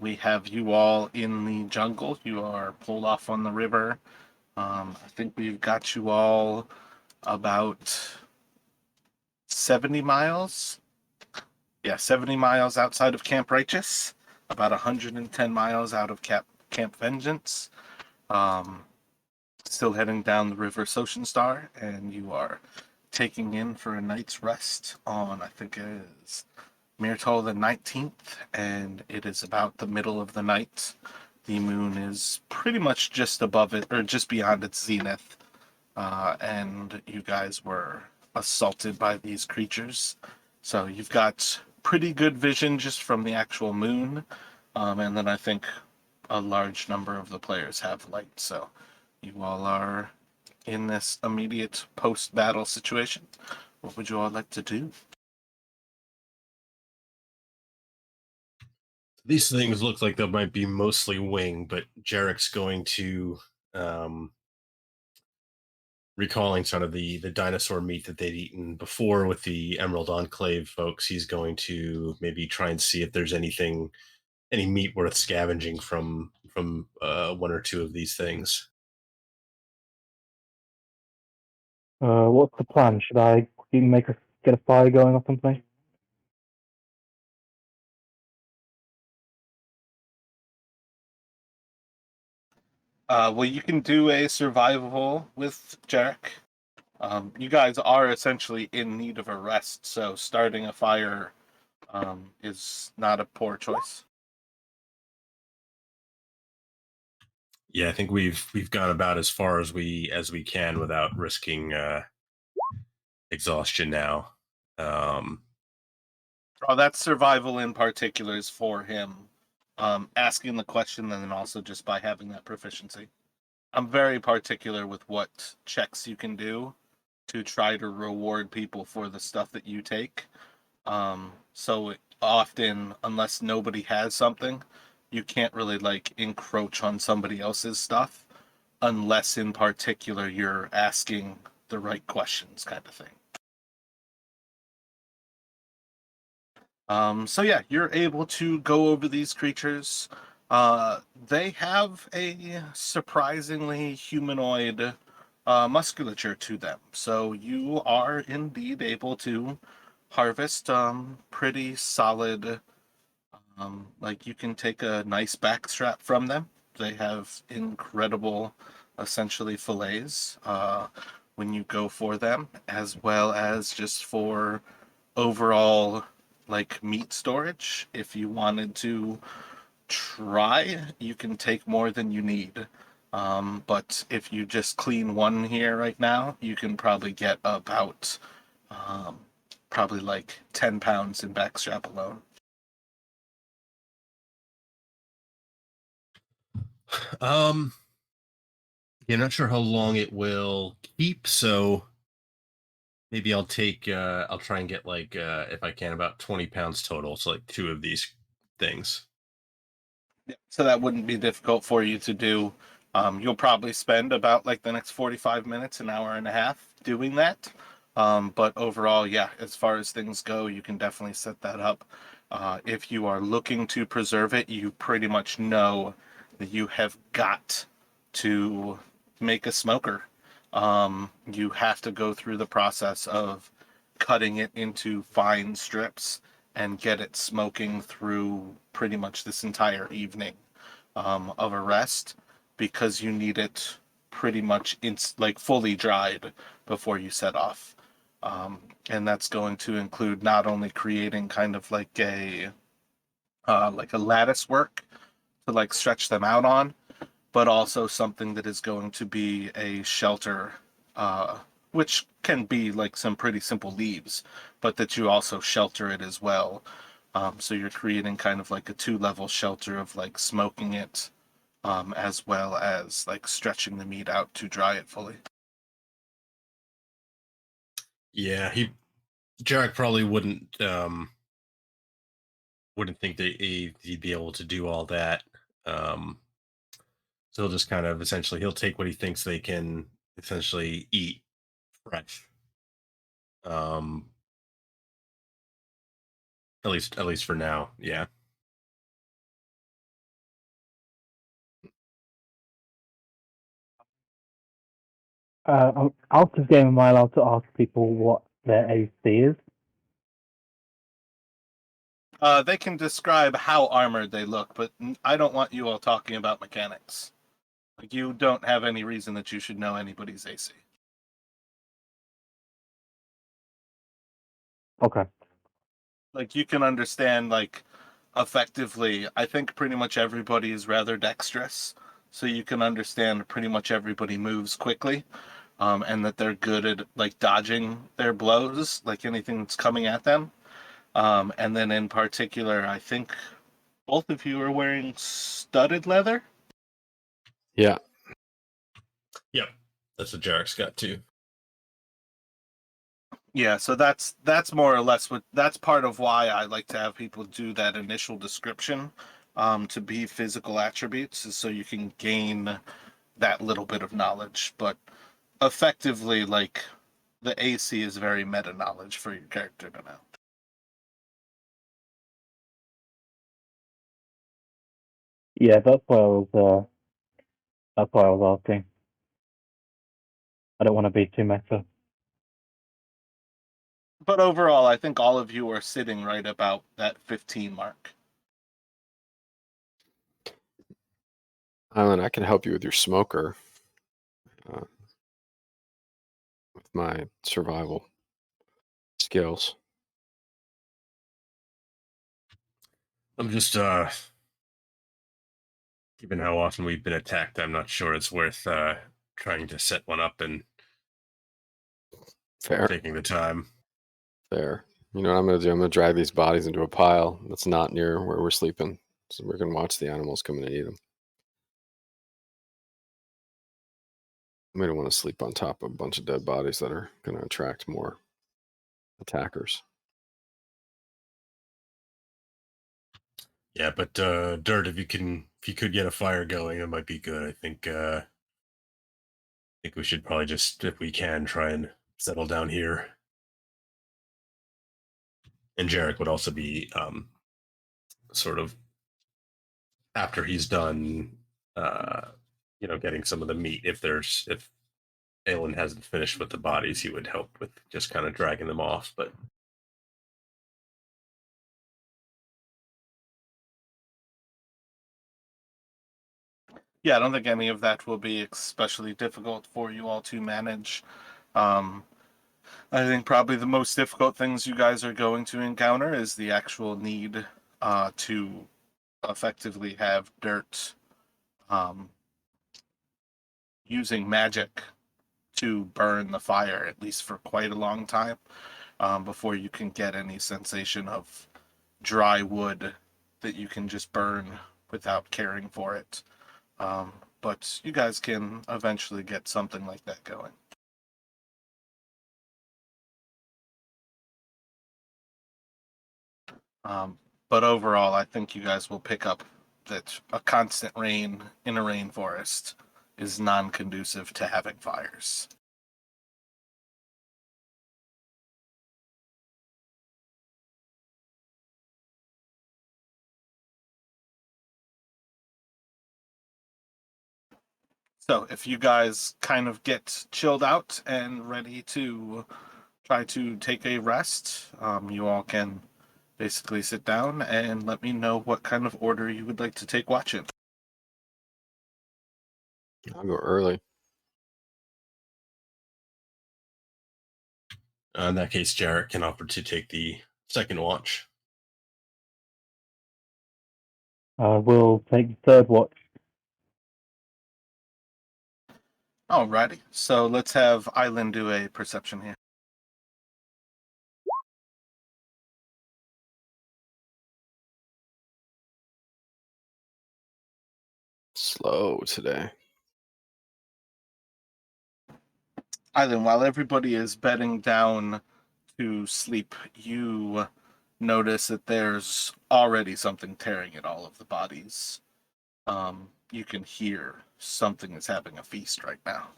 We have you all in the jungle. You are pulled off on the river. I think we've got you all about 70 miles. Yeah, 70 miles outside of Camp Righteous, about 110 miles out of Camp Vengeance. Um, Still heading down the river Star, and you are taking in for a night's rest on, I think it is Myrtle the 19th, and it is about the middle of the night. The moon is pretty much just above it, or just beyond its zenith, and you guys were assaulted by these creatures. So you've got pretty good vision just from the actual moon, and then I think a large number of the players have light. So you all are in this immediate post-battle situation. What would you all like to do? These things look like they might be mostly wing, but Jarek's going to, um, recalling sort of the dinosaur meat that they'd eaten before with the Emerald Enclave folks. He's going to maybe try and see if there's any meat worth scavenging from one or two of these things. What's the plan? Should I quickly get a fire going or something? Well, you can do a survival with Jarek. You guys are essentially in need of a rest, so starting a fire is not a poor choice. Yeah, I think we've gone about as far as we can without risking exhaustion now. Um, Oh, that survival in particular is for him. Asking the question and then also just by having that proficiency. I'm very particular with what checks you can do to try to reward people for the stuff that you take. So often, unless nobody has something, you can't really like encroach on somebody else's stuff unless in particular you're asking the right questions, kind of thing. So yeah, you're able to go over these creatures. They have a surprisingly humanoid musculature to them, so you are indeed able to harvest pretty solid. Like you can take a nice backstrap from them. They have incredible, essentially fillets when you go for them, as well as just for overall like meat storage. If you wanted to try, you can take more than you need. But if you just clean one here right now, you can probably get about um, probably like 10 pounds in backstrap alone. um, yeah, not sure how long it will keep, so maybe I'll try and get like if I can about 20 pounds total. So like two of these things. So that wouldn't be difficult for you to do. You'll probably spend about like the next 45 minutes, an hour and a half doing that. But overall, yeah, as far as things go, you can definitely set that up. If you are looking to preserve it, you pretty much know that you have got to make a smoker. You have to go through the process of cutting it into fine strips and get it smoking through pretty much this entire evening of a rest because you need it pretty much like fully dried before you set off. And that's going to include not only creating kind of like a lattice work to like stretch them out on, but also something that is going to be a shelter, uh, which can be like some pretty simple leaves, but that you also shelter it as well. So you're creating kind of like a two-level shelter of like smoking it, as well as like stretching the meat out to dry it fully. Yeah, he Jarek probably wouldn't think that he'd be able to do all that. Um, so he'll just kind of essentially he'll take what he thinks they can essentially eat fresh. Um, at least for now. Yeah. Out of game, am I allowed to ask people what their AC is? They can describe how armored they look, but I don't want you all talking about mechanics. Like, you don't have any reason that you should know anybody's AC. Okay. Like, you can understand, like, effectively, I think pretty much everybody is rather dexterous, so you can understand pretty much everybody moves quickly, and that they're good at, like, dodging their blows, like anything that's coming at them. And then in particular, I think both of you are wearing studded leather. Yeah. Yep, that's what Jarek's got too. Yeah, so that's more or less what that's part of why I like to have people do that initial description, to be physical attributes, is so you can gain that little bit of knowledge. But effectively, like, the AC is very meta knowledge for your character to know. Yeah, that's why I was. That's why I was asking. I don't want to be too meta. But overall, I think all of you are sitting right about that 15 mark. Alan, I can help you with your smoker. With my survival skills. I'm just given how often we've been attacked, I'm not sure it's worth trying to set one up and Fair. taking the time. Fair. You know what I'm going to do? I'm going to drag these bodies into a pile that's not near where we're sleeping. So we're going to watch the animals come in and eat them. We don't want to sleep on top of a bunch of dead bodies that are going to attract more attackers. Yeah, but Dirt, if you could get a fire going, it might be good. I think we should probably just, if we can, try and settle down here. And Jarek would also be sort of after he's done, getting some of the meat. If Aelin hasn't finished with the bodies, he would help with just kind of dragging them off. But Yeah, I don't think any of that will be especially difficult for you all to manage. I think probably the most difficult things you guys are going to encounter is the actual need to effectively have Dirt using magic to burn the fire, at least for quite a long time, before you can get any sensation of dry wood that you can just burn without caring for it. But you guys can eventually get something like that going. But overall, I think you guys will pick up that a constant rain in a rainforest is non-conducive to having fires. So if you guys kind of get chilled out and ready to try to take a rest, you all can basically sit down and let me know what kind of order you would like to take watch in. I'll go early. in that case, Jarek can offer to take the second watch. We'll take the third watch. Alrighty, so let's have Island do a perception here. Slow today. Island, while everybody is bedding down to sleep, you notice that there's already something tearing at all of the bodies. You can hear something is having a feast right now.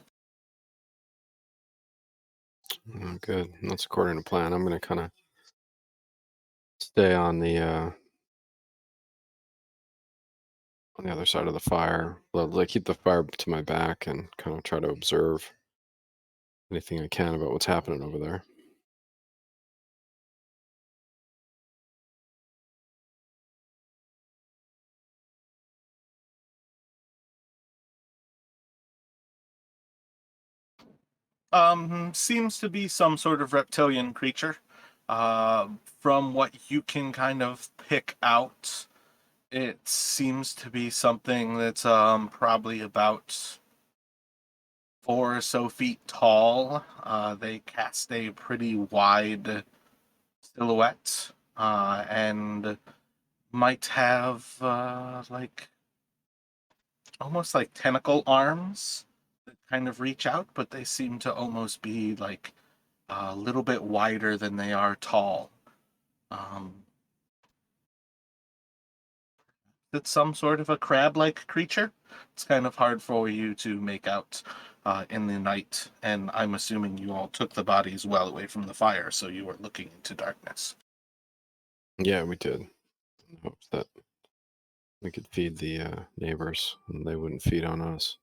Oh, good. That's according to plan. I'm going to kind of stay on the other side of the fire. Like keep the fire to my back and kind of try to observe anything I can about what's happening over there. Seems to be some sort of reptilian creature. From what you can kind of pick out, it seems to be something that's probably about 4 or so feet tall. They cast a pretty wide silhouette, and might have like almost like tentacle arms that kind of reach out, but they seem to almost be like a little bit wider than they are tall. It's some sort of a crab-like creature. It's kind of hard for you to make out in the night, and I'm assuming you all took the bodies well away from the fire, so you were looking into darkness. Yeah, we did. In hopes that we could feed the neighbors and they wouldn't feed on us.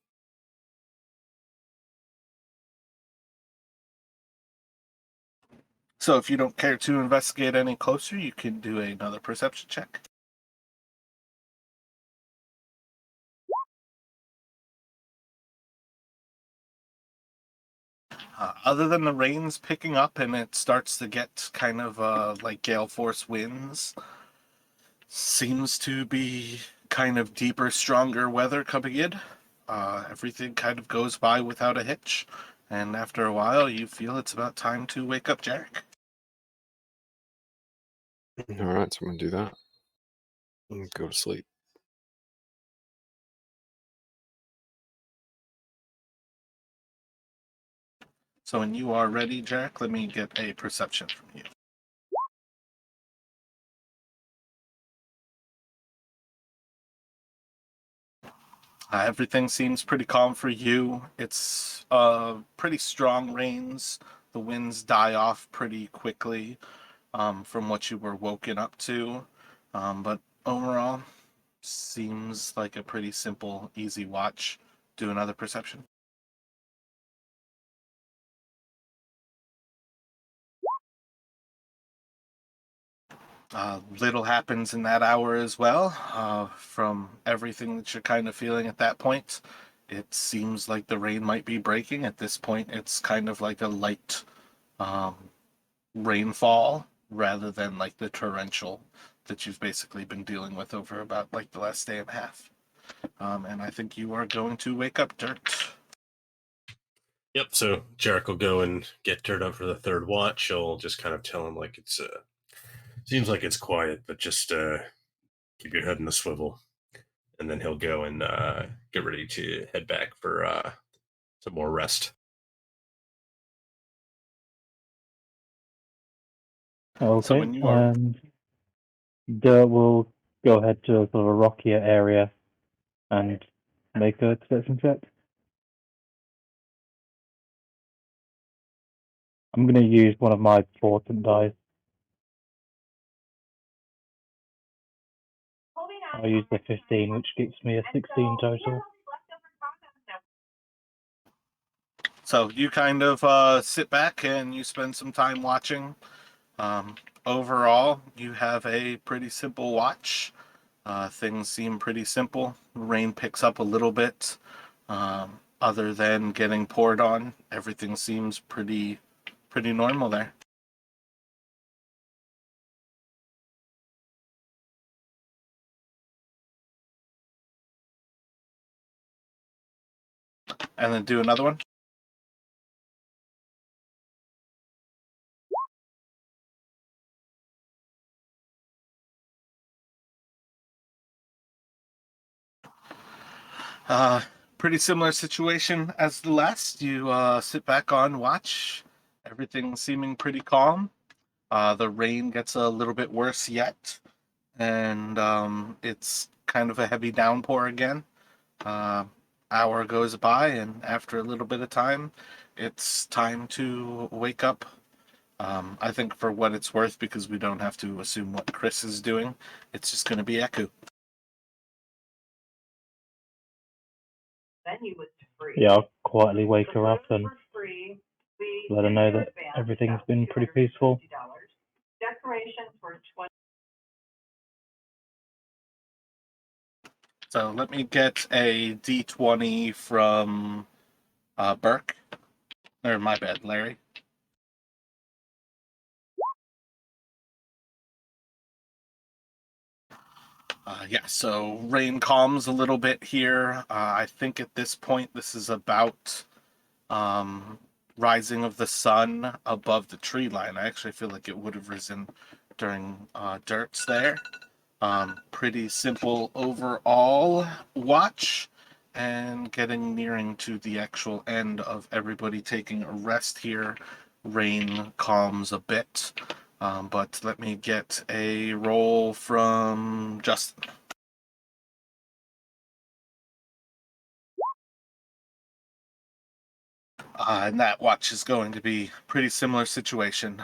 So if you don't care to investigate any closer, you can do another perception check. Other than the rains picking up and it starts to get kind of like gale force winds, seems to be kind of deeper, stronger weather coming in. Everything kind of goes by without a hitch, and after a while, you feel it's about time to wake up Jarek. All right, so I'm gonna do that and go to sleep. So when you are ready, Jarek, let me get a perception from you. Everything seems pretty calm for you. It's pretty strong rains. The winds die off pretty quickly from what you were woken up to. But overall, seems like a pretty simple, easy watch. Do another perception. Little happens in that hour as well. From everything that you're kind of feeling at that point, it seems like the rain might be breaking. At this point, it's kind of like a light um, rainfall rather than like the torrential that you've basically been dealing with over about like the last day and a half. And I think you are going to wake up Dirt. Yep. So Jarek will go and get Dirt up for the third watch. He'll just kind of tell him like it's seems like it's quiet, but just keep your head in the swivel, and then he'll go and get ready to head back for some more rest. Okay. when you are- Dirt will go ahead to a sort of a rockier area and make a perception check. I'm going to use one of my portent dice. I'll use the 15, which gives me a 16 total. So you kind of sit back and you spend some time watching. Overall, you have a pretty simple watch. Things seem pretty simple. Rain picks up a little bit. Other than getting poured on, everything seems pretty normal there. And then do another one. Pretty similar situation as the last. You sit back on watch. Everything seeming pretty calm. The rain gets a little bit worse yet, and it's kind of a heavy downpour again. Uh, Hour goes by, and after a little bit of time, it's time to wake up. I think for what it's worth, because we don't have to assume what Chris is doing, it's just going to be Eku. Yeah, I'll quietly wake her up and let her know that everything's been pretty peaceful. So let me get a D20 from Burke. Or my bad, Larry. Yeah, so rain calms a little bit here. I think at this point this is about rising of the sun above the tree line. I actually feel like it would have risen during Dirt's there. Pretty simple overall watch, and getting nearing to the actual end of everybody taking a rest here. Rain calms a bit, but let me get a roll from Justin. And that watch is going to be pretty similar situation.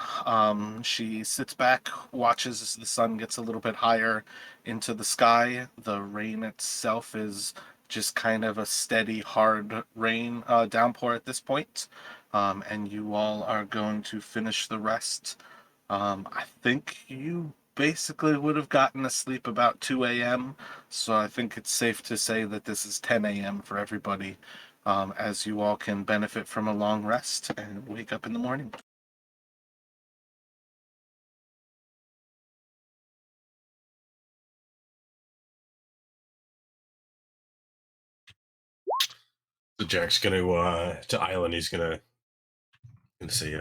She sits back, watches as the sun gets a little bit higher into the sky. The rain itself is just kind of a steady, hard rain downpour at this point. And you all are going to finish the rest. I think you basically would have gotten to sleep about 2 a.m. So I think it's safe to say that this is 10 a.m. for everybody, as you all can benefit from a long rest and wake up in the morning. So Jack's gonna to Island. He's gonna say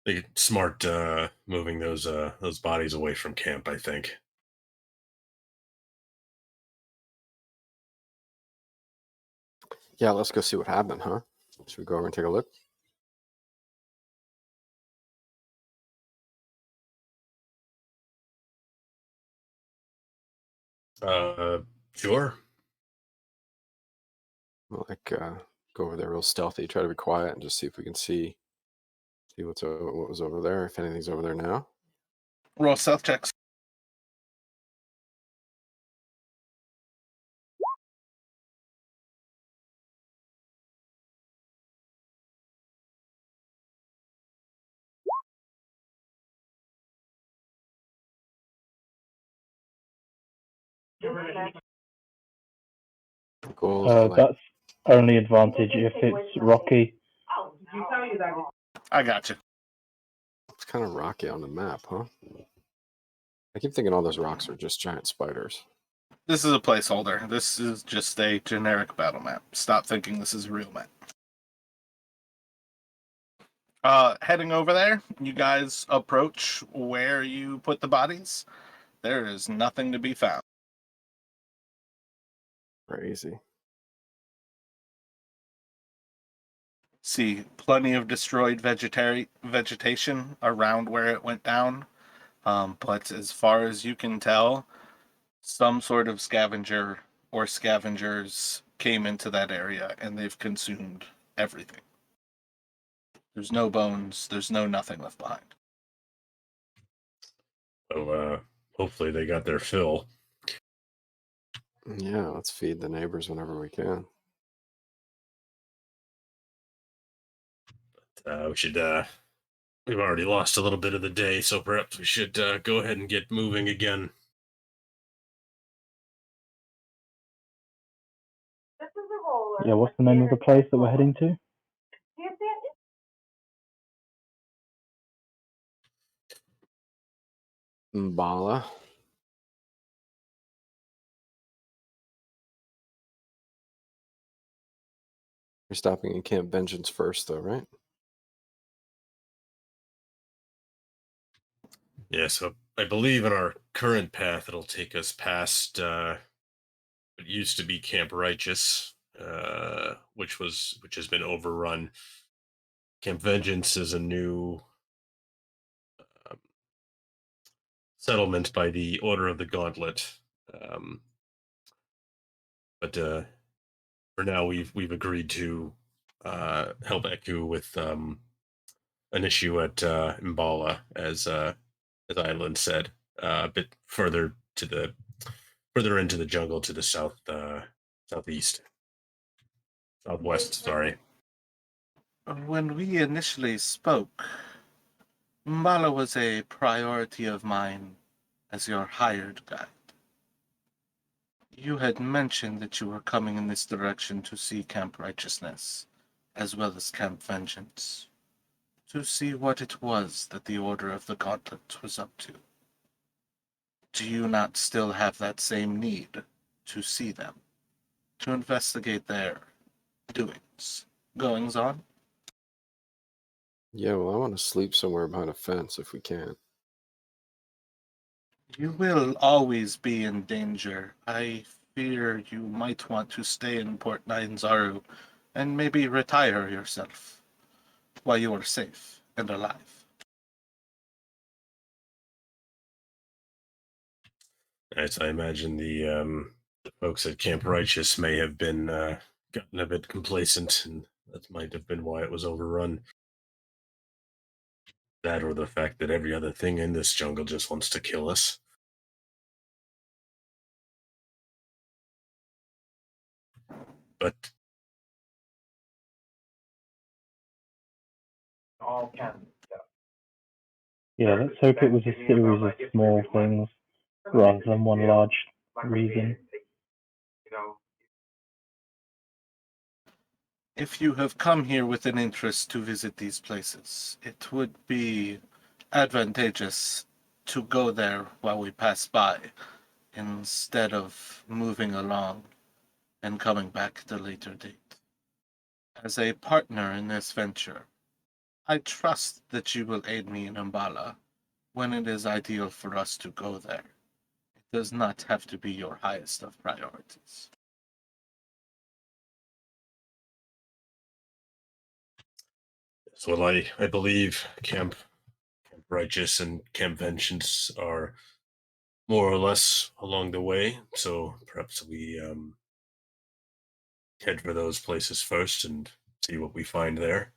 they smart moving those bodies away from camp. I think. Yeah, let's go see what happened, huh? Should we go over and take a look? Sure. We'll, go over there real stealthy, try to be quiet, and just see if we can see what was over there. If anything's over there now. Roll stealth checks. Goals. That's only advantage if it's rocky. I got you. It's kind of rocky on the map, huh? I keep thinking all those rocks are just giant spiders. This is a placeholder. This is just a generic battle map. Stop thinking this is a real map. Heading over there, you guys approach where you put the bodies. There is nothing to be found. Crazy. See plenty of destroyed vegetation around where it went down. But as far as you can tell, some sort of scavenger or scavengers came into that area and they've consumed everything. There's no bones, there's no nothing left behind. So hopefully they got their fill. Yeah, let's feed the neighbors whenever we can. We should. We've already lost a little bit of the day, so perhaps we should go ahead and get moving again. Yeah, what's the name of the place that we're heading to? Mbala. You're stopping in Camp Vengeance first, though, right? Yeah, so I believe in our current path, it'll take us past what used to be Camp Righteous, which has been overrun. Camp Vengeance is a new um, settlement by the Order of the Gauntlet. But for now, we've agreed to help Eku with an issue at Mbala, as Island said, a bit further into the jungle to the southeast, southwest. Sorry. When we initially spoke, Mbala was a priority of mine as your hired guide. You had mentioned that you were coming in this direction to see Camp Righteousness, as well as Camp Vengeance, to see what it was that the Order of the Gauntlet was up to. Do you not still have that same need to see them, to investigate their doings, goings on? Yeah, well, I want to sleep somewhere behind a fence if we can. You will always be in danger. I fear you might want to stay in Port Nyanzaru and maybe retire yourself while you are safe and alive. As I imagine the folks at Camp Righteous may have been gotten a bit complacent, and that might have been why it was overrun. That or the fact that every other thing in this jungle just wants to kill us. But Yeah, let's hope it was a series of small things rather than one large reason. If you have come here with an interest to visit these places, it would be advantageous to go there while we pass by, instead of moving along and coming back at a later date. As a partner in this venture, I trust that you will aid me in Umbala when it is ideal for us to go there. It does not have to be your highest of priorities. so I believe Camp Righteous and Camp Vengeance are more or less along the way. So perhaps we head for those places first and see what we find there.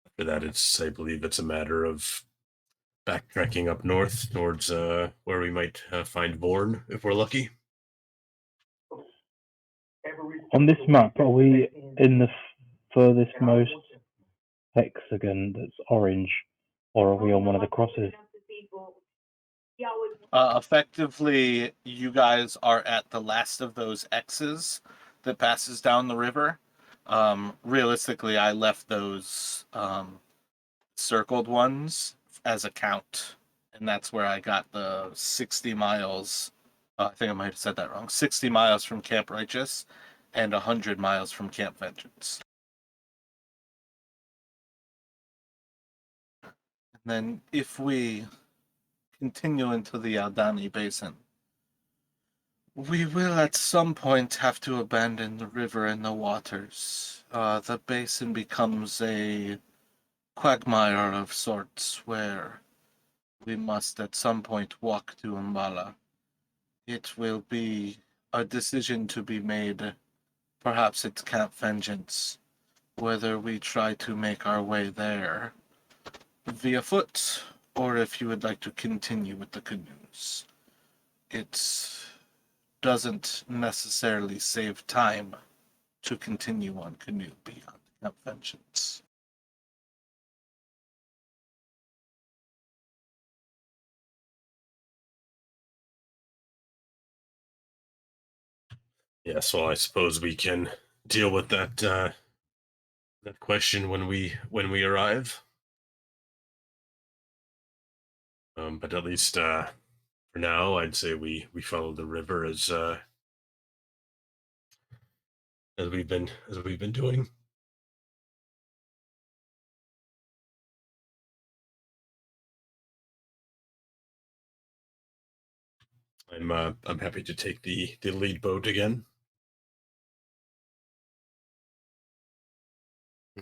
After that, I believe it's a matter of backtracking up north towards where we might find Vorn if we're lucky. On this map, are we in the furthest most hexagon that's orange, or are we on one of the crosses? Effectively, you guys are at the last of those X's that passes down the river. Realistically, I left those circled ones as a count, and that's where I got the 60 miles. I think I might have said that wrong. 60 miles from Camp Righteous and 100 miles from Camp Vengeance. And then if we continue into the Aldani Basin, we will at some point have to abandon the river and the waters. The basin becomes a quagmire of sorts where we must at some point walk to Umbala. It will be a decision to be made, perhaps at Camp Vengeance, whether we try to make our way there via foot, or if you would like to continue with the canoes. It doesn't necessarily save time to continue on canoe beyond Camp Vengeance. Yeah, so I suppose we can deal with that that question when we arrive. But at least for now, I'd say we follow the river as we've been doing. I'm happy to take the lead boat again.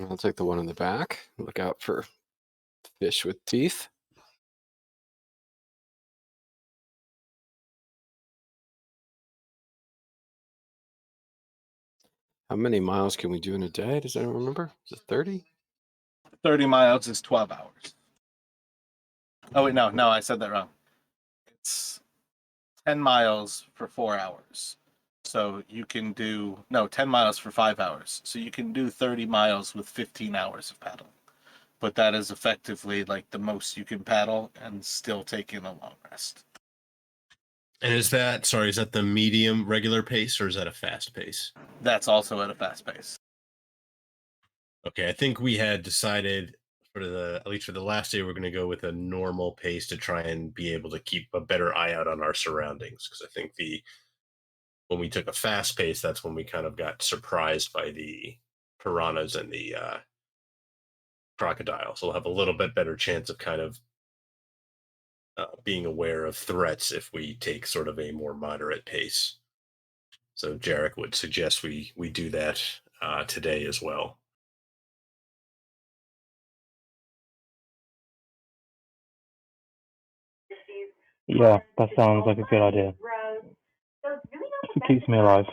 I'll take the one in the back. Look out for fish with teeth. How many miles can we do in a day? Does anyone remember? Is it 30? 30 miles is 12 hours. Oh, wait, no, I said that wrong. It's 10 miles for 4 hours. So you can do 10 miles for 5 hours. So you can do 30 miles with 15 hours of paddling. But that is effectively like the most you can paddle and still take in a long rest. And is that the medium regular pace or is that a fast pace? That's also at a fast pace. Okay, I think we had decided at least for the last day, we're going to go with a normal pace to try and be able to keep a better eye out on our surroundings. Because I think when we took a fast pace, that's when we kind of got surprised by the piranhas and the crocodile. So we'll have a little bit better chance of kind of being aware of threats if we take sort of a more moderate pace. So Jarek would suggest we do that today as well. Yeah, that sounds like a good idea. It keeps me alive.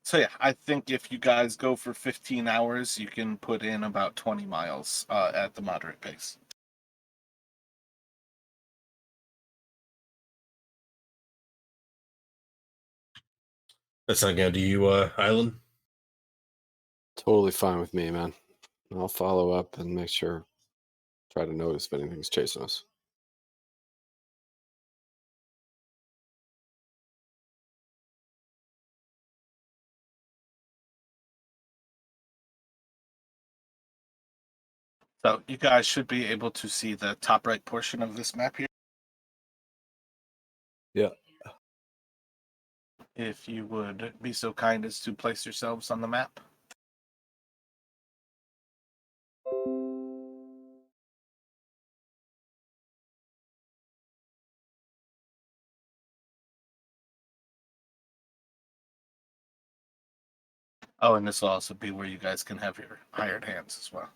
So yeah, I think if you guys go for 15 hours, you can put in about 20 miles at the moderate pace. That's not going to do you, Island? Totally fine with me, man. I'll follow up and make sure, try to notice if anything's chasing us. So you guys should be able to see the top right portion of this map here. Yeah. If you would be so kind as to place yourselves on the map. Oh, and this will also be where you guys can have your hired hands as well.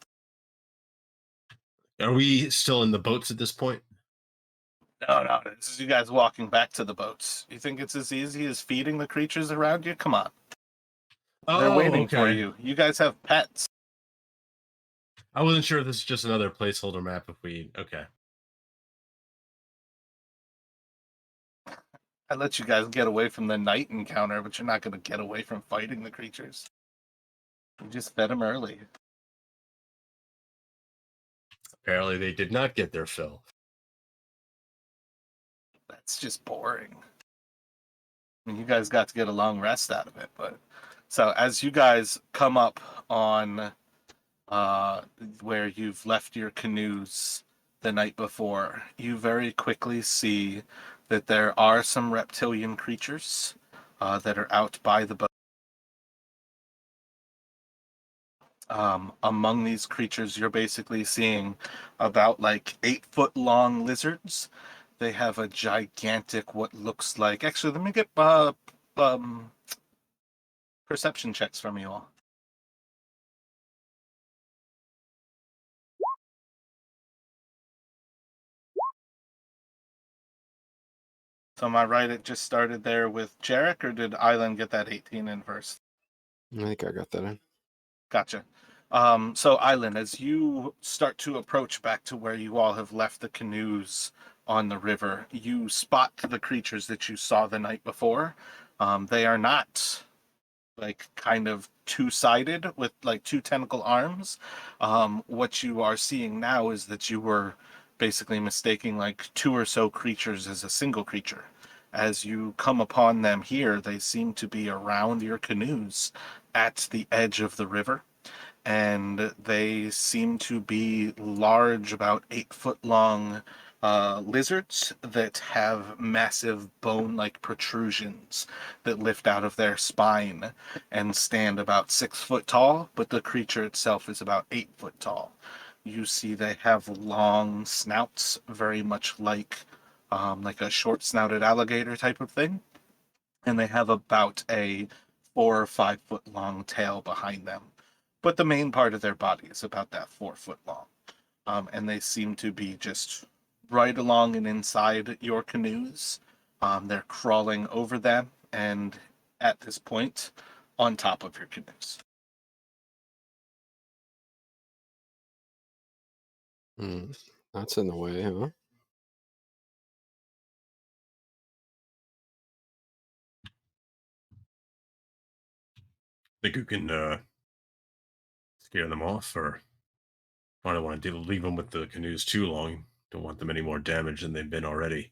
Are we still in the boats at this point? No, this is you guys walking back to the boats. You think it's as easy as feeding the creatures around you? Come on. They're waiting for you. You guys have pets. I wasn't sure if this is just another placeholder map if we... Okay. I let you guys get away from the night encounter, but you're not going to get away from fighting the creatures. You just fed them early. Apparently they did not get their fill. That's just boring. I mean, you guys got to get a long rest out of it, but so as you guys come up on where you've left your canoes the night before, you very quickly see that there are some reptilian creatures that are out by the boat. Among these creatures, you're basically seeing about like 8-foot long lizards. They have a gigantic, what looks like. Actually, let me get perception checks from you all. So am I right? It just started there with Jarek, or did Island get that 18 in first? I think I got that in. Gotcha. So Island, as you start to approach back to where you all have left the canoes on the river, you spot the creatures that you saw the night before. They are not like kind of two-sided with like two tentacle arms. What you are seeing now is that you were basically mistaking like two or so creatures as a single creature. As you come upon them here, they seem to be around your canoes at the edge of the river, and they seem to be large, about 8-foot long lizards that have massive bone-like protrusions that lift out of their spine and stand about 6 foot tall, but the creature itself is about 8 foot tall. You see they have long snouts, very much like a short-snouted alligator type of thing, and they have about a 4 or 5 foot long tail behind them. But the main part of their body is about that 4 foot long. And they seem to be just right along and inside your canoes. They're crawling over them and at this point on top of your canoes. That's in the way, huh? think you can scare them off, or I don't want to leave them with the canoes too long. Don't want them any more damage than they've been already.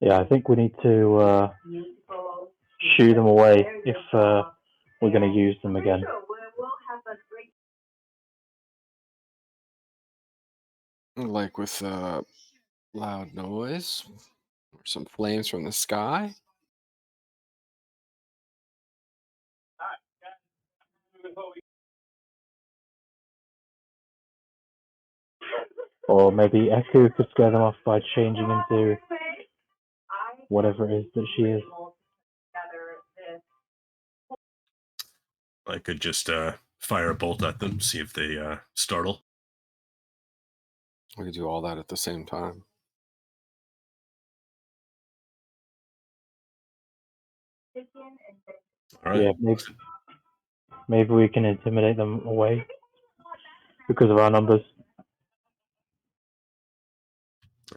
Yeah, I think we need to shoo them away if we're going to use them again. Like with loud noise or some flames from the sky. Or maybe Echo could scare them off by changing into whatever it is that she is. I could just fire a bolt at them, see if they startle. We could do all that at the same time. All right. Yeah, maybe we can intimidate them away because of our numbers.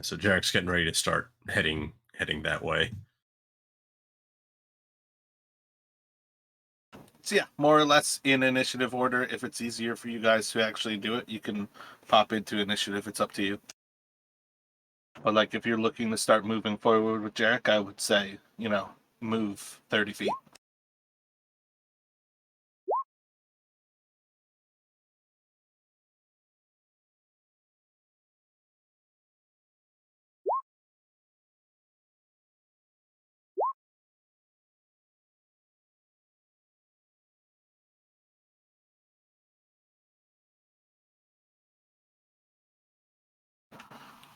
So Jarek's getting ready to start heading that way. So yeah, more or less in initiative order. If it's easier for you guys to actually do it, you can pop into initiative. It's up to you. But like if you're looking to start moving forward with Jarek, I would say, move 30 feet.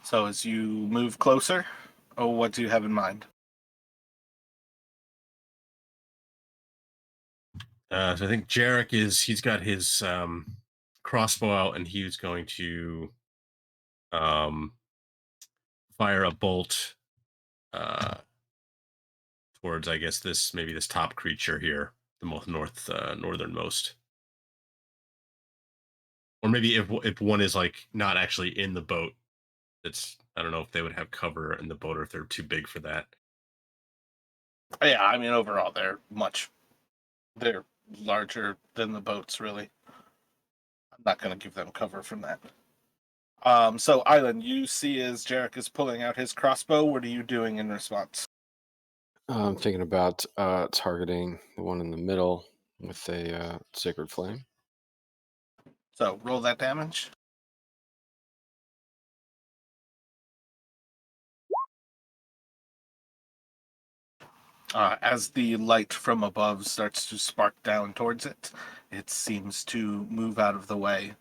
So as you move closer, what do you have in mind? So I think Jarek he's got his crossbow out, and he's going to um, fire a bolt towards, I guess, this top creature here, the most northernmost. Or maybe if one is like not actually in the boat, I don't know if they would have cover in the boat or if they're too big for that. Yeah, I mean overall they're larger than the boats, really. I'm not going to give them cover from that. So Island, you see as Jarek is pulling out his crossbow, what are you doing in response? I'm thinking about targeting the one in the middle with a sacred flame. So roll that damage. As the light from above starts to spark down towards it, it seems to move out of the way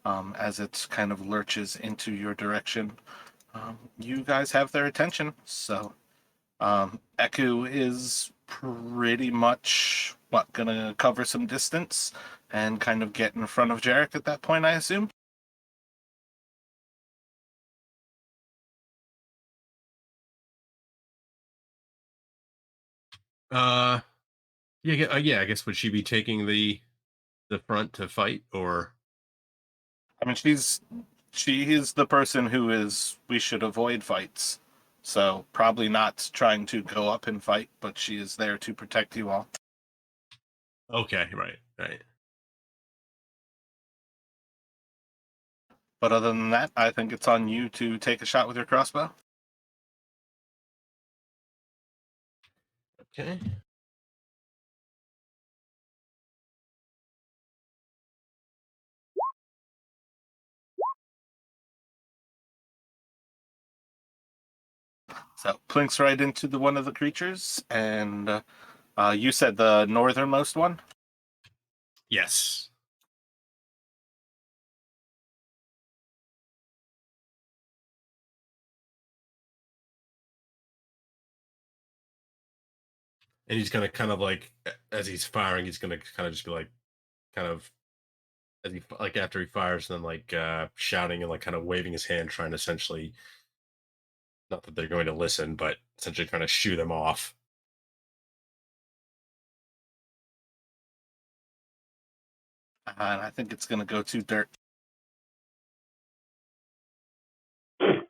as it kind of lurches into your direction. You guys have their attention, so Eku is pretty much gonna cover some distance and kind of get in front of Jarek at that point, I assume. Yeah, I guess would she be taking the front to fight, or? I mean, she is the person we should avoid fights. So probably not trying to go up and fight, but she is there to protect you all. Okay, right. But other than that, I think it's on you to take a shot with your crossbow. Okay. So plinks right into one of the creatures, and you said the northernmost one? Yes. And he's gonna kind of like, as he's firing, he's gonna kind of just be like, kind of, as he like after he fires, then like shouting and like kind of waving his hand, trying to essentially, not that they're going to listen, but essentially trying to shoo them off. And I think it's going to go to dirt. That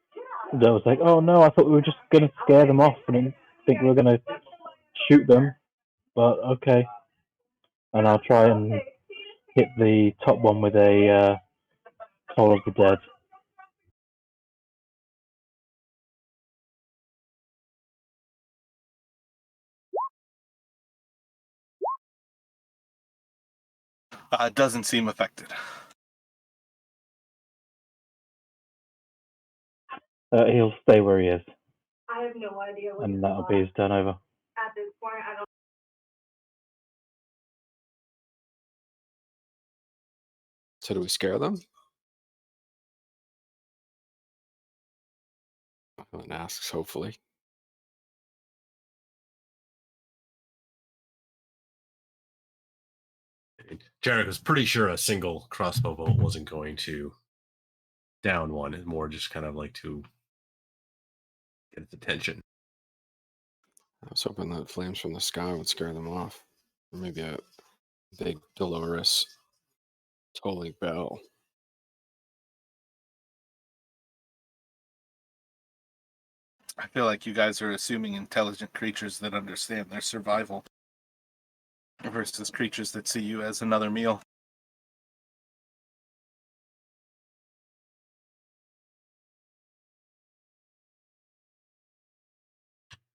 was like, oh no, I thought we were just going to scare them off and didn't think we were going to shoot them. but okay. And I'll try and hit the top one with a Toll of the Dead. It doesn't seem affected. He'll stay where he is, I have no idea what and that'll be his turn over. at this point. I don't. So do we scare them? Alan asks, hopefully. Jarek was pretty sure a single crossbow bolt wasn't going to down one. It's more just kind of like to get its attention. I was hoping that flames from the sky would scare them off. Or maybe a big Dolores tolling bell. I feel like you guys are assuming intelligent creatures that understand their survival versus creatures that see you as another meal.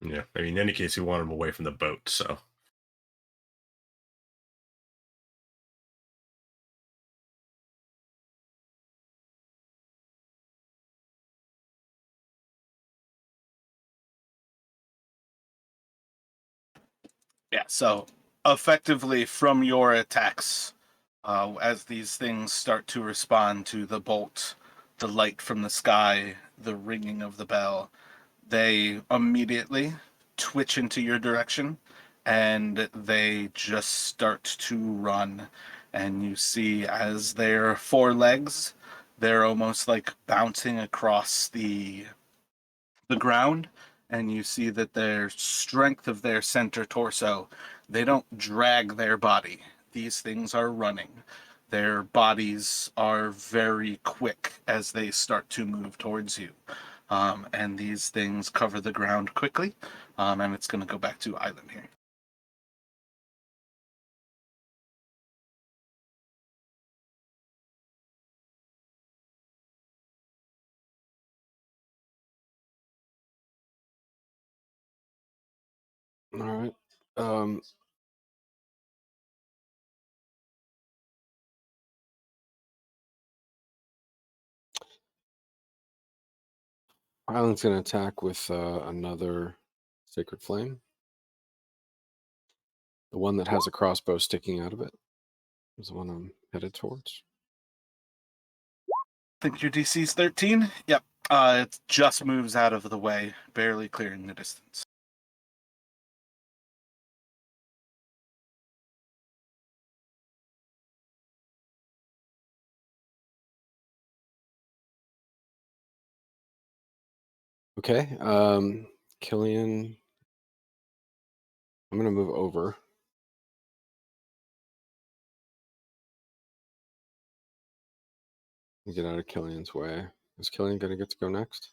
Yeah, I mean, in any case, we want them away from the boat, so. Yeah, so effectively from your attacks, as these things start to respond to the bolt, the light from the sky, the ringing of the bell, they immediately twitch into your direction and they just start to run. And you see as their forelegs, they're almost like bouncing across the ground, and you see that their strength of their center torso, they don't drag their body. These things are running. Their bodies are very quick as they start to move towards you. And these things cover the ground quickly. And it's going to go back to Island here. All right. Island's going to attack with another Sacred Flame. The one that has a crossbow sticking out of it is the one I'm headed towards. I think your DC's 13? Yep. It just moves out of the way, barely clearing the distance. Okay. Killian, I'm going to move over. Get out of Killian's way. Is Killian going to get to go next?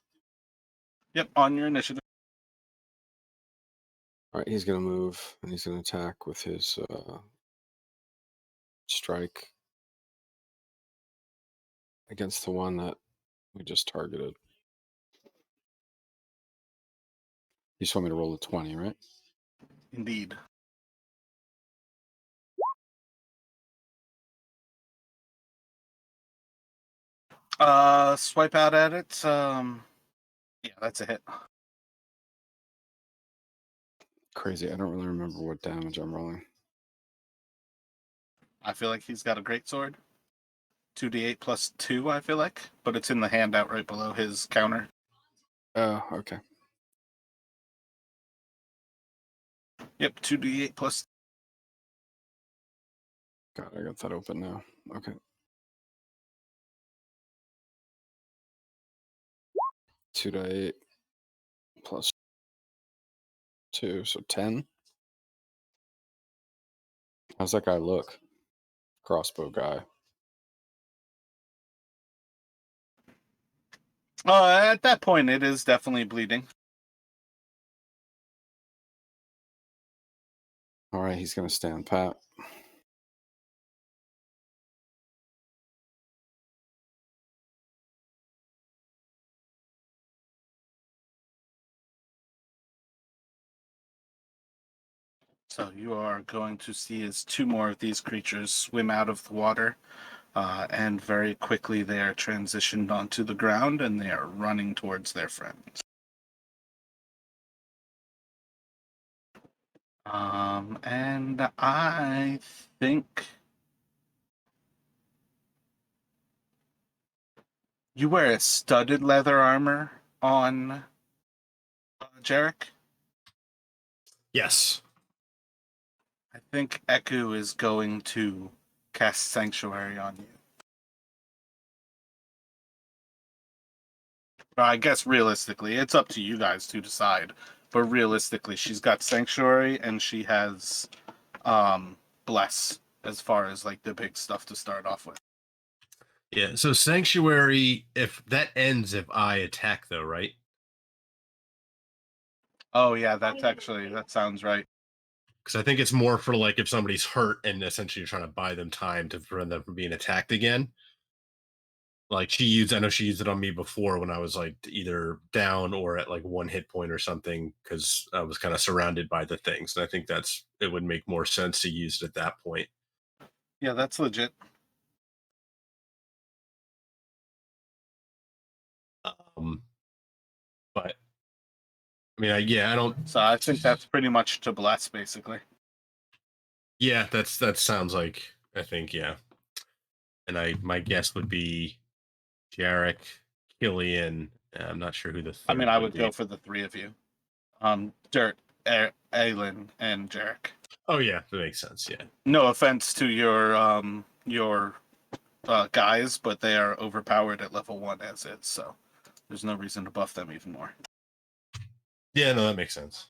Yep, on your initiative. All right, he's going to move and he's going to attack with his strike against the one that we just targeted. You just want me to roll a 20, right? Indeed. Swipe out at it. Yeah, that's a hit. Crazy. I don't really remember what damage I'm rolling. I feel like he's got a great sword. 2d8 plus 2, I feel like. But it's in the handout right below his counter. Oh, okay. Yep, 2d8 plus. God, I got that open now. Okay. 2 to 8 plus 2, so 10. How's that guy look? Crossbow guy. At that point, it is definitely bleeding. All right, he's going to stand pat. So you are going to see as two more of these creatures swim out of the water, and very quickly they are transitioned onto the ground and they are running towards their friends. And I think you wear a studded leather armor on Jarek. Yes. I think Eku is going to cast Sanctuary on you. I guess realistically, it's up to you guys to decide. But realistically, she's got Sanctuary and she has Bless as far as like the big stuff to start off with. Yeah. So Sanctuary, if that ends if I attack, though, right? Oh yeah, that sounds right. Because I think it's more for like if somebody's hurt and essentially you're trying to buy them time to prevent them from being attacked again. Like I know she used it on me before when I was like either down or at like one hit point or something because I was kind of surrounded by the things. And I think it would make more sense to use it at that point. Yeah, that's legit. But I mean, I don't. So I think that's pretty much to Bless, basically. Yeah, that sounds like I think yeah. And my guess would be Jarek, Killian. I'm not sure who the third. I mean, I would go for the three of you. Dirt, Aylin, and Jarek. Oh yeah, that makes sense. Yeah. No offense to your guys, but they are overpowered at level 1 as is, so there's no reason to buff them even more. Yeah, no, that makes sense.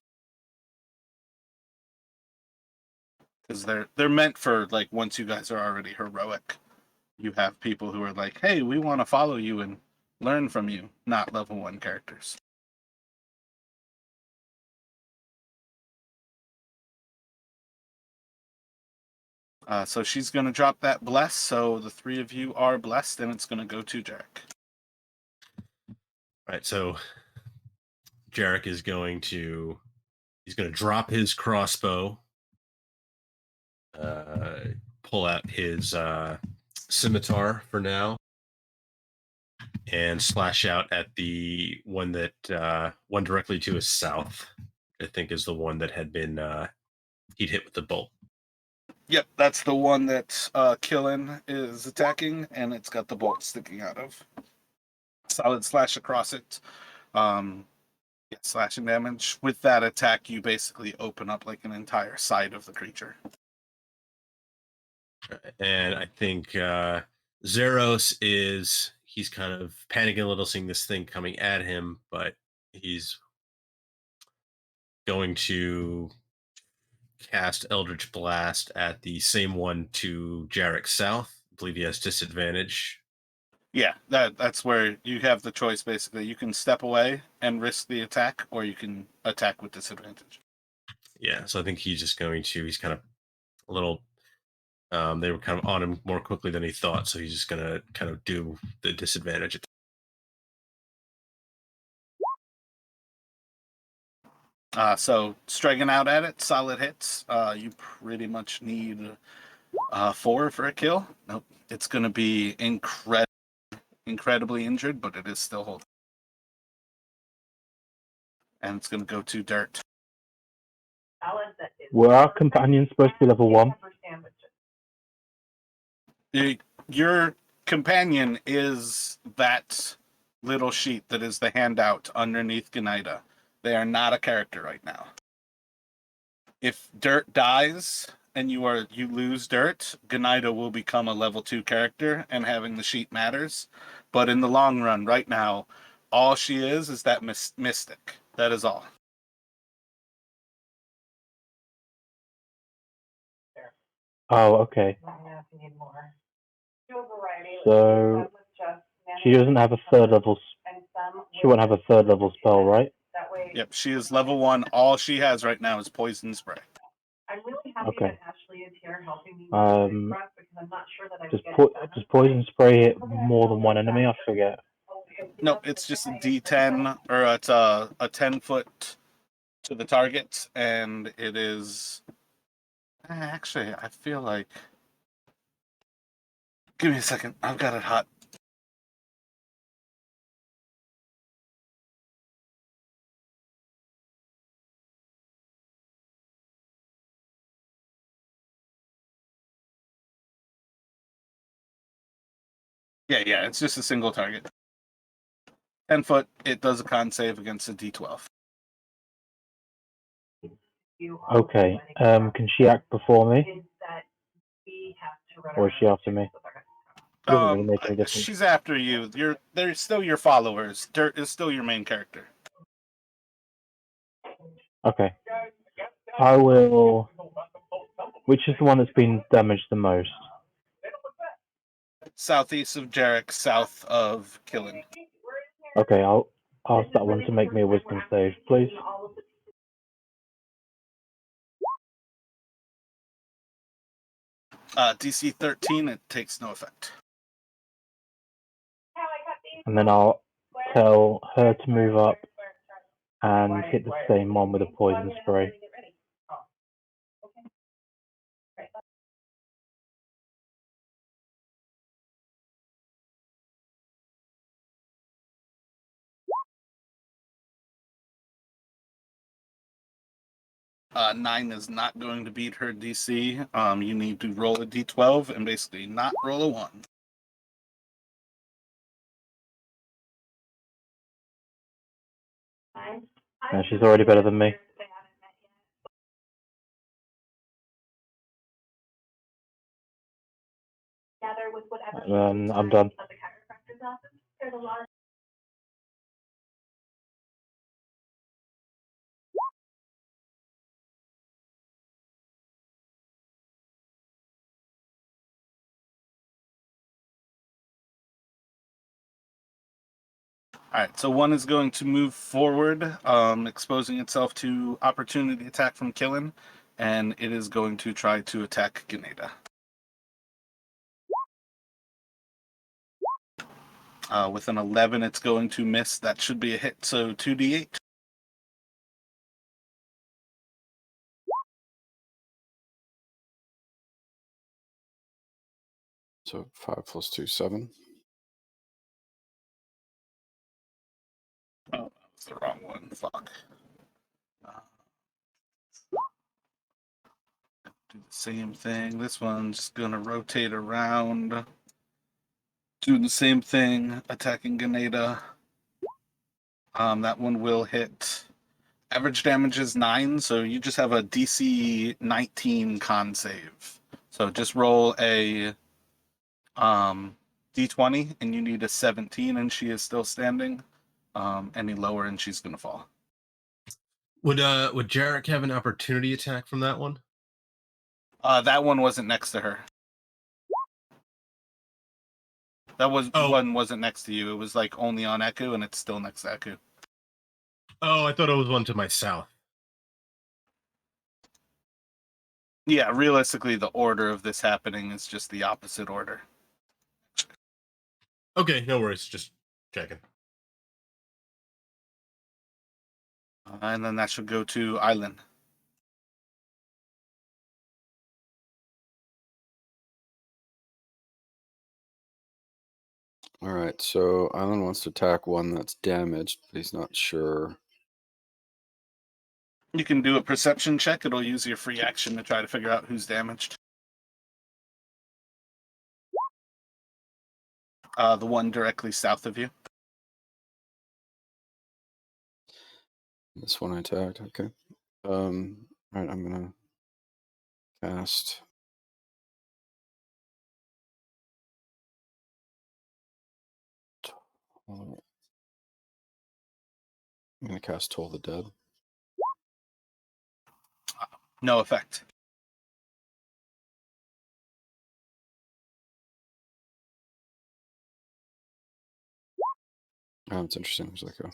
Because they're meant for like once you guys are already heroic, you have people who are like, hey, we want to follow you and learn from you, not level 1 characters. So she's going to drop that bless, so the three of you are blessed, and it's going to go to Jarek. All right, so Jarek is going to drop his crossbow, pull out his scimitar for now, and slash out at the one directly to his south. I think is the one that had been he'd hit with the bolt. Yep, that's the one that Killen is attacking, and it's got the bolt sticking out of. Solid slash across it. Slashing damage. With that attack, you basically open up like an entire side of the creature. And I think Zeros he's kind of panicking a little seeing this thing coming at him, but he's going to cast Eldritch Blast at the same one to Jarek's south. I believe he has disadvantage. Yeah, that's where you have the choice, basically. You can step away and risk the attack, or you can attack with disadvantage. Yeah, so I think he's kind of a little, they were kind of on him more quickly than he thought, so he's just going to kind of do the disadvantage. So striking out at it, solid hits. You pretty much need 4 for a kill. Nope, it's going to be incredibly injured, but it is still holding. And it's going to go to Dirt. Were our companions supposed to be level 1? Your companion is that little sheet that is the handout underneath Ganida. They are not a character right now. If Dirt dies and you lose Dirt, Ganida will become a level 2 character, and having the sheet matters. But in the long run, right now, all she is that mystic. That is all. Oh, okay. So she doesn't have a third level. She won't have a third level spell, right? Yep, she is level 1. All she has right now is poison spray. happy Okay. that Ashley is here helping me Um, because I'm not sure that I would Does, get po- it done. does poison spray hit more than one enemy? I forget. Nope, it's just a D10, or it's a 10-foot to the target, and it is. Actually, I feel like. Give me a second. I've got it hot. Yeah, it's just a single target. 10 foot, it does a con save against a D12. Okay. Can she act before me? Or is she after me? Doesn't really make any difference. She's after you. They're still your followers. Dirt is still your main character. Okay. I will. Which is the one that's been damaged the most? Southeast of Jarek, south of Killen. Okay, I'll ask that one to make me a wisdom save, please. DC 13, it takes no effect. And then I'll tell her to move up and hit the same one with a poison spray. Nine is not going to beat her DC. You need to roll a D12 and basically not roll a 1. No, she's already better than me. I'm done. Alright, so one is going to move forward, exposing itself to opportunity attack from Killen, and it is going to try to attack Ganeda. With an 11, it's going to miss. That should be a hit, so 2d8. So 5 plus 2, 7. Oh, that's the wrong one. Fuck. Do the same thing. This one's gonna rotate around. Do the same thing, attacking Ganeda. That one will hit. Average damage is 9, so you just have a DC 19 con save. So just roll a D20, and you need a 17, and she is still standing. Any lower, and she's gonna fall. Would Jarek have an opportunity attack from that one? That one wasn't next to her. That one wasn't next to you. It was like only on Echo, and it's still next to Echo. Oh, I thought it was one to my south. Yeah, realistically, the order of this happening is just the opposite order. Okay, no worries. Just checking. And then that should go to Island. All right, so Island wants to attack one that's damaged, but he's not sure. You can do a perception check. It'll use your free action to try to figure out who's damaged. The one directly south of you. This one I attacked. Okay. All right, I'm gonna cast. I'm gonna cast Toll the Dead. No effect. Oh, it's interesting. There's like a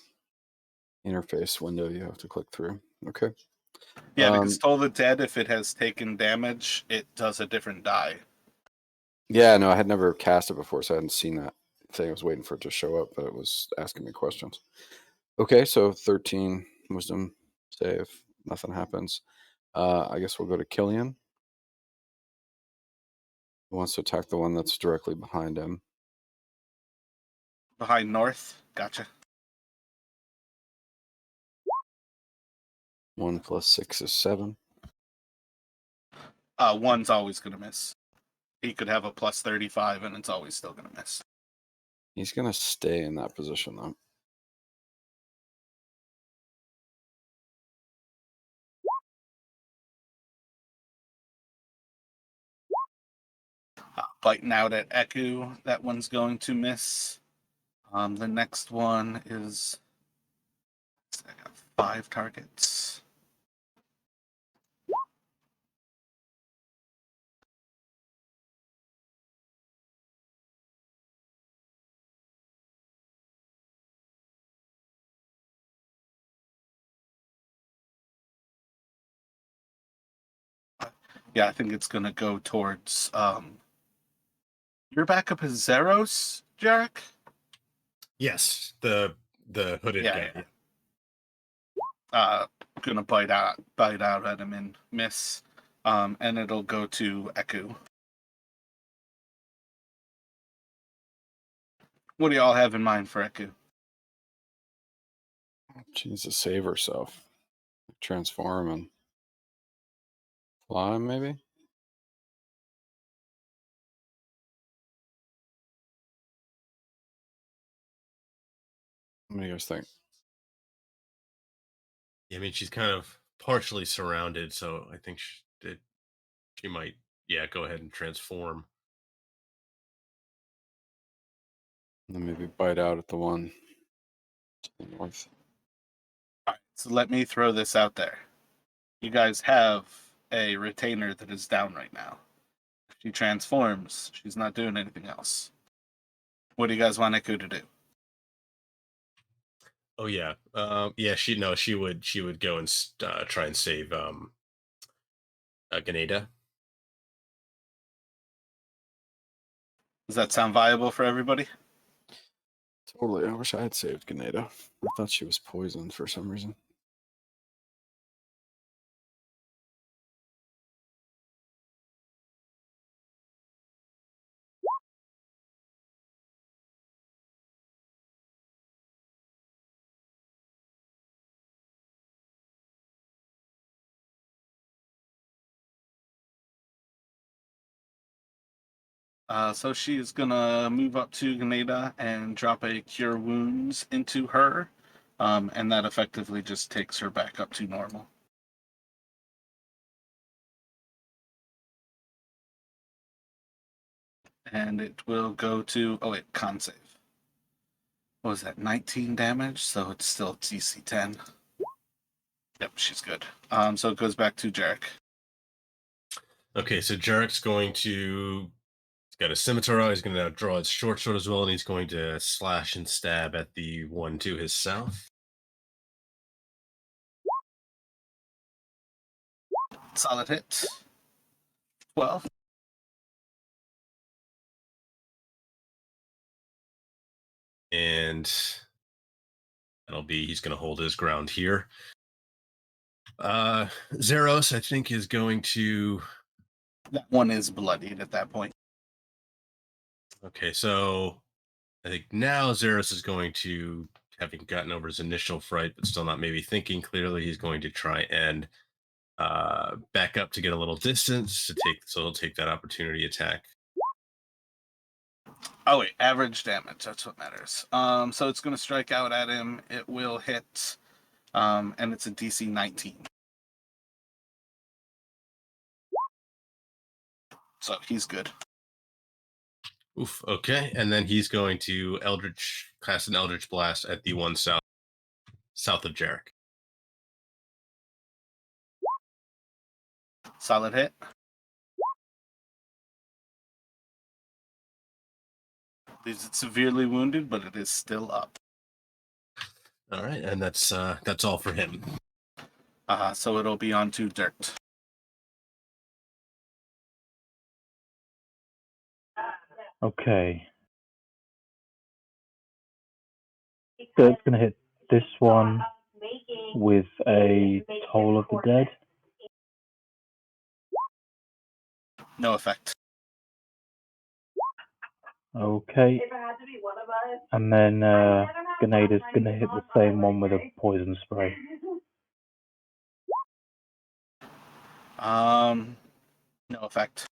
interface window you have to click through. Okay. Yeah, because Toll the Dead, if it has taken damage, it does a different die. Yeah, no, I had never cast it before, so I hadn't seen that thing. I was waiting for it to show up, but it was asking me questions. Okay, so 13 wisdom save. Nothing happens. I guess we'll go to Killian. Who wants to attack the one that's directly behind him? Behind North. Gotcha. 1 + 6 is 7. One's always going to miss. He could have a plus 35, and it's always still going to miss. He's going to stay in that position, though. Biting out at Eku, that one's going to miss. The next one is... I got 5 targets. Yeah, I think it's going to go towards... Your backup is Zeros, Jarek? Yes, the hooded Yeah, guy. yeah. Gonna bite out at him and miss. And it'll go to Eku. What do y'all have in mind for Eku? She needs to save herself. Transform and fly, maybe? What do you guys think? Yeah, I mean, she's kind of partially surrounded, so I think she might, go ahead and transform. And then maybe bite out at the one to the north. All right, so let me throw this out there. You guys have a retainer that is down right now. If she transforms, she's not doing anything else. What do you guys want Eku to do? Oh yeah, she would go and try and save Ganeda. Does that sound viable for everybody? Totally. I wish I had saved Ganeda. I thought she was poisoned for some reason. So she's gonna move up to Ganeda and drop a Cure Wounds into her, and that effectively just takes her back up to normal. And it will go to... Oh wait, con save. What was that, 19 damage? So it's still DC 10. Yep, she's good. So it goes back to Jarek. Okay, so Jarek's going to... He's got a scimitar. He's going to now draw his short sword as well, and he's going to slash and stab at the one to his south. Solid hit. 12. And he's going to hold his ground here. Zeros, I think, is going to... That one is bloodied at that point. Okay, so I think now Zeros is going to, having gotten over his initial fright, but still not maybe thinking clearly, he's going to try and back up to get a little distance so he'll take that opportunity attack. Oh wait, average damage, that's what matters. So it's gonna strike out at him. It will hit, and it's a DC 19. So he's good. Oof, okay. And then he's going to cast an Eldritch Blast at the one south of Jarek. Solid hit. Leaves it severely wounded, but it is still up. All right, and that's all for him. So it'll be onto dirt. Okay. Dirt's gonna hit this one with a Toll of the Dead. No effect. Okay. If it had to be one of us. And then Grenada's gonna hit the same one with a poison spray. No effect.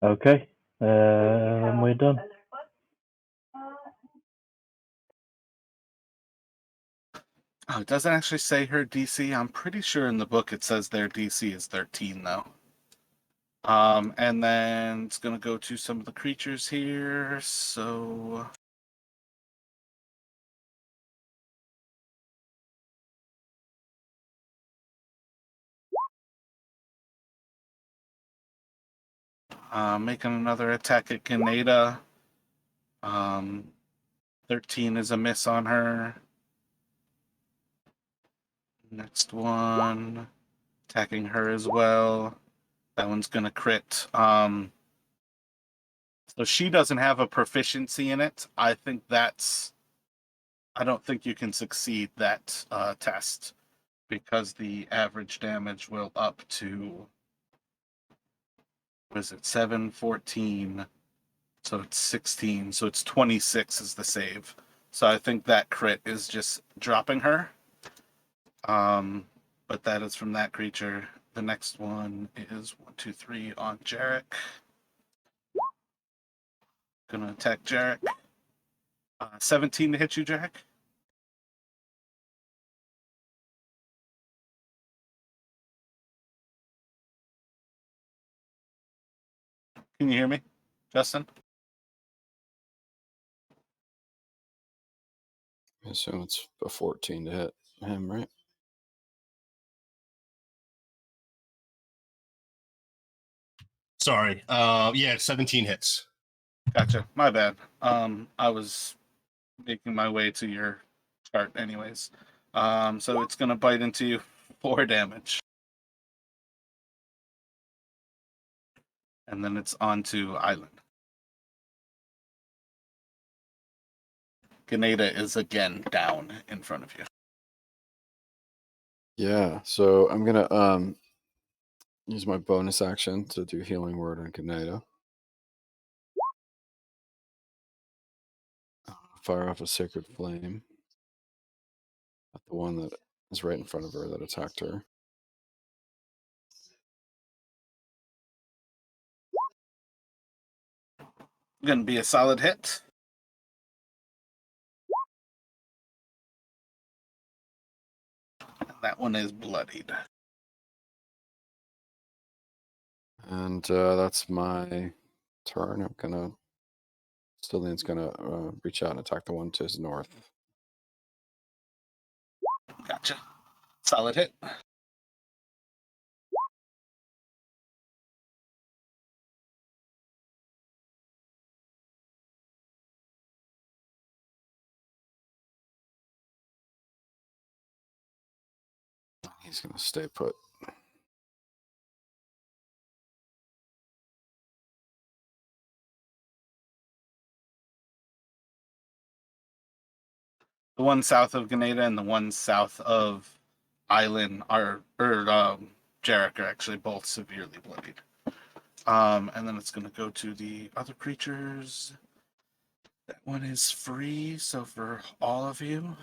Okay. And we're done. Oh, it doesn't actually say her DC. I'm pretty sure in the book it says their DC is 13, though. And then it's gonna go to some of the creatures here. So making another attack at Kaneda. 13 is a miss on her. Next one, attacking her as well. That one's gonna crit. So she doesn't have a proficiency in it. I don't think you can succeed that test because the average damage will up to, what is it, 7, 14. So it's 16. So it's 26 is the save. So I think that crit is just dropping her. But that is from that creature. The next one is 1, 2, 3 on Jarek. Gonna attack Jarek. 17 to hit you, Jarek. Can you hear me, Justin? I assume it's a 14 to hit him, right? Sorry. Yeah, 17 hits. Gotcha. My bad. I was making my way to your chart anyways. So it's gonna bite into you 4 damage. And then it's on to Island. Ganeda is again down in front of you. Yeah. So I'm gonna use my bonus action to do healing word on Kaneda. Fire off a sacred flame at the one that is right in front of her that attacked her. Gonna be a solid hit. That one is bloodied. And that's my turn. Stillian's gonna reach out and attack the one to his north. Gotcha. Solid hit. He's gonna stay put. The one south of Ganeda and the one south of Island Jarek are actually both severely bloodied. And then it's gonna go to the other creatures. That one is free, so for all of you.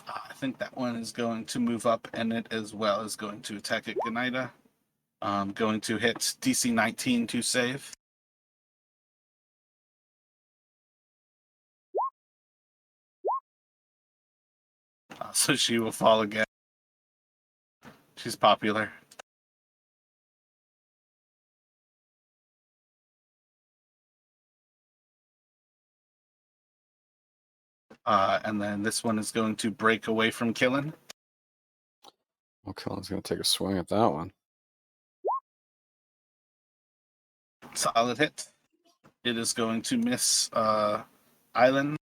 I think that one is going to move up, and it as well is going to attack at Ganeda. Going to hit DC 19 to save. So she will fall again. She's popular. And then this one is going to break away from Killen. Well, Cullen's going to take a swing at that one. Solid hit. It is going to miss Island,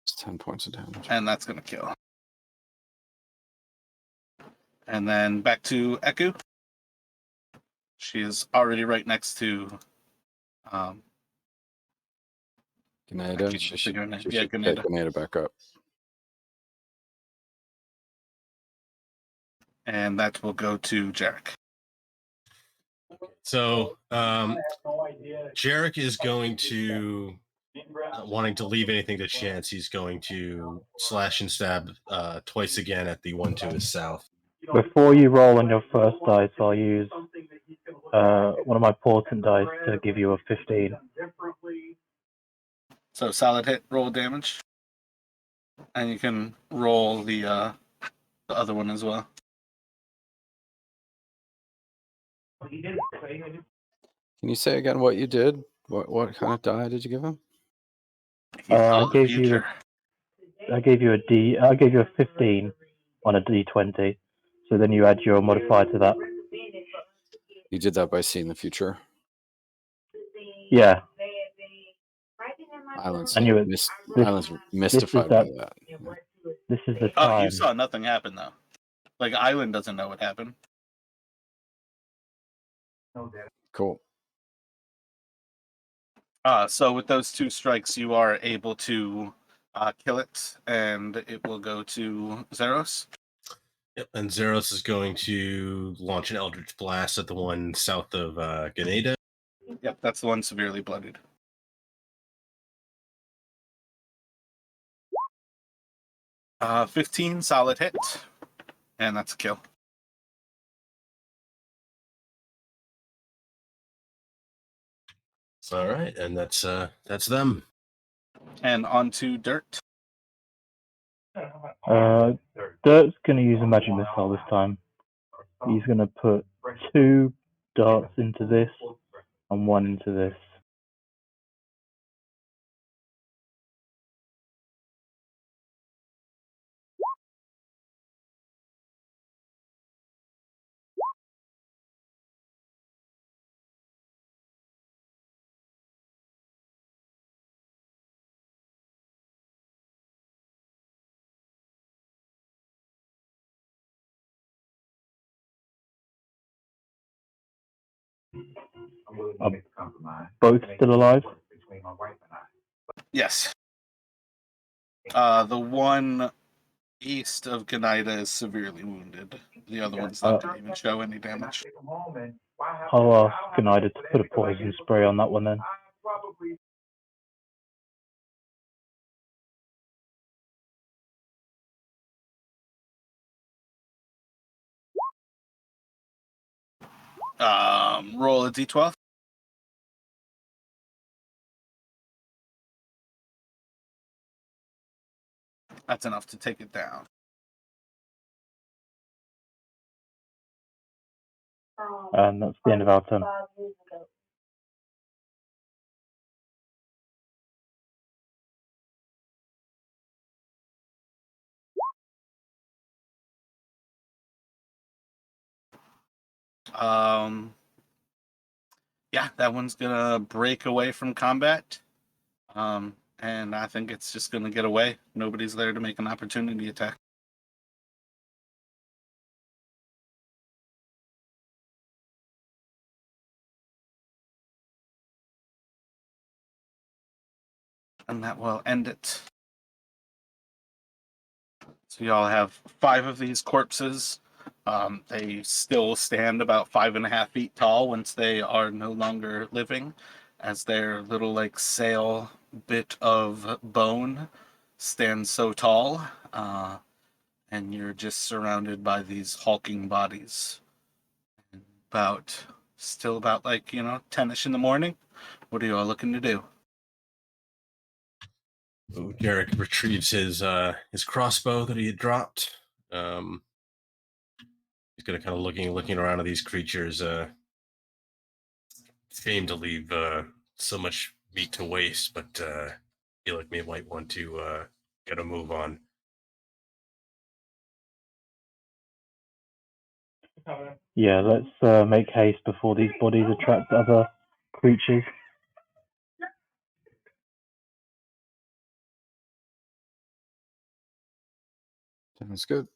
It's 10 points of damage. and that's going to kill. And then back to Eku. She is already right next to Ganeda. keep She missing should, her name. she Yeah, should Ganeda. take Ganeda back up. and that will go to Jarek. So Jarek is going to, wanting to leave anything to chance, he's going to slash and stab twice again at the one to his south. Before you roll on your first dice, I'll use one of my portent dice to give you a 15. So solid hit, roll damage, and you can roll the other one as well. Can you say again what you did? What kind of die did you give him? He I saw the gave you future. I gave you a 15 on a d20. So then you add your modifier to that. You did that by seeing the future. Yeah. Island's, I knew it. Island's mystified by that. Yeah. This is the Oh, time. you saw nothing happen though. Like Island doesn't know what happened. Cool. So with those two strikes, you are able to kill it, and it will go to Zeros. Yep, and Zeros is going to launch an Eldritch Blast at the one south of Ganeda. Yep, that's the one severely bloodied. Uh, 15 solid hit, and that's a kill. All right, and that's them. And onto Dirt. Dirt's going to use a magic missile this time. He's going to put 2 darts into this and 1 into this. Both still alive? Yes. The one east of Ganida is severely wounded. The other one's not going to even show any damage. I'll ask Ganida to put a poison spray on that one then. Roll a d12. That's enough to take it down. And that's the end of our turn. Yeah, that one's gonna break away from combat. And I think it's just gonna get away. Nobody's there to make an opportunity attack. And that will end it. So you all have 5 of these corpses. They still stand about 5.5 feet tall once they are no longer living, as their little like sail bit of bone stands so tall. And you're just surrounded by these hulking bodies. Still about like 10ish in the morning. What are you all looking to do? Jarek retrieves his crossbow that he had dropped. He's gonna kind of looking around at these creatures. Shame to leave so much meat to waste, but feel like we might want to get a move on. Yeah, let's make haste before these bodies attract other creatures. Sounds good.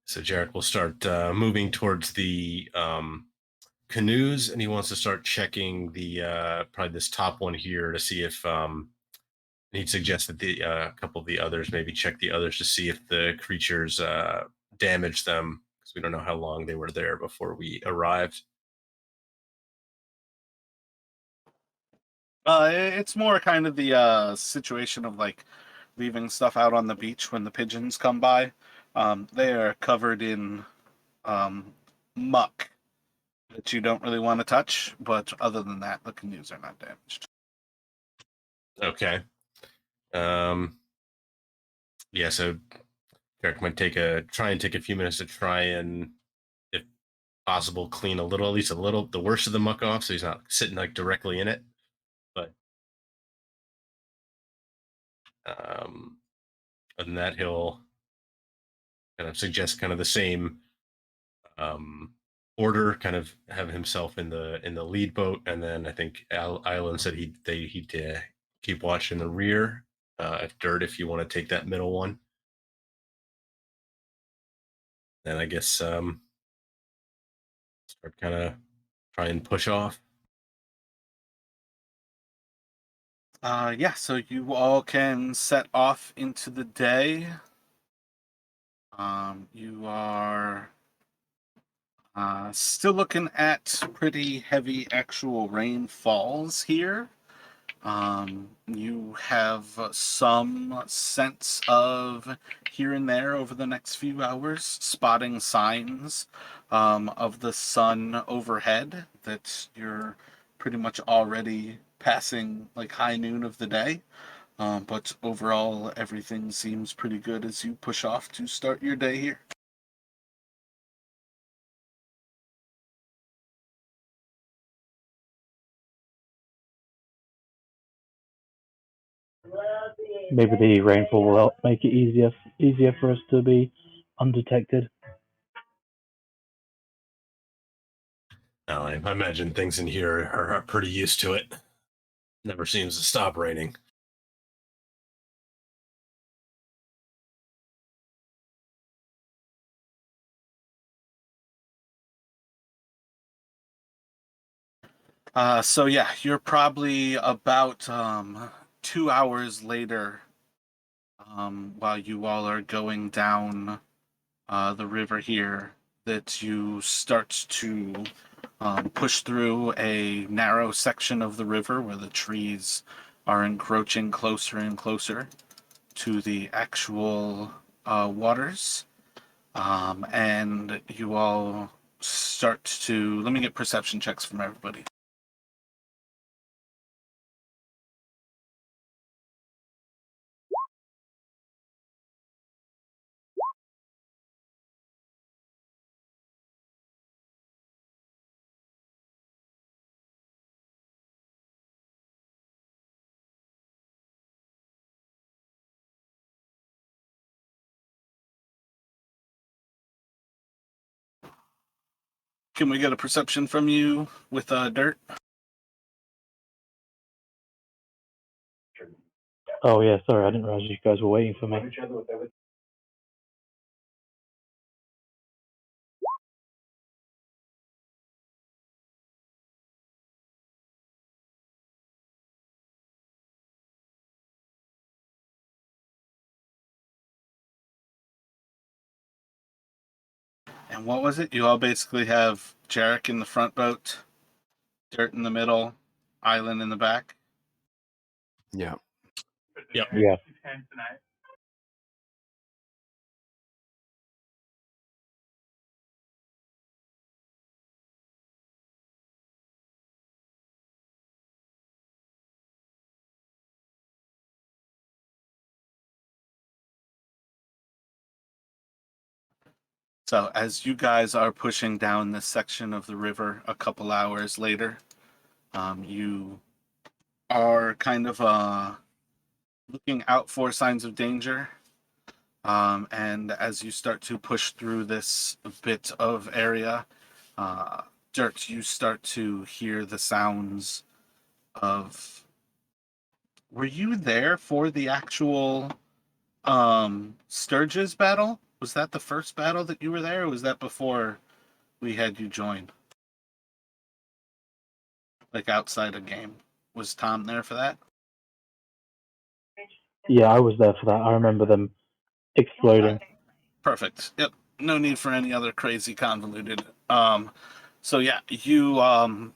So Jarek will start moving towards the canoes, and he wants to start checking the probably this top one here to see if he'd suggest that the a couple of the others maybe check the others to see if the creatures damaged them, because we don't know how long they were there before we arrived. It's more kind of the situation of like leaving stuff out on the beach when the pigeons come by. They are covered in muck that you don't really want to touch, but other than that, the canoes are not damaged. Okay. Yeah, so Derek might try and take a few minutes to try and, if possible, clean at least a little, the worst of the muck off, so he's not sitting like directly in it. But other than that, he'll kind of suggest kind of the same order, kind of have himself in the lead boat, and then I think Island said he'd keep watch in the rear. If Dirt, if you want to take that middle one, then I guess start kind of try and push off. Yeah, so you all can set off into the day. You are still looking at pretty heavy actual rainfalls here. You have some sense of here and there over the next few hours spotting signs of the sun overhead that you're pretty much already passing like high noon of the day. But overall, everything seems pretty good as you push off to start your day here. Maybe the rainfall will help make it easier for us to be undetected. I imagine things in here are pretty used to it. Never seems to stop raining. So yeah, you're probably about 2 hours later, while you all are going down the river here, that you start to push through a narrow section of the river where the trees are encroaching closer and closer to the actual waters. And you all start to, let me get perception checks from everybody. Can we get a perception from you with Dirt? Oh yeah, sorry, I didn't realize you guys were waiting for me. And what was it? You all basically have Jarek in the front boat, Dirt in the middle, Island in the back. Yeah. Yep. Yeah. So as you guys are pushing down this section of the river a couple hours later, you are kind of looking out for signs of danger. And as you start to push through this bit of area, Dirk, you start to hear the sounds of. Were you there for the actual Sturgis battle? Was that the first battle that you were there, or was that before we had you join? Like outside a game. Was Tom there for that? Yeah, I was there for that. I remember them exploding. Perfect. Yep. No need for any other crazy convoluted. So yeah, you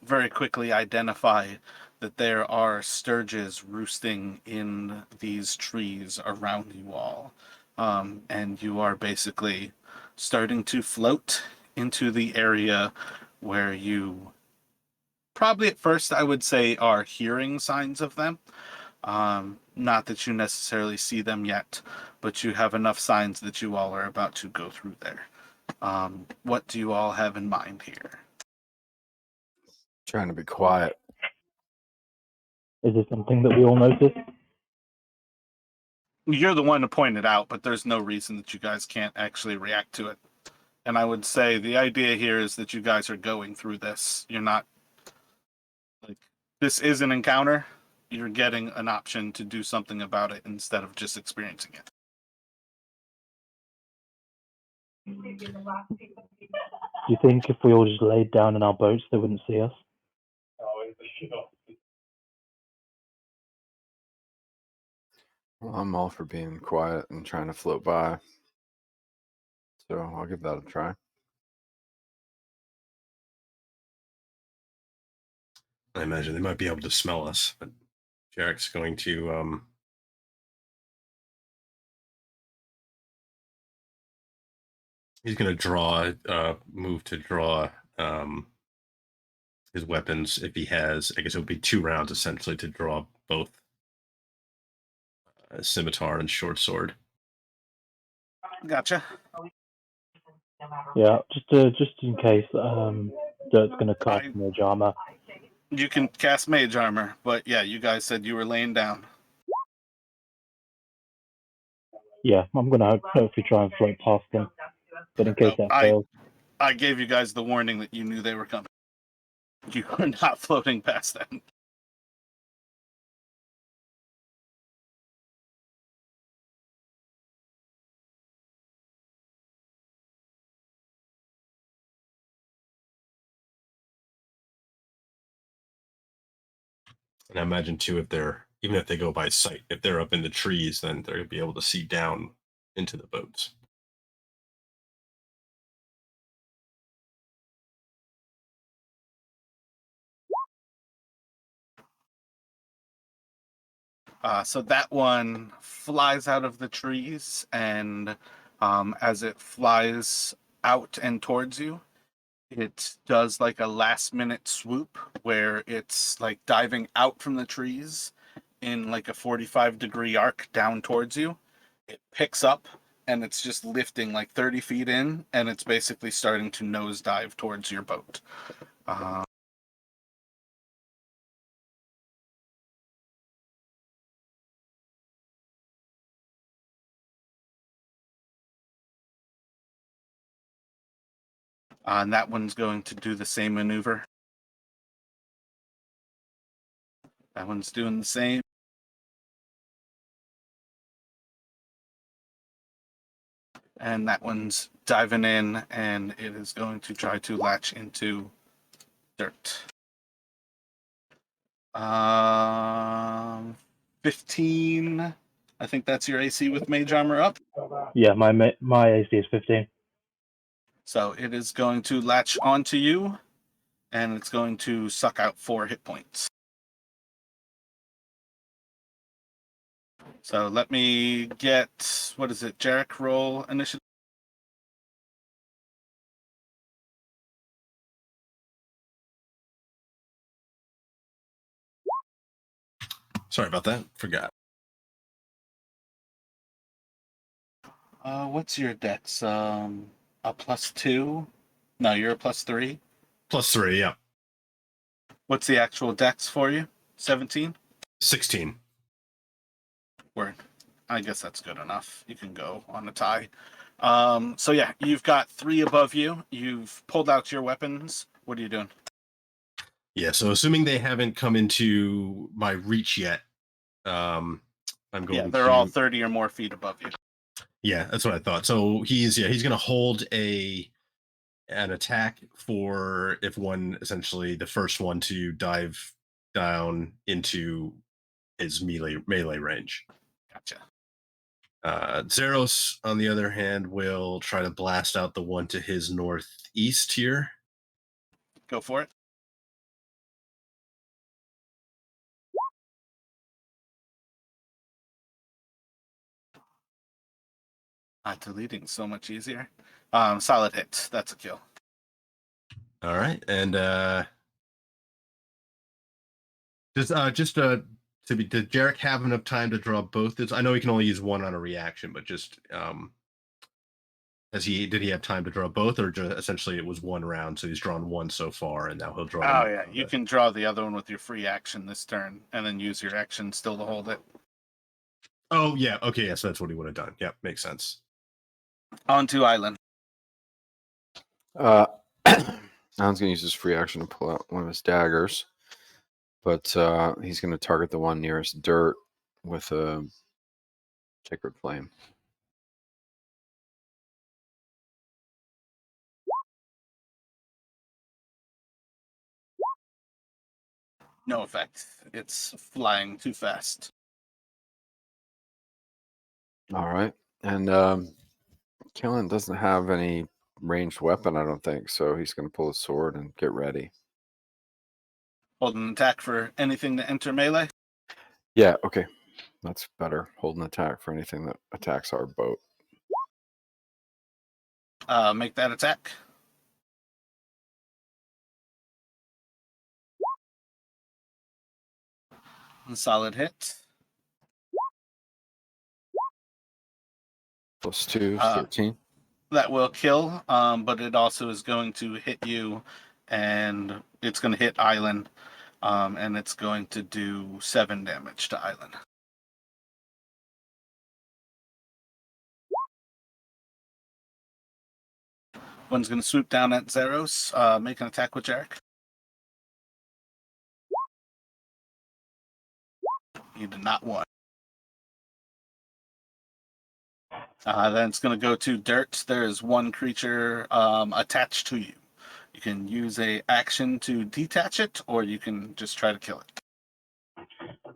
very quickly identify that there are sturges roosting in these trees around you all. And you are basically starting to float into the area where you probably at first I would say are hearing signs of them. Not that you necessarily see them yet, but you have enough signs that you all are about to go through there. What do you all have in mind here? Trying to be quiet. Is this something that we all noticed? You're the one to point it out, but there's no reason that you guys can't actually react to it. And I would say the idea here is that you guys are going through this. You're not like this is an encounter. You're getting an option to do something about it instead of just experiencing it. Do you think if we all just laid down in our boats, they wouldn't see us? Well, I'm all for being quiet and trying to float by. So I'll give that a try. I imagine they might be able to smell us, but Jarek's going to he's going to draw move to draw his weapons if he has. I guess it would be 2 rounds essentially to draw both scimitar and short sword. Gotcha. Yeah, just in case Dirt's going to cast mage armor. You can cast mage armor, but yeah, you guys said you were laying down. Yeah, I'm going to hopefully try and float past them. But in case that fails. I gave you guys the warning that you knew they were coming. You are not floating past them. And I imagine too, even if they go by sight, if they're up in the trees, then they're going to be able to see down into the boats. So that one flies out of the trees, and as it flies out and towards you, it does like a last minute swoop where it's like diving out from the trees in like a 45-degree arc down towards you. It picks up and it's just lifting like 30 feet in, and it's basically starting to nosedive towards your boat. And that one's going to do the same maneuver. That one's doing the same. And that one's diving in, and it is going to try to latch into Dirt. 15. I think that's your AC with mage armor up. Yeah, my AC is 15. So it is going to latch onto you, and it's going to suck out 4 hit points. So let me get, what is it, Jarek, roll initiative. Sorry about that. Forgot. What's your dex? A +2? No, you're a +3. +3, yeah. What's the actual dex for you? 17? 16. Word. I guess that's good enough. You can go on a tie. So yeah, you've got 3 above you. You've pulled out your weapons. What are you doing? Yeah, so assuming they haven't come into my reach yet, I'm going Yeah, to... they're all 30 or more feet above you. Yeah, that's what I thought. So he's going to hold an attack for if one, essentially the first one to dive down into his melee range. Gotcha. Zeros, on the other hand, will try to blast out the one to his northeast here. Go for it. Deleting so much easier. Solid hit. That's a kill. All right, and did Jarek have enough time to draw both? I know he can only use one on a reaction, but just did he have time to draw both, or just essentially it was one round, so he's drawn one so far, and now he'll draw. Oh yeah, you can draw the other one with your free action this turn, and then use your action still to hold it. Oh yeah, okay, yeah, so that's what he would have done. Yep, makes sense. On to Island. Alan's going to use his free action to pull out one of his daggers, but he's going to target the one nearest dirt with a sacred flame. No effect. It's flying too fast. All right, and Killen doesn't have any ranged weapon, I don't think, so he's going to pull his sword and get ready. Hold an attack for anything to enter melee. Yeah, okay, that's better. Hold an attack for anything that attacks our boat. Make that attack. Solid hit. +2, 13. That will kill, but it also is going to hit you, and it's going to hit Island, and it's going to do 7 damage to Island. One's going to swoop down at Zeros, make an attack with Jarek. You did not want. Then it's going to go to Dirt. There is one creature attached to you. You can use a action to detach it, or you can just try to kill it.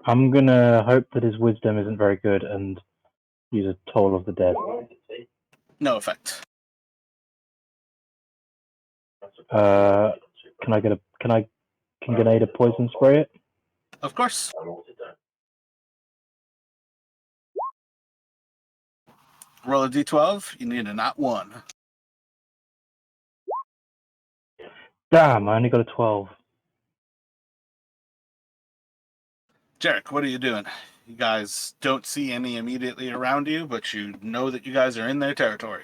I'm gonna hope that his wisdom isn't very good and use a Toll of the Dead. No effect. Can I grenade a poison spray it? Of course. Roll a d12. You need a not 1. Damn, I only got a 12. Jarek, what are you doing? You guys don't see any immediately around you, but you know that you guys are in their territory.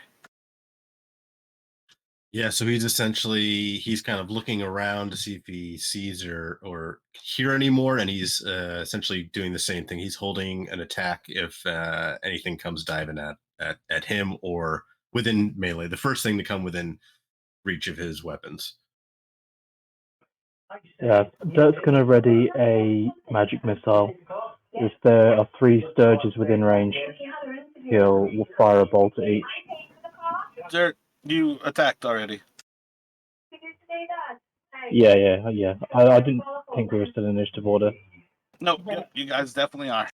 Yeah, so he's kind of looking around to see if he sees or hear anymore, and he's essentially doing the same thing. He's holding an attack if anything comes diving at him or within melee. The first thing to come within reach of his weapons. Yeah, Dirt's gonna ready a magic missile. If there are 3 Sturges within range, he'll fire a bolt at each. Dirt, you attacked already. Yeah. I didn't think we were still in initiative order. Nope, you guys definitely are.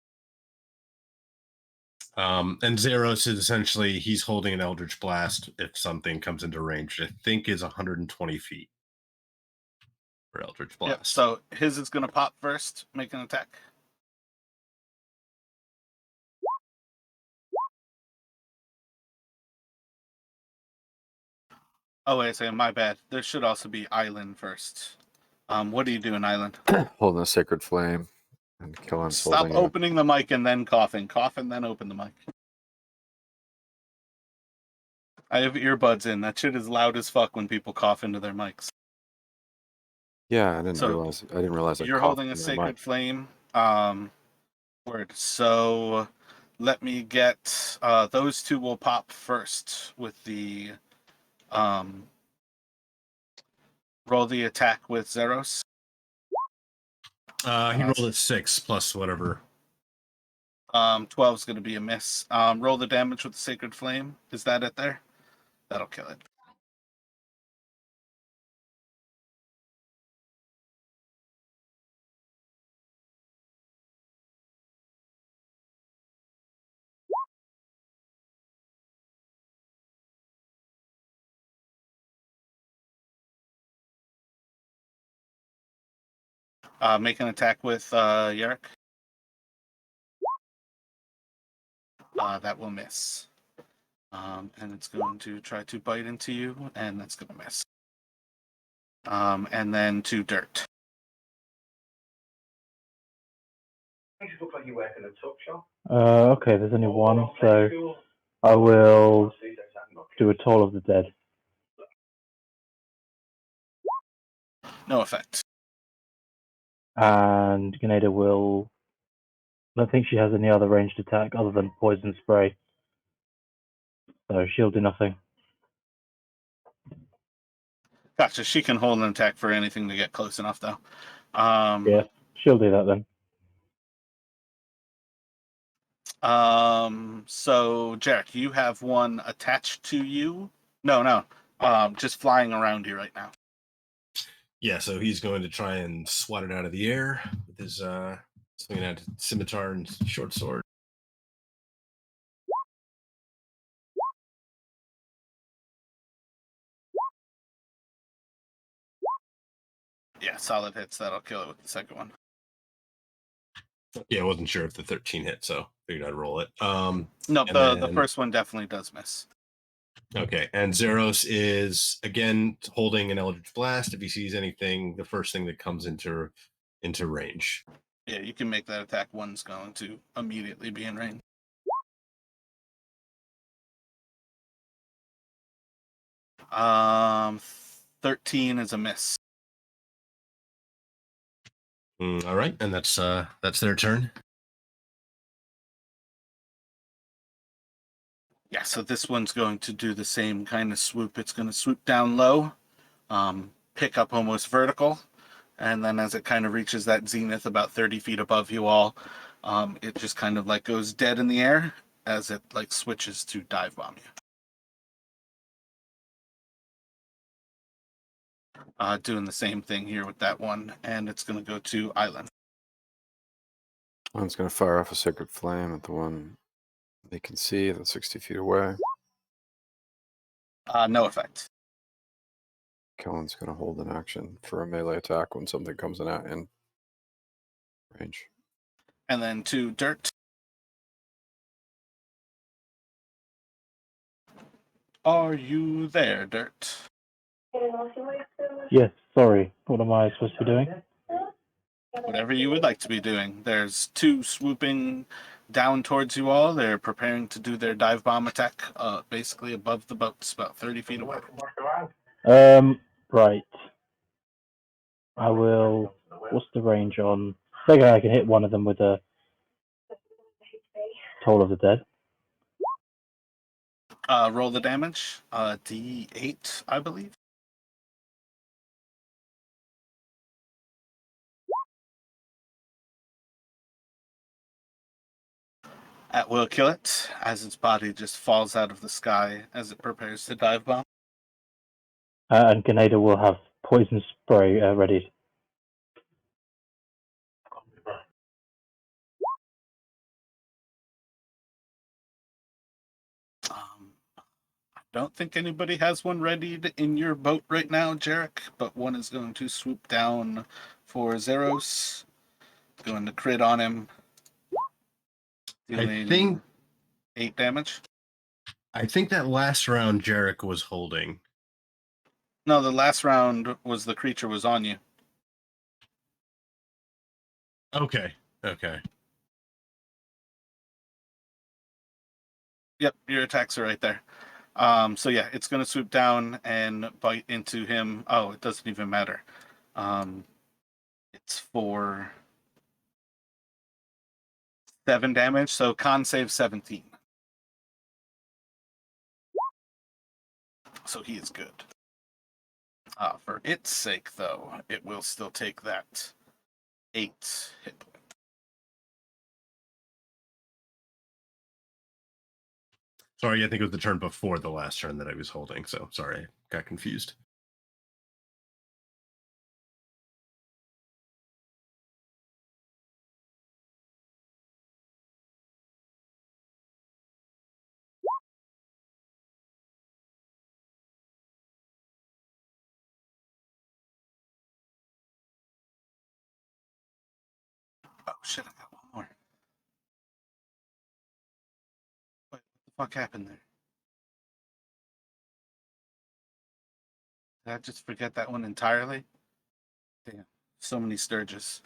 And Zeros is essentially, he's holding an Eldritch Blast if something comes into range. I think is 120 feet for Eldritch Blast. Yep, so his is going to pop first. Make an attack. Oh, wait a second. My bad. There should also be Island first. What are you doing, Island? Holding a sacred flame. And Killen's Stop holding opening the mic and then coughing. Cough and then open the mic. I have earbuds in. That shit is loud as fuck when people cough into their mics. Yeah, I didn't So, realize. I didn't realize. You're holding a sacred flame. Word. So let me get those two will pop first with the roll the attack with Zeros. He rolled a 6 plus whatever. 12 is going to be a miss. Roll the damage with the Sacred Flame. Is that it there? That'll kill it. Make an attack with Yarrick. That will miss. And it's going to try to bite into you, and that's going to miss. And then to Dirt. Okay, there's only one, so I will do a Toll of the Dead. No effect. And Ganeda will... I don't think she has any other ranged attack other than Poison Spray. So she'll do nothing. Gotcha. She can hold an attack for anything to get close enough, though. Yeah, she'll do that then. So Jarek, you have one attached to you. No. Just flying around you right now. Yeah, so he's going to try and swat it out of the air with his swinging at scimitar and short sword. Yeah, solid hits. That'll kill it with the second one. Yeah, I wasn't sure if the 13 hit, so figured I'd roll it. No, the first one definitely does miss. Okay, and Zeros is again holding an Eldritch Blast. If he sees anything, the first thing that comes into range. Yeah, you can make that attack. One's going to immediately be in range. Um, 13 is a miss. All right, and that's their turn. Yeah, so this one's going to do the same kind of swoop. It's going to swoop down low, pick up almost vertical, and then as it kind of reaches that zenith about 30 feet above you all, it just kind of like goes dead in the air as it like switches to dive bomb you. Doing the same thing here with that one, and it's going to go to Island. One's going to fire off a Sacred Flame at the one they can see that's 60 feet away. No effect. Kellen's going to hold an action for a melee attack when something comes in range. And then to Dirt. Are you there, Dirt? Yes, sorry. What am I supposed to be doing? Whatever you would like to be doing. There's two swooping down towards you all. They're preparing to do their dive bomb attack, basically above the boats, about 30 feet away. Right. I will... What's the range on... I think I can hit one of them with a Toll of the Dead. Roll the damage. D8, I believe. That will kill it as its body just falls out of the sky as it prepares to dive bomb. And Ganeda will have Poison Spray ready. I don't think anybody has one ready in your boat right now, Jarek, but one is going to swoop down for Zeros. Going to crit on him. I think 8 damage. I think that last round Jarek was holding. No, the last round was the creature was on you. Okay. Yep, your attacks are right there. So yeah, it's going to swoop down and bite into him. Oh, it doesn't even matter. It's for 7 damage, so con save 17. So he is good. For its sake, though, it will still take that 8 hit point. Sorry, I think it was the turn before the last turn that I was holding, so sorry, I got confused. Oh shit, I got one more. What the fuck happened there? Did I just forget that one entirely? Damn, so many Sturges.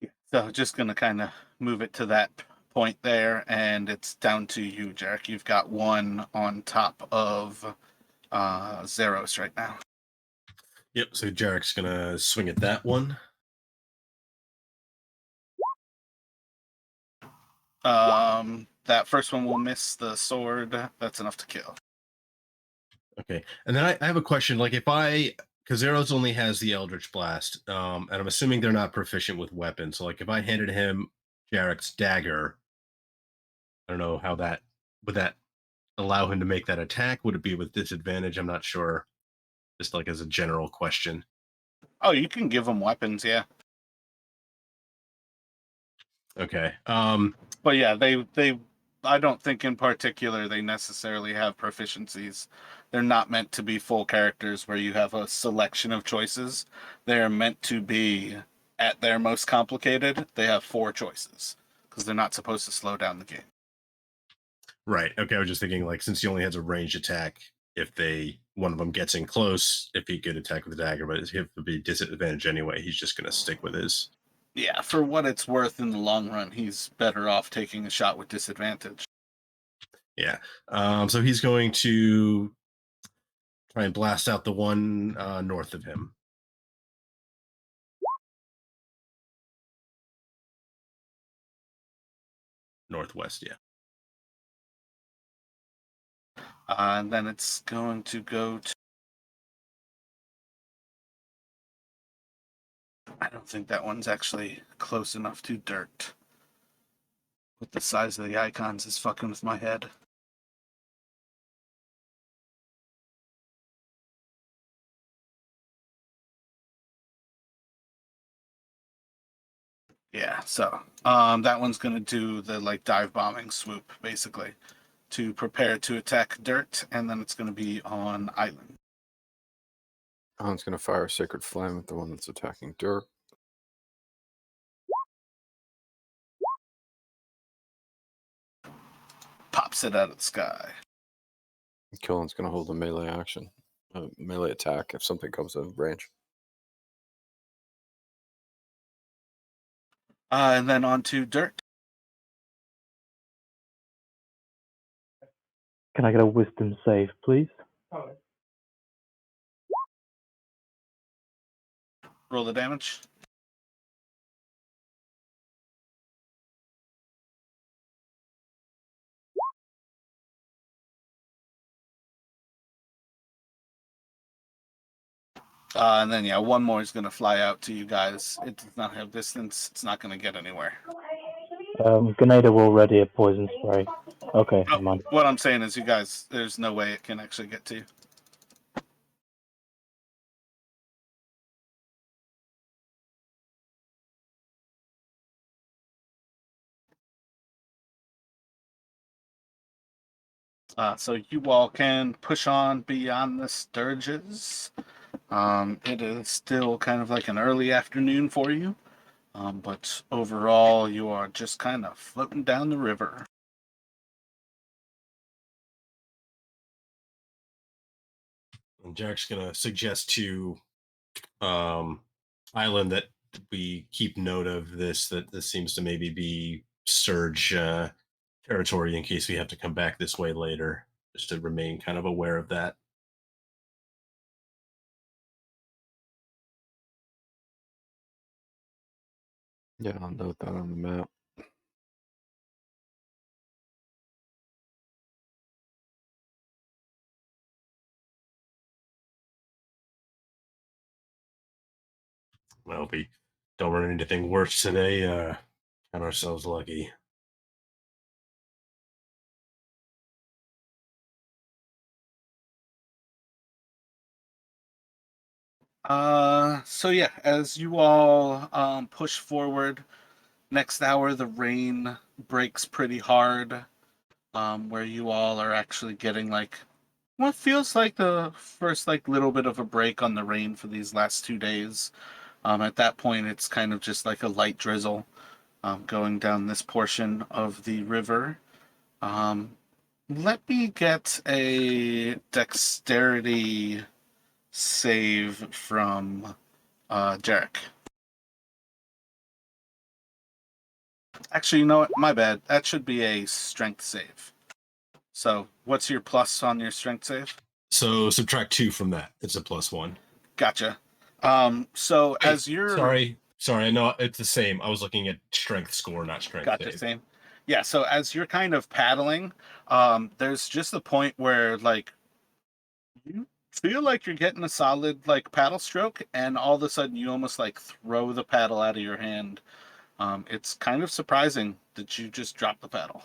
Yeah. So just gonna kind of move it to that point there, and it's down to you, Jarek. You've got one on top of Zeros right now. Yep, so Jarek's gonna swing at that one. That first one will miss the sword. That's enough to kill. Okay, and then I have a question. Like, because Zeros only has the Eldritch Blast, and I'm assuming they're not proficient with weapons. So, like, if I handed him Jarek's dagger, I don't know how would that allow him to make that attack? Would it be with disadvantage? I'm not sure. Just like as a general question. Oh, you can give them weapons, yeah. Okay. But yeah, they I don't think in particular they necessarily have proficiencies. They're not meant to be full characters where you have a selection of choices. They're meant to be at their most complicated. They have 4 choices because they're not supposed to slow down the game. Right. Okay. I was just thinking, like, since he only has a ranged attack, if one of them gets in close, if he could attack with the dagger, but if it would be disadvantage anyway, he's just going to stick with his. Yeah, for what it's worth in the long run, he's better off taking a shot with disadvantage. Yeah. So he's going to try and blast out the one north of him. Northwest, yeah. And then it's going to go to... I don't think that one's actually close enough to dirt. With the size of the icons is fucking with my head. Yeah, so that one's gonna do the like dive bombing swoop basically to prepare to attack dirt, and then it's gonna be on island. Alan's going to fire Sacred Flame at the one that's attacking Dirk. Pops it out of the sky. Killen's going to hold a melee action, melee attack if something comes in range. And then on to dirt. Can I get a wisdom save, please? Roll the damage. And then, yeah, one more is going to fly out to you guys. It does not have distance. It's not going to get anywhere. Grenada will ready a poison spray. Okay, Oh, never mind. what I'm saying is, you guys, there's no way it can actually get to you. So you all can push on beyond the Sturges. It is still kind of like an early afternoon for you. But overall, you are just kind of floating down the river. And Jarek's going to suggest to Island that we keep note of this, that this seems to maybe be Surge territory in case we have to come back this way later, just to remain kind of aware of that. Yeah, I'll note that on the map. Well, if we don't run into anything worse today, count ourselves lucky. So yeah, as you all push forward, next hour the rain breaks pretty hard, where you all are actually getting like what feels like the first like little bit of a break on the rain for these last 2 days. At that point, it's kind of just like a light drizzle going down this portion of the river. Um, Let me get a dexterity save from Jarek. Actually, you know what? My bad. That should be a strength save. So, what's your plus on your strength save? So subtract 2 from that. It's a +1. Gotcha. So Wait, as you're sorry, I know it's the same. I was looking at strength score, not strength gotcha, save. same. Yeah. So as you're kind of paddling, there's just a point where like you feel like you're getting a solid like paddle stroke, and all of a sudden you almost like throw the paddle out of your hand. It's kind of surprising that you just dropped the paddle.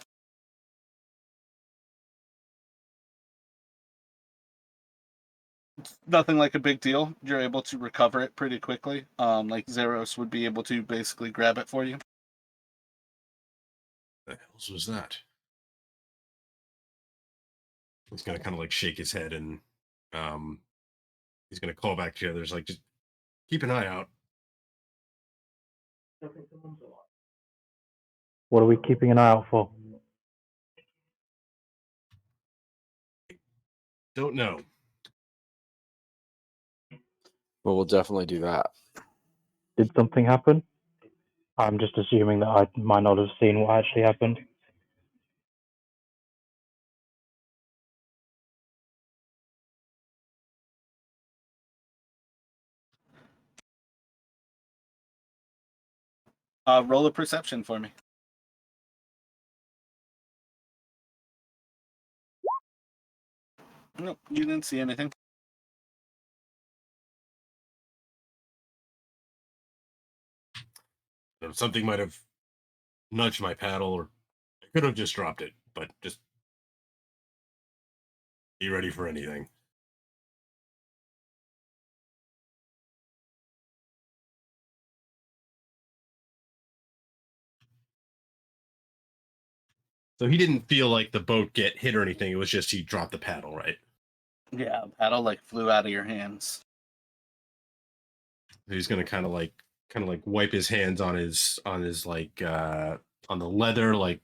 Nothing like a big deal. You're able to recover it pretty quickly. Like Zeros would be able to basically grab it for you. The hell was that? He's gonna kind of like shake his head and um he's gonna call back to the others like just keep an eye out. What are we keeping an eye out for? Don't know. Well, we'll definitely do that. Did something happen? I'm just assuming that I might not have seen what actually happened. Roll a perception for me. Nope, you didn't see anything. Something might have nudged my paddle, or I could have just dropped it, but just be ready for anything. So he didn't feel like the boat get hit or anything. It was just he dropped the paddle, right? Yeah, paddle like flew out of your hands. He's gonna kind of like wipe his hands on his like on the leather, like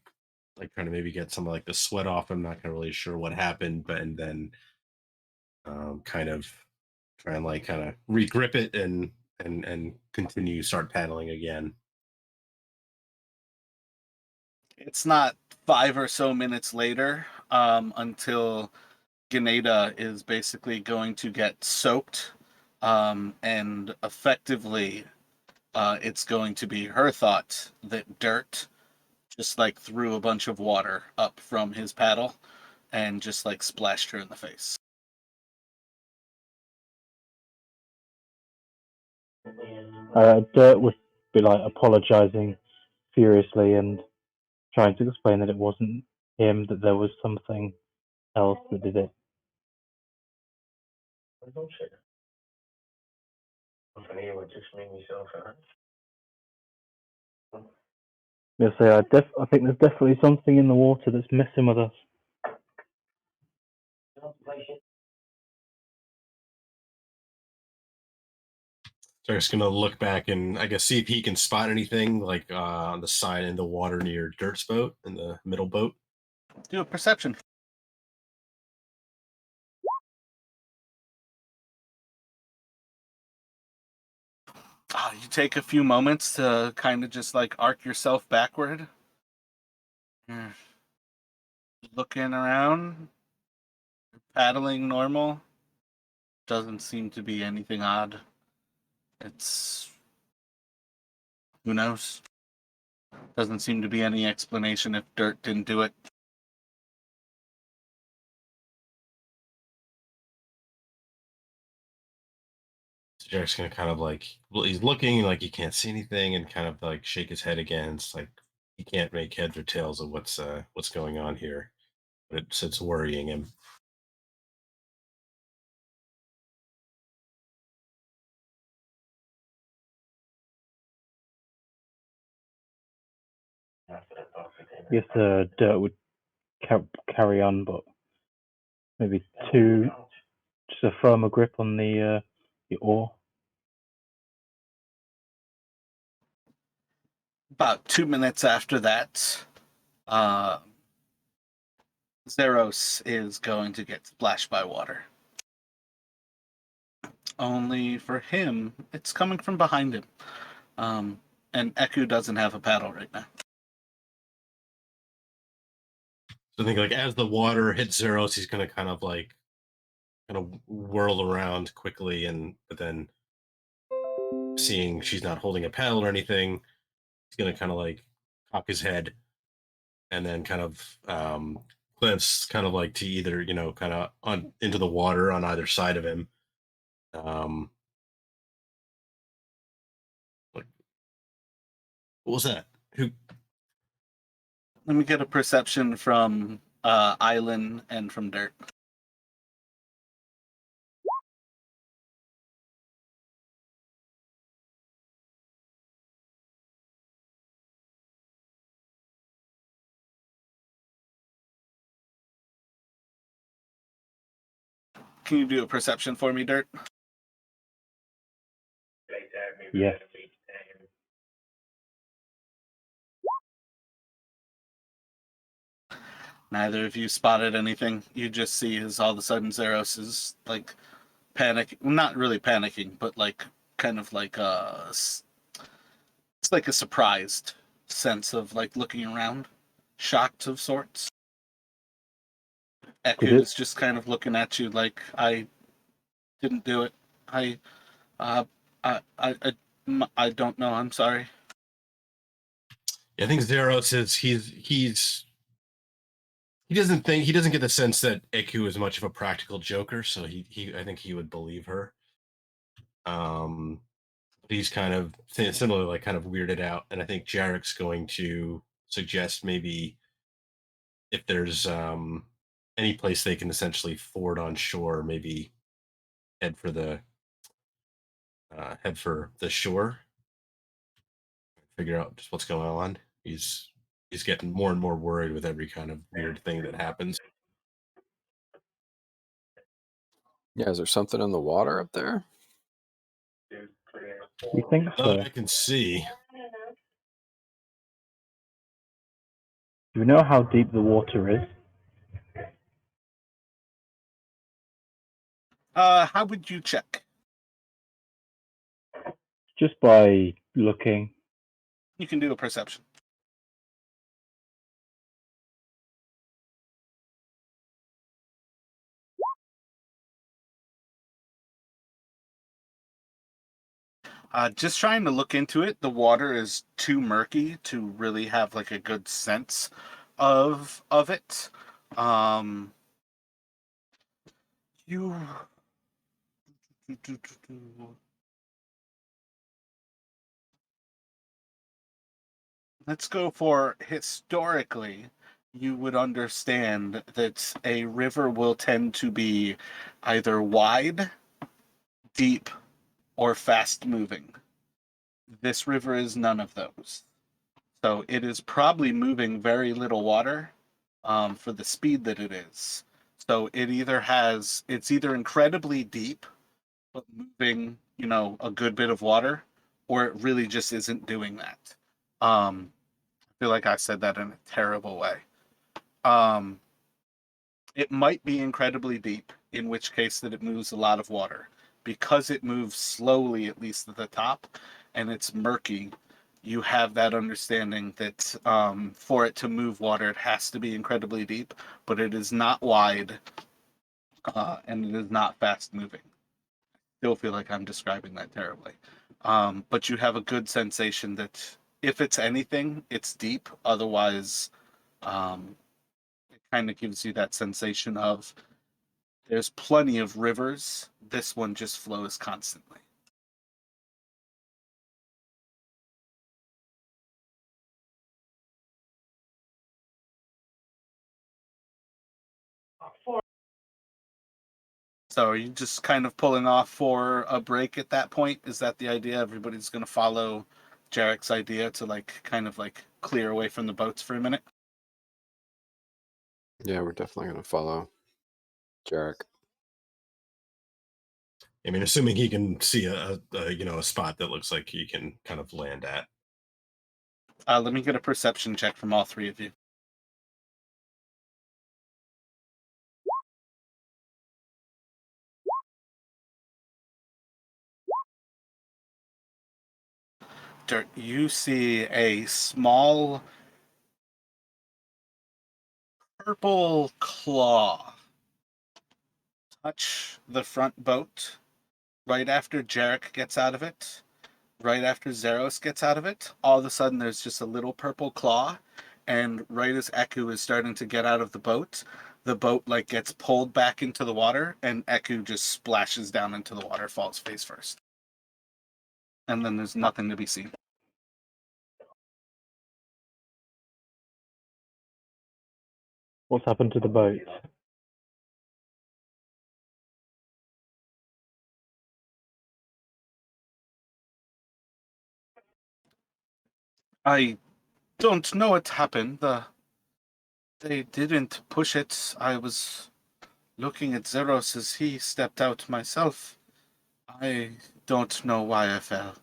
trying to maybe get some of like the sweat off. I'm not really sure what happened, but and then kind of try and like kind of regrip it and continue start paddling again. It's not 5 or so minutes later until Ganeda is basically going to get soaked, and effectively, it's going to be her thought that Dirt just like threw a bunch of water up from his paddle and just like splashed her in the face. Dirt would be like apologizing furiously and trying to explain that it wasn't him, that there was something else that did it. You'll say, I think there's definitely something in the water that's messing with us. So I'm just gonna look back and I guess see if he can spot anything like on the side in the water near Dirt's boat in the middle boat. Do a perception. You take a few moments to kind of just like arc yourself backward. You're looking around, paddling normal. Doesn't seem to be anything odd. It's who knows? Doesn't seem to be any explanation if Dirt didn't do it. So Jarek's gonna kind of like, well, he's looking like he can't see anything, and kind of like shake his head again. It's like he can't make heads or tails of what's going on here, but it's worrying him. Yes, Dirt would carry on, but maybe just a firmer grip on the oar. About 2 minutes after that, Zeros is going to get splashed by water. Only for him, it's coming from behind him. And Eku doesn't have a paddle right now. So I think like as the water hits Zeros, he's gonna kind of whirl around quickly, and but then seeing she's not holding a paddle or anything, he's gonna kind of like cock his head and then kind of glance kind of like to either, kind of on into the water on either side of him. Like, what was that? Who? Let me get a perception from Island and from Dirt. Can you do a perception for me, Dirt? Yes. Neither of you spotted anything. You just see as all of a sudden Zeros is like panic, not really panicking, but like kind of like it's like a surprised sense of like looking around, shocked of sorts. Eku is just kind of looking at you like, I didn't do it. I uh I don't know. I'm sorry. I think Zeros is he doesn't get the sense that Eku is much of a practical joker, so he I think he would believe her. He's kind of similarly like kind of weirded out, and I think Jarek's going to suggest maybe if there's any place they can essentially ford on shore, maybe head for the shore, figure out just what's going on. He's getting more and more worried with every kind of weird thing that happens. Yeah, is there something in the water up there? You think so? I can see. Do you know how deep the water is? How would you check? Just by looking. You can do a perception. Just trying to look into it, the water is too murky to really have like a good sense of it. You let's go for historically. You would understand that a river will tend to be either wide, deep, or fast moving. This river is none of those. So it is probably moving very little water for the speed that it is. So it's either incredibly deep, but moving, a good bit of water, or it really just isn't doing that. I feel like I said that in a terrible way. It might be incredibly deep, in which case that it moves a lot of water. Because it moves slowly, at least at the top, and it's murky, you have that understanding that for it to move water, it has to be incredibly deep, but it is not wide, and it is not fast moving. Still feel like I'm describing that terribly. But you have a good sensation that if it's anything, it's deep. Otherwise, it kind of gives you that sensation of there's plenty of rivers. This one just flows constantly. So are you just kind of pulling off for a break at that point? Is that the idea? Everybody's going to follow Jarek's idea to kind of clear away from the boats for a minute? Yeah, we're definitely going to follow Jarek. I mean, assuming he can see a spot that looks like he can kind of land at. Let me get a perception check from all three of you. Dirt, you see a small purple claw touch the front boat right after Jarek gets out of it. Right after Zeros gets out of it, all of a sudden there's just a little purple claw, and right as Eku is starting to get out of the boat gets pulled back into the water, and Eku just splashes down into the water, falls face first. And then there's nothing to be seen. What's happened to the boat? I don't know what happened. They didn't push it. I was looking at Zeros as he stepped out myself. I don't know why I fell.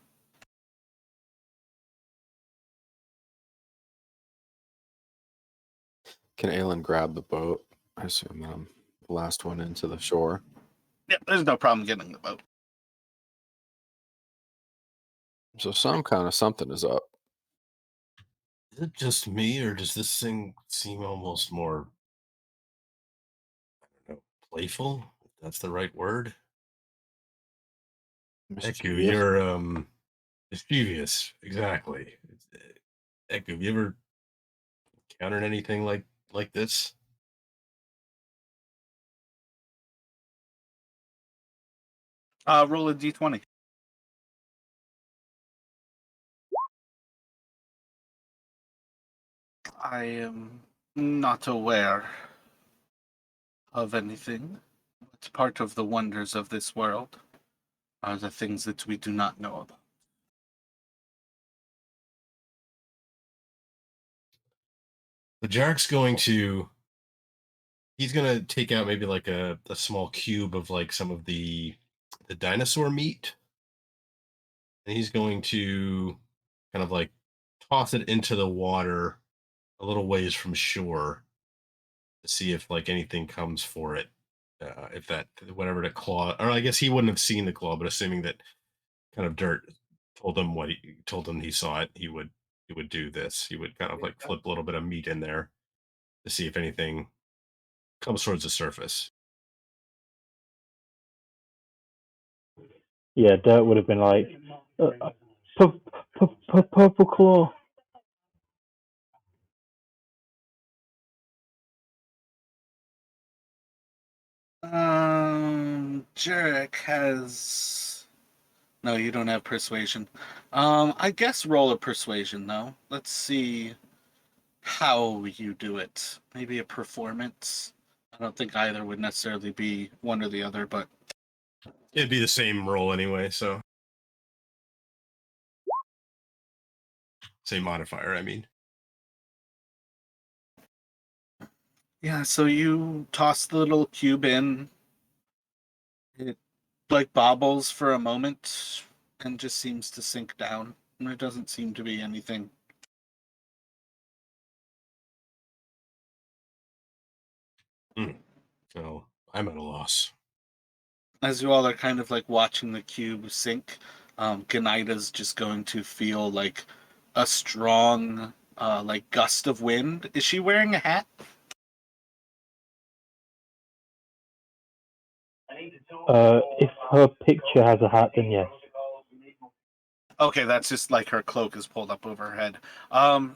Can Aelin grab the boat? I assume the last one into the shore. Yeah, there's no problem getting the boat. So some kind of something is up. Is it just me, or does this thing seem almost more, I don't know, playful? If that's the right word. Eku, Mischievous? you're mischievous. Exactly. Eku, have you ever encountered anything like this? Roll a d20. I am not aware of anything. It's part of the wonders of this world are the things that we do not know about. The Jarek's he's gonna take out maybe like a small cube of like some of the dinosaur meat, and he's going to kind of like toss it into the water a little ways from shore to see if like anything comes for it. If that whatever the claw, or I guess he wouldn't have seen the claw, but assuming that kind of dirt told him told him he saw it, he would do this. He would kind of like flip a little bit of meat in there to see if anything comes towards the surface. Yeah, Dirt would have been like, purple claw. Jarek has. No, you don't have persuasion. I guess roll a persuasion though. Let's see how you do it. Maybe a performance. I don't think either would necessarily be one or the other, but It'd be the same roll anyway, so same modifier. I mean, yeah. So you toss the little cube in. It bobbles for a moment and just seems to sink down. And there doesn't seem to be anything. so I'm at a loss. As you all are kind of watching the cube sink, Ganida's just going to feel like a strong gust of wind. Is she wearing a hat? If her picture has a hat, then yes. Okay, that's just like her cloak is pulled up over her head.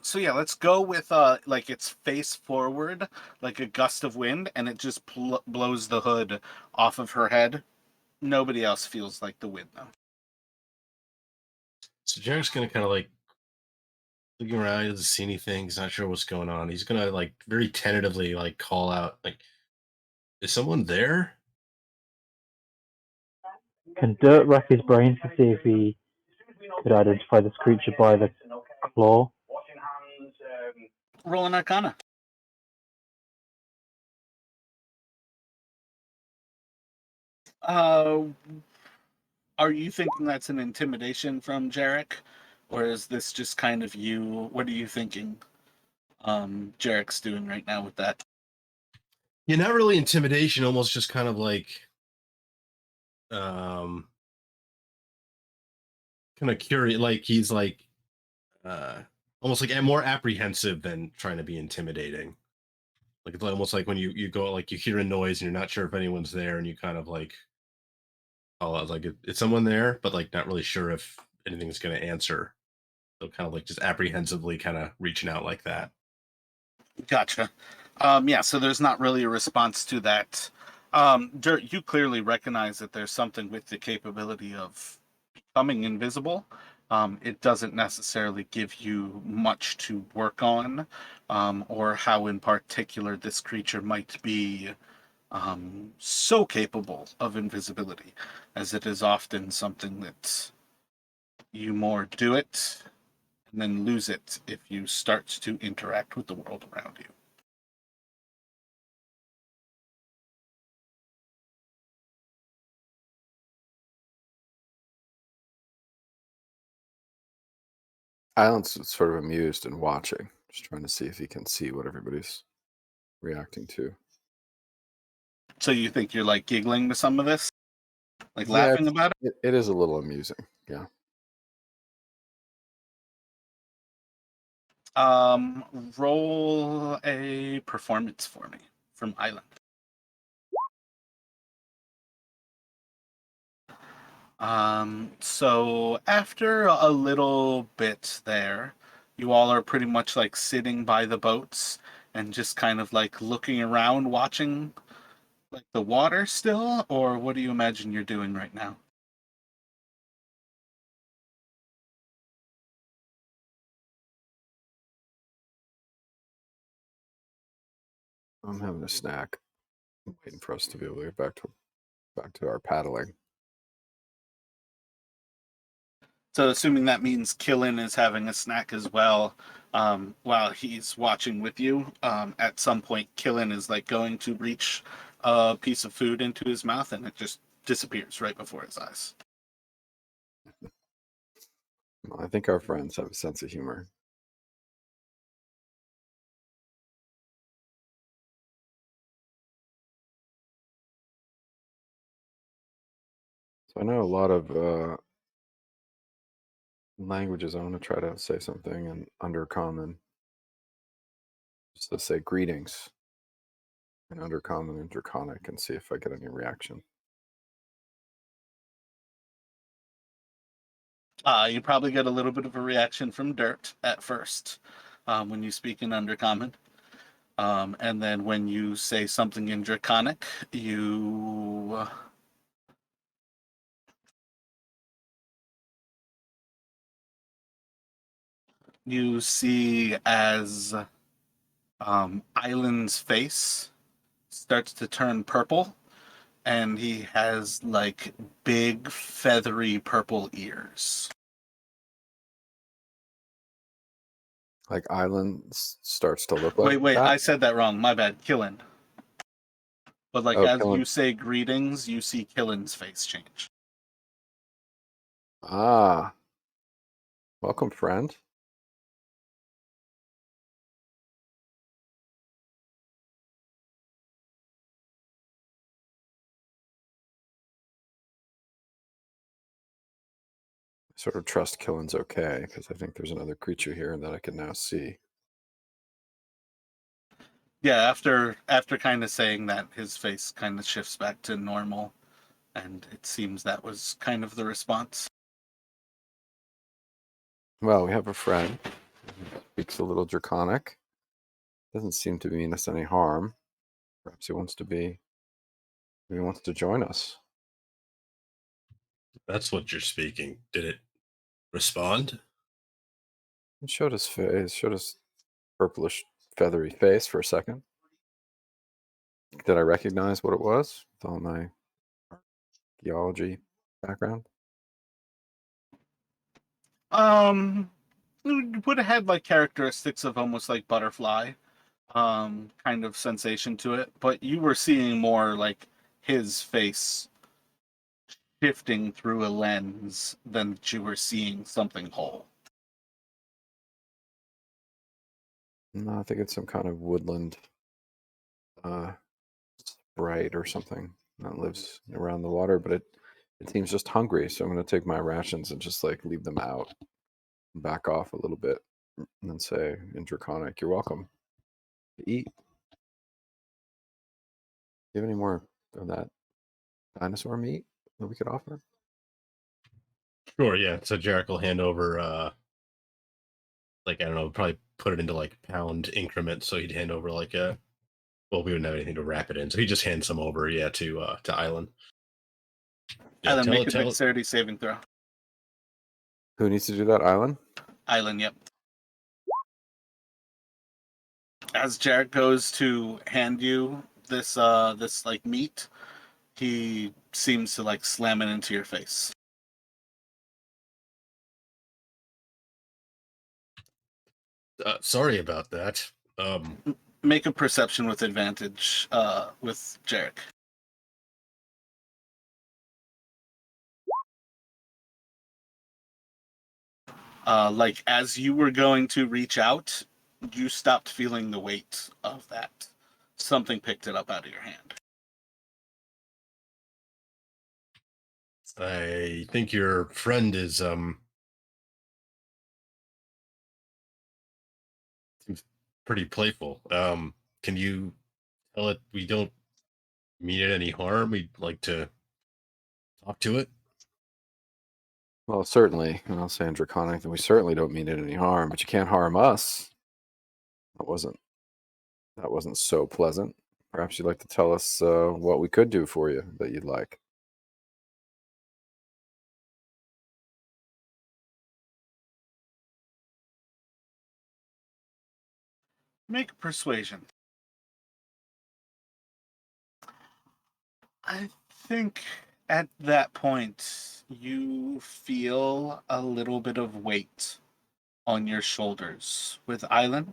So yeah, let's go with like it's face forward, like a gust of wind, and it just blows the hood off of her head. Nobody else feels like the wind though. So Jarek's gonna kind of like looking around. He doesn't see anything. He's not sure what's going on. He's gonna like very tentatively like call out, like, "Is someone there?" Can Dirt rack his brains to see if he could identify this creature by the claw? Roll an Arcana. Uh, are you thinking that's an intimidation from Jarek, or is this just kind of you? What are you thinking? Jarek's doing right now with that. Yeah, not really intimidation. Almost just kind of like, um, kind of curious. Like he's like, uh, almost like more apprehensive than trying to be intimidating. Like it's almost like when you go, like you hear a noise and you're not sure if anyone's there, and you kind of like, oh, I was like, "Is someone there?" But like not really sure if anything's going to answer. So kind of like just apprehensively kind of reaching out like that. Gotcha. Yeah, so there's not really a response to that. Dirt, you clearly recognize that there's something with the capability of becoming invisible. It doesn't necessarily give you much to work on, or how in particular this creature might be so capable of invisibility, as it is often something that you more do it and then lose it if you start to interact with the world around you. Island's sort of amused and watching, just trying to see if he can see what everybody's reacting to. So you think you're like giggling to some of this? Like Yeah, laughing about it? it is a little amusing. Yeah. Roll a performance for me from Island. So after a little bit there, you all are pretty much like sitting by the boats and just kind of like looking around, watching like the water still, or what do you imagine you're doing right now? I'm having a snack. I'm waiting for us to be able to get back to our paddling. So assuming that means Killin is having a snack as well, while he's watching with you, at some point Killin is like going to reach a piece of food into his mouth and it just disappears right before his eyes. Well, I think our friends have a sense of humor. So I know a lot of languages. I want to try to say something in Undercommon. Just to say greetings in Undercommon and Draconic and see if I get any reaction. You probably get a little bit of a reaction from Dirt at first, when you speak in Undercommon. And then when you say something in Draconic, you see as Island's face starts to turn purple, and he has like big feathery purple ears. Like Island starts to look like Wait, that. I said that wrong. My bad. Killin. But like Oh, as Killin. you say greetings, you see Killin's face change. Ah, welcome, friend. I sort of trust Killen's okay because I think there's another creature here that I can now see. Yeah, after kind of saying that, his face kind of shifts back to normal, and it seems that was kind of the response. Well, we have a friend who speaks a little draconic. Doesn't seem to mean us any harm. Perhaps he wants to be. He wants to join us. That's what you're speaking. Did it respond? It showed his face. Showed his purplish, feathery face for a second. Did I recognize what it was with all my archaeology background? It would have had like characteristics of almost like butterfly, kind of sensation to it, but you were seeing more like his face shifting through a lens than that you were seeing something whole. No, I think it's some kind of woodland sprite or something that lives around the water, but it seems just hungry. So I'm going to take my rations and just like leave them out, back off a little bit, and then say in Draconic, "You're welcome to eat." Do you have any more of that dinosaur meat that we could offer? Sure, yeah. So Jarek will hand over like I don't know, probably put it into like pound increments. So he'd hand over like a well, we wouldn't have anything to wrap it in. So he just hands some over, yeah, to Island. Yeah, And then tell make it a tell it. dexterity saving throw. Who needs to do that, Island? Island, yep. As Jared goes to hand you this like meat, he seems to like slam it into your face. Sorry about that. Make a perception with advantage with Jarek. Like as you were going to reach out, you stopped feeling the weight of that. Something picked it up out of your hand. I think your friend is seems pretty playful. Can you tell it we don't mean it any harm? We'd like to talk to it. Well, certainly, and I'll say in Draconic that we certainly don't mean it any harm, but you can't harm us. That wasn't so pleasant. Perhaps you'd like to tell us what we could do for you that you'd like. Make a persuasion. I think at that point you feel a little bit of weight on your shoulders with Island.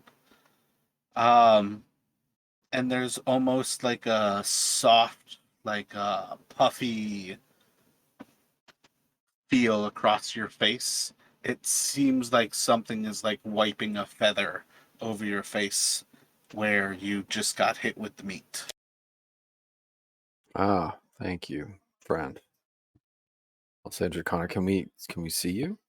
Um, and there's almost like a soft, like a puffy feel across your face. It seems like something is like wiping a feather over your face where you just got hit with the meat. Ah, thank you, friend. I'll say Draconic, can we see you?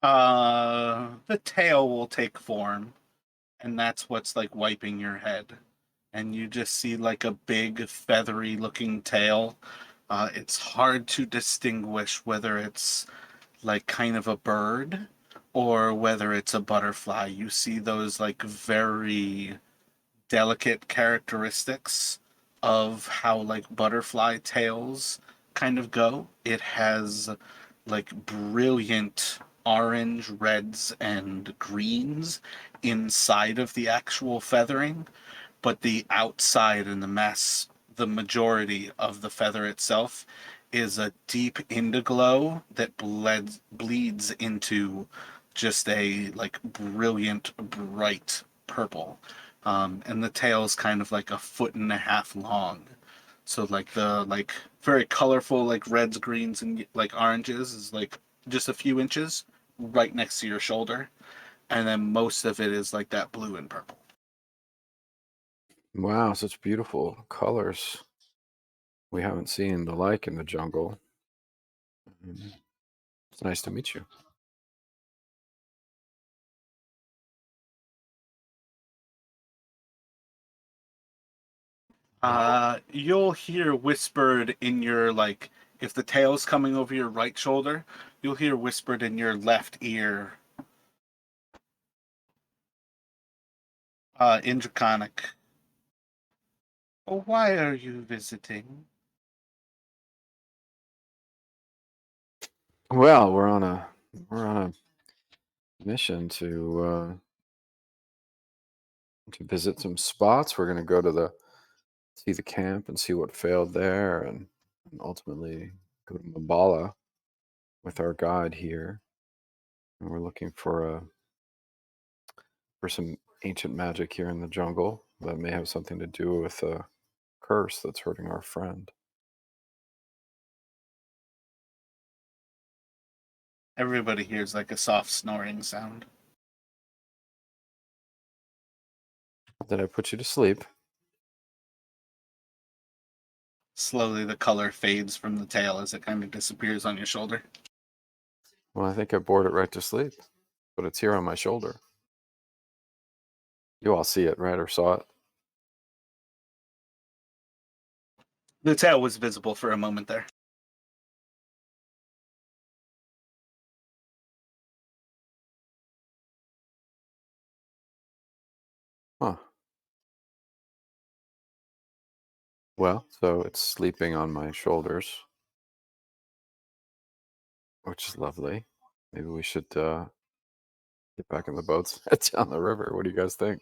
The tail will take form, and that's what's like wiping your head. And you just see like a big feathery looking tail. It's hard to distinguish whether it's like kind of a bird or whether it's a butterfly. You see those like very delicate characteristics of how like butterfly tails kind of go. It has like brilliant orange, reds, and greens inside of the actual feathering, but the outside and the majority of the feather itself is a deep indiglow that bleeds into just a like brilliant, bright purple. And the tail is kind of like a foot and a half long. So like the like very colorful like reds, greens, and like oranges is like just a few inches right next to your shoulder, and then most of it is like that blue and purple. Wow, such beautiful colors. We haven't seen the like in the jungle. It's nice to meet you. You'll hear whispered in your, like, if the tail's coming over your right shoulder, you'll hear whispered in your left ear, in Draconic. Oh, why are you visiting? Well, we're on a mission to visit some spots. We're gonna go to see the camp and see what failed there, and ultimately go to Mabala with our guide here. And we're looking for some ancient magic here in the jungle that may have something to do with a curse that's hurting our friend. Everybody hears like a soft snoring sound. Did I put you to sleep? Slowly, the color fades from the tail as it kind of disappears on your shoulder. Well, I think I bored it right to sleep, but it's here on my shoulder. You all see it, right? Or saw it? The tail was visible for a moment there. Huh. Well, so it's sleeping on my shoulders, which is lovely. Maybe we should get back in the boats, head down the river. What do you guys think?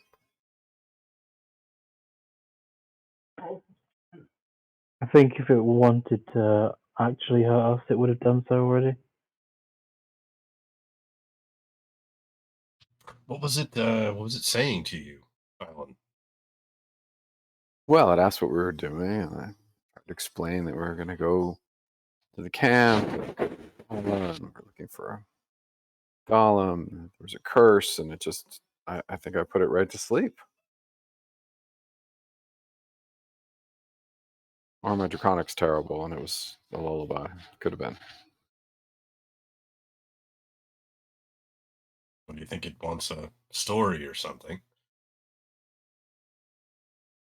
I think if it wanted to actually hurt us, it would have done so already. What was it? What was it saying to you, Alan? Well, it asked what we were doing, and I tried to explain that we were going to go to the camp, and we're looking for a golem. There was a curse, and it just, I think I put it right to sleep. Or my Draconic's terrible, and it was a lullaby. Could have been. What do you think? It wants a story or something?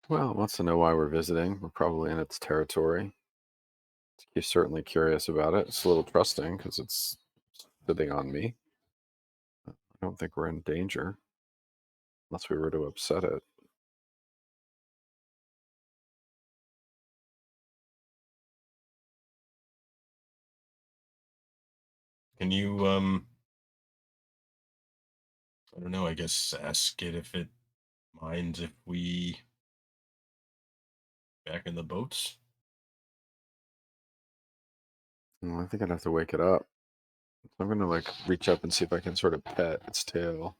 Well, it wants to know why we're visiting. We're probably in its territory. He's certainly curious about it. It's a little trusting because it's sitting on me. I don't think we're in danger unless we were to upset it. Can you I don't know, I guess ask it if it minds if we back in the boats? Well, I think I'd have to wake it up. So I'm gonna like reach up and see if I can sort of pet its tail.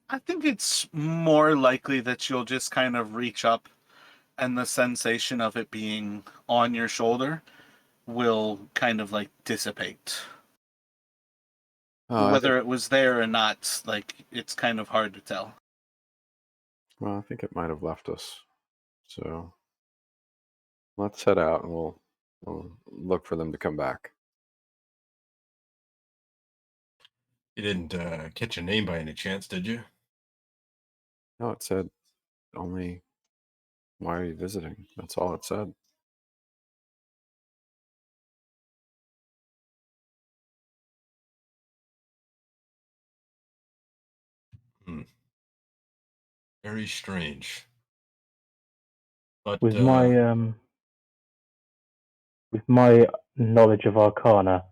I think it's more likely that you'll just kind of reach up and the sensation of it being on your shoulder will kind of like dissipate. Oh, Whether it was there or not, like, it's kind of hard to tell. well, I think it might have left us. So let's head out and we'll look for them to come back. You didn't catch a name by any chance, did you? No, it said only, why are you visiting? That's all it said. Hmm. Very strange. But With my knowledge of Arcana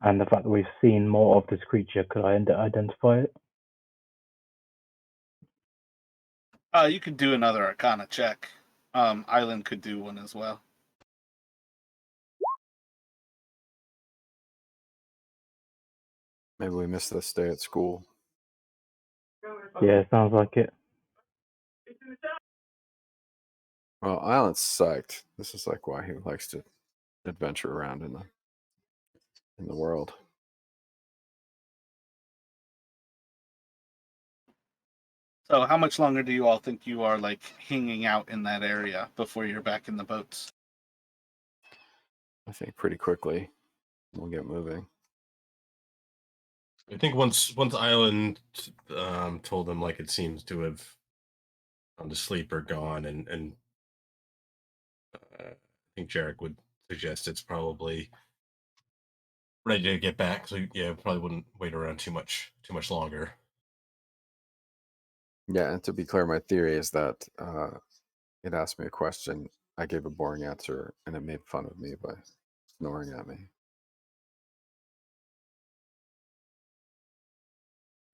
and the fact that we've seen more of this creature, could I identify it? You could do another Arcana check. Island could do one as well. Maybe we missed this day at school. Yeah, sounds like it. Well, Island's psyched. This is like why he likes to adventure around in the world. So how much longer do you all think you are, like, hanging out in that area before you're back in the boats? I think pretty quickly. We'll get moving. I think once Island told them like it seems to have gone to sleep or gone, and I think Jarek would suggest it's probably ready to get back. So yeah, probably wouldn't wait around too much longer. Yeah, and to be clear, my theory is that it asked me a question, I gave a boring answer, and it made fun of me by snoring at me.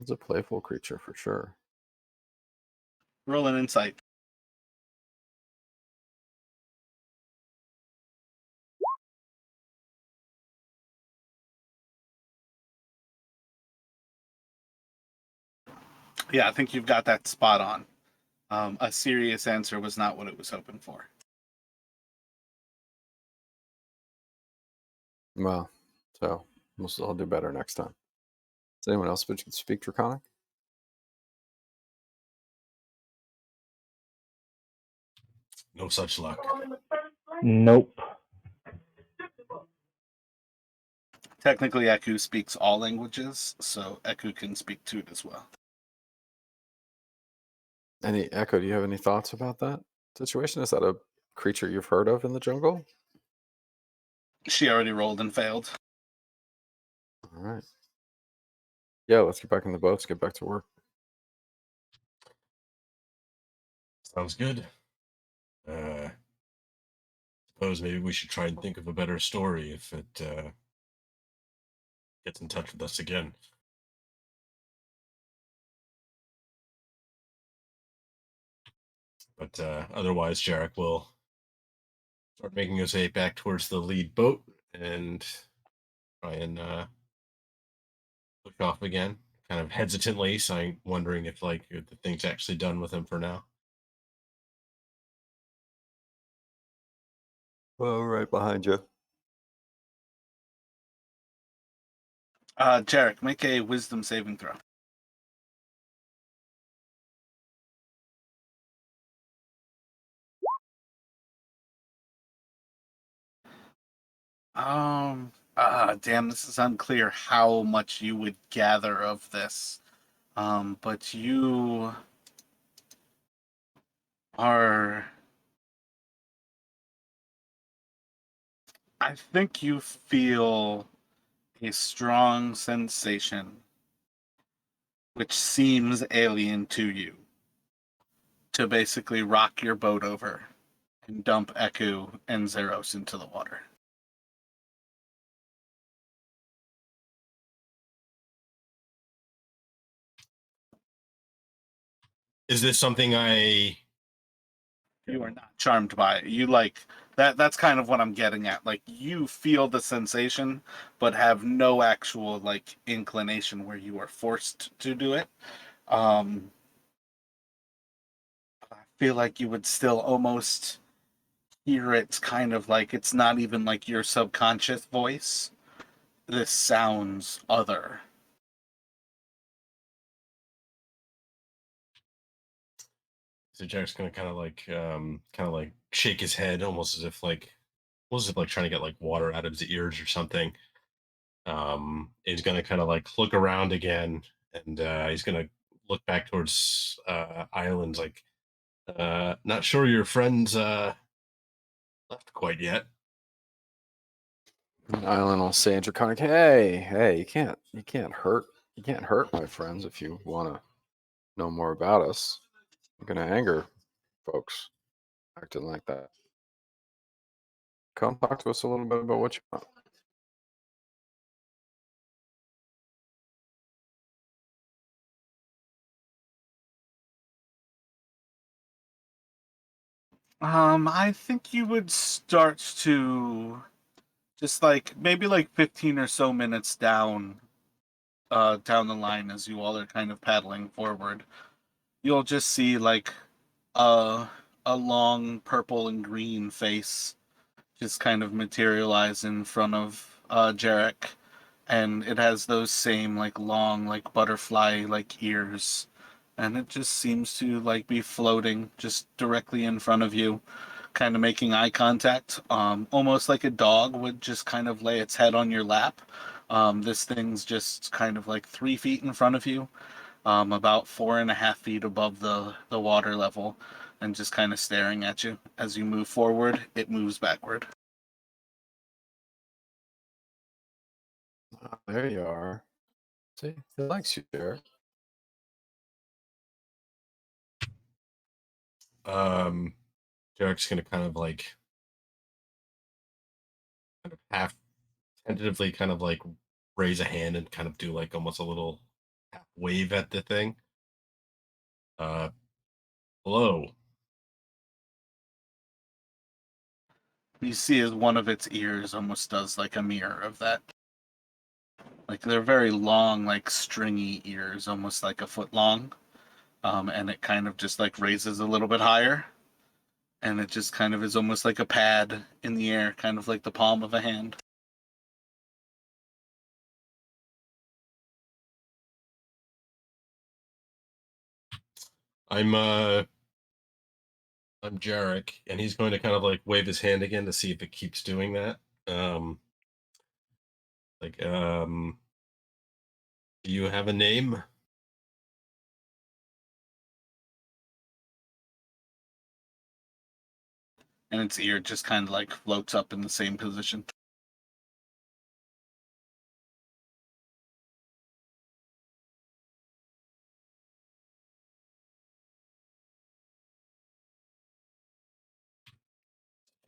It's a playful creature for sure. Roll an insight. Yeah, I think you've got that spot on. A serious answer was not what it was hoping for. Well, so I'll do better next time. Does anyone else speak Draconic? No such luck. Nope. Technically, Eku speaks all languages, so Eku can speak to it as well. Echo, do you have any thoughts about that situation? Is that a creature you've heard of in the jungle? She already rolled and failed. All right. Yeah, let's get back in the boats, get back to work. Sounds good. Suppose maybe we should try and think of a better story if it gets in touch with us again. But otherwise, Jarek will start making his way back towards the lead boat and try and push off again, kind of hesitantly, so I'm wondering if like the thing's actually done with him for now. Well, right behind you. Jarek, make a wisdom saving throw. Damn, this is unclear how much you would gather of this. But you are. I think you feel a strong sensation which seems alien to you to basically rock your boat over and dump Eku and Zeros into the water. Is this something You are not charmed by it. You like that. That's kind of what I'm getting at. Like you feel the sensation, but have no actual like inclination where you are forced to do it. I feel like you would still almost hear it, kind of like it's not even like your subconscious voice. This sounds other. So Jack's gonna kind of like shake his head, almost as if like trying to get like water out of his ears or something. He's gonna kind of like look around again, and he's gonna look back towards islands, like not sure your friends left quite yet. Island will say in Draconic, hey, you can't hurt my friends if you want to know more about us. You're gonna anger folks acting like that. Come talk to us a little bit about what you want. I think you would start to just like maybe like 15 or so minutes down the line as you all are kind of paddling forward. You'll just see like a a long purple and green face just kind of materialize in front of Jarek, and it has those same like long like butterfly like ears, and it just seems to like be floating just directly in front of you, kind of making eye contact, almost like a dog would just kind of lay its head on your lap. This thing's just kind of like 3 feet in front of you, about 4.5 feet above the water level, and just kind of staring at you. As you move forward, it moves backward. There you are. See, he likes you, Derek. Derek's gonna kind of like half tentatively kind of like raise a hand and kind of do like almost a little half wave at the thing. Hello. You see as one of its ears almost does like a mirror of that. Like they're very long, like stringy ears, almost like a foot long. And it kind of just like raises a little bit higher. And it just kind of is almost like a pad in the air, kind of like the palm of a hand. I'm Jarek, and he's going to kind of like wave his hand again to see if it keeps doing that. Like, do you have a name? And its ear just kind of like floats up in the same position.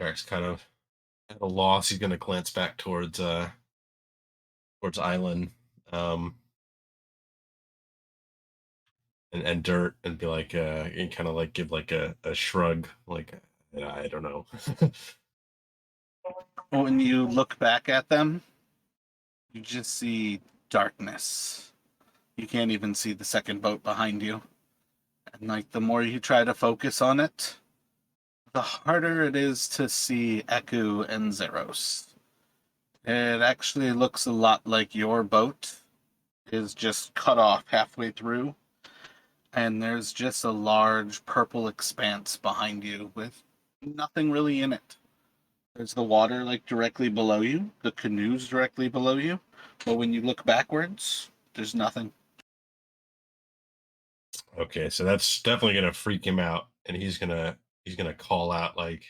Jarek's kind of at a loss. He's going to glance back towards Island, and Dirt, and be like, and kind of like give like a shrug, like, I don't know. When you look back at them, you just see darkness. You can't even see the second boat behind you. And like the more you try to focus on it, the harder it is to see Eku and Zeros. It actually looks a lot like your boat is just cut off halfway through, and there's just a large purple expanse behind you with nothing really in it. There's the water like directly below you, the canoes directly below you, but when you look backwards, there's nothing. Okay, so that's definitely gonna freak him out, and he's gonna call out like,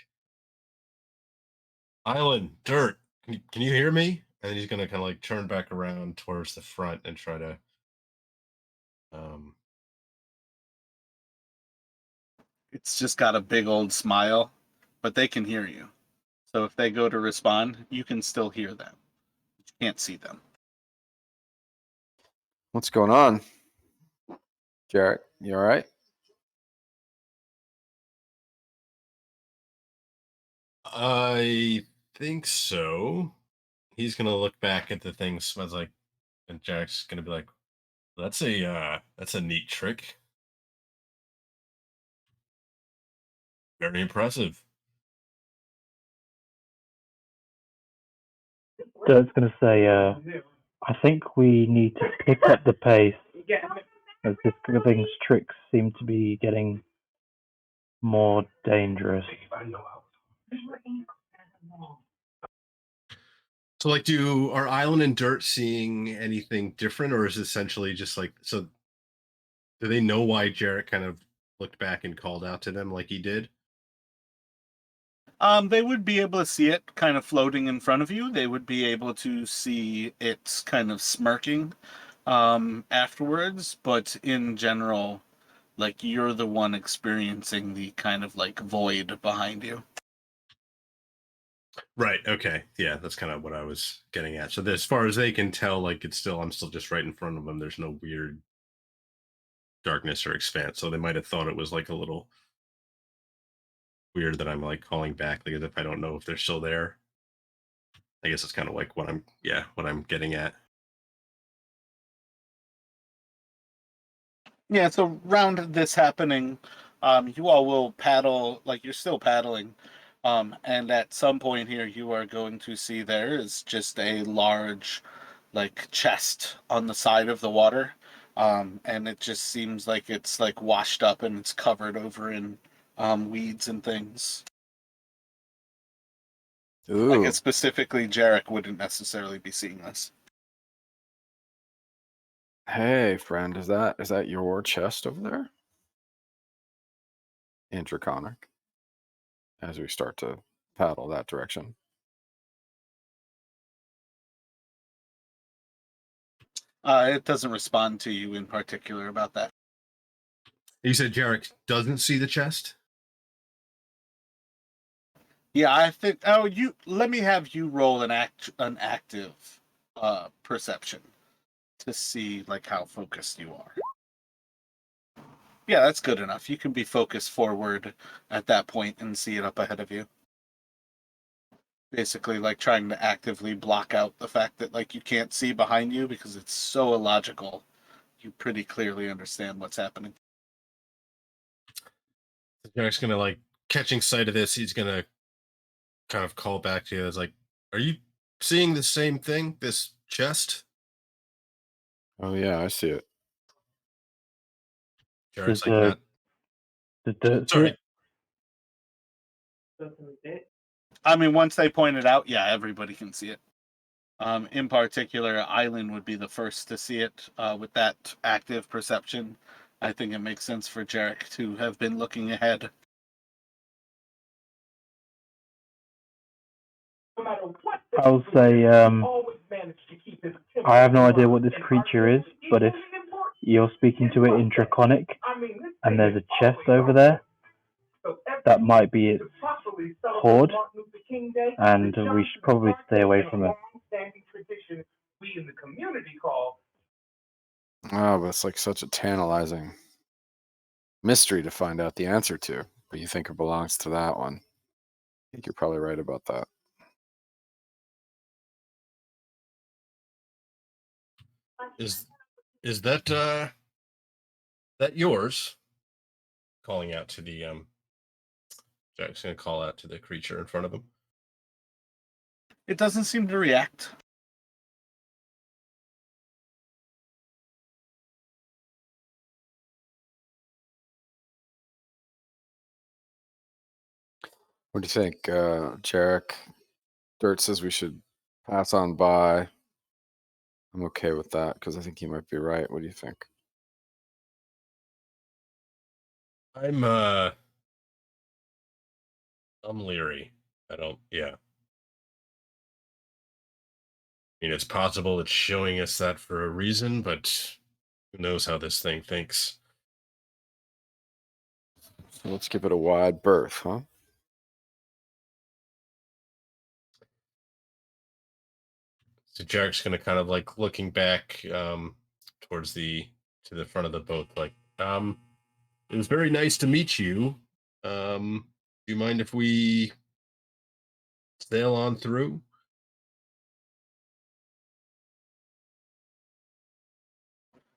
Island, Dirt, can you hear me? And he's gonna kind of like turn back around towards the front and try to um It's just got a big old smile, but they can hear you. So if they go to respond, you can still hear them. You can't see them. What's going on? Jarek, you all right? I think so. He's gonna look back at the thing, smells like, and Jack's gonna be like, that's a neat trick. Very impressive. Dirt's going to say, I think we need to pick up the pace, as this thing's tricks seem to be getting more dangerous. So like, are Island and Dirt seeing anything different, or is it essentially just like, so do they know why Jarrett kind of looked back and called out to them like he did? They would be able to see it kind of floating in front of you. They would be able to see it kind of smirking afterwards, but in general, like you're the one experiencing the kind of like void behind you. Right. Okay. Yeah, that's kind of what I was getting at. So as far as they can tell, like I'm still just right in front of them. There's no weird darkness or expanse. So they might have thought it was like a little weird that I'm like calling back, because if I don't know if they're still there. I guess it's kind of like what I'm getting at. Yeah, so round this happening, you all will paddle, like you're still paddling. And at some point here, you are going to see there is just a large, like, chest on the side of the water. And it just seems like it's, like, washed up and it's covered over in weeds and things. Ooh. Specifically, Jarek wouldn't necessarily be seeing this. Hey, friend, is that your chest over there? Intraconic. As we start to paddle that direction. It doesn't respond to you in particular about that. You said Jarek doesn't see the chest? Yeah, I think. Oh, let me have you roll an active perception to see like how focused you are. Yeah, that's good enough. You can be focused forward at that point and see it up ahead of you. Basically, like trying to actively block out the fact that like you can't see behind you because it's so illogical. You pretty clearly understand what's happening. Jarek's gonna like catching sight of this. He's gonna kind of call back to you. It's like, are you seeing the same thing? This chest? Oh yeah, I see it. Jarek's Did, like, not. did Dirt see Sorry. it? I mean, once they point it out, yeah, everybody can see it. In particular, Island would be the first to see it with that active perception. I think it makes sense for Jarek to have been looking ahead. I'll say, I have no idea what this creature is, but if you're speaking to it in Draconic and there's a chest over there, that might be its horde, and we should probably stay away from it. Oh, but it's like such a tantalizing mystery to find out the answer to. But you think it belongs to that one. I think you're probably right about that. Is that yours? Calling out to the Jack's gonna call out to the creature in front of him. It doesn't seem to react. What do you think, Jarek? Dirt says we should pass on by. I'm okay with that because I think he might be right. What do you think? I'm leery. Yeah. I mean, it's possible it's showing us that for a reason, but who knows how this thing thinks. So let's give it a wide berth, huh? So Jarek's gonna kind of like looking back towards to the front of the boat, like, it was very nice to meet you. Do you mind if we sail on through?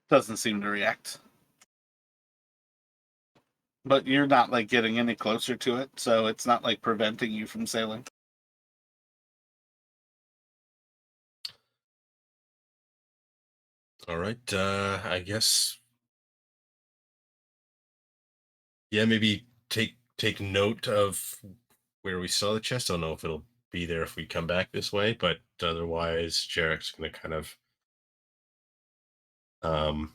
Doesn't seem to react. But you're not like getting any closer to it, so it's not like preventing you from sailing. All right, I guess. Yeah, maybe take note of where we saw the chest. I don't know if it'll be there if we come back this way, but otherwise, Jarek's gonna kind of um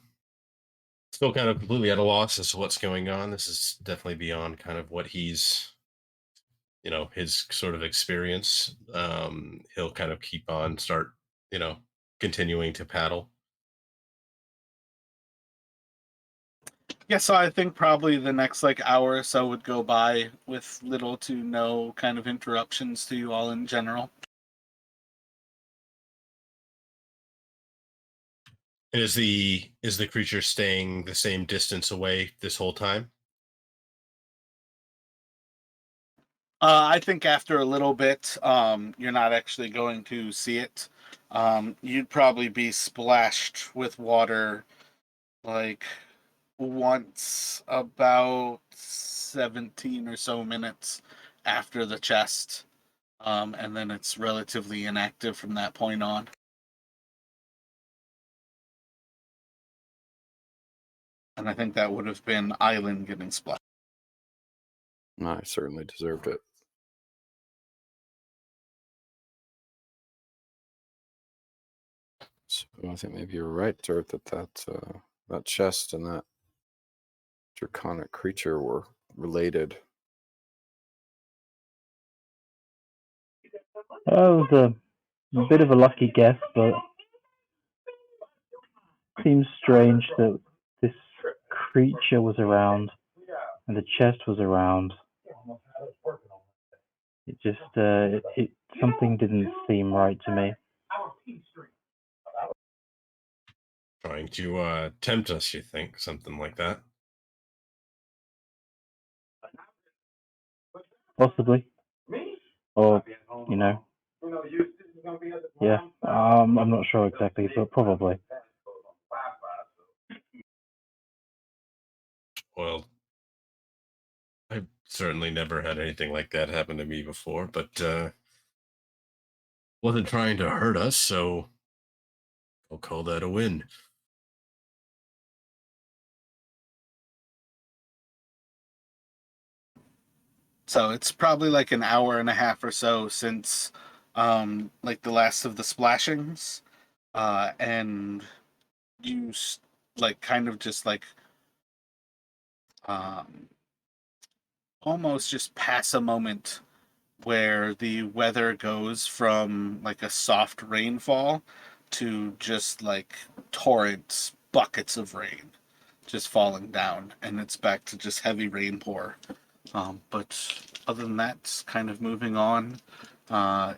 still kind of completely at a loss as to what's going on. This is definitely beyond kind of what he's, his sort of experience. He'll kind of keep on, start, you know, continuing to paddle. Yeah, so I think probably the next like hour or so would go by with little to no kind of interruptions to you all in general. And is the creature staying the same distance away this whole time? I think after a little bit, you're not actually going to see it. You'd probably be splashed with water like once about 17 or so minutes after the chest. And then it's relatively inactive from that point on. And I think that would have been Island getting splashed. I certainly deserved it. Well, I think maybe you're right, Dirt, that chest and that draconic creature were related. Oh, it was a bit of a lucky guess, but seems strange that this creature was around and the chest was around. It just, something didn't seem right to me. Trying to tempt us, you think? Something like that? Possibly. Or, yeah, I'm not sure exactly, but probably. Well, I've certainly never had anything like that happen to me before, but wasn't trying to hurt us, so I'll call that a win. So it's probably like an hour and a half or so since like the last of the splashings. And you like kind of just like um almost just pass a moment where the weather goes from like a soft rainfall to just like torrents, buckets of rain just falling down, and it's back to just heavy rain pour. But other than that, it's kind of moving on.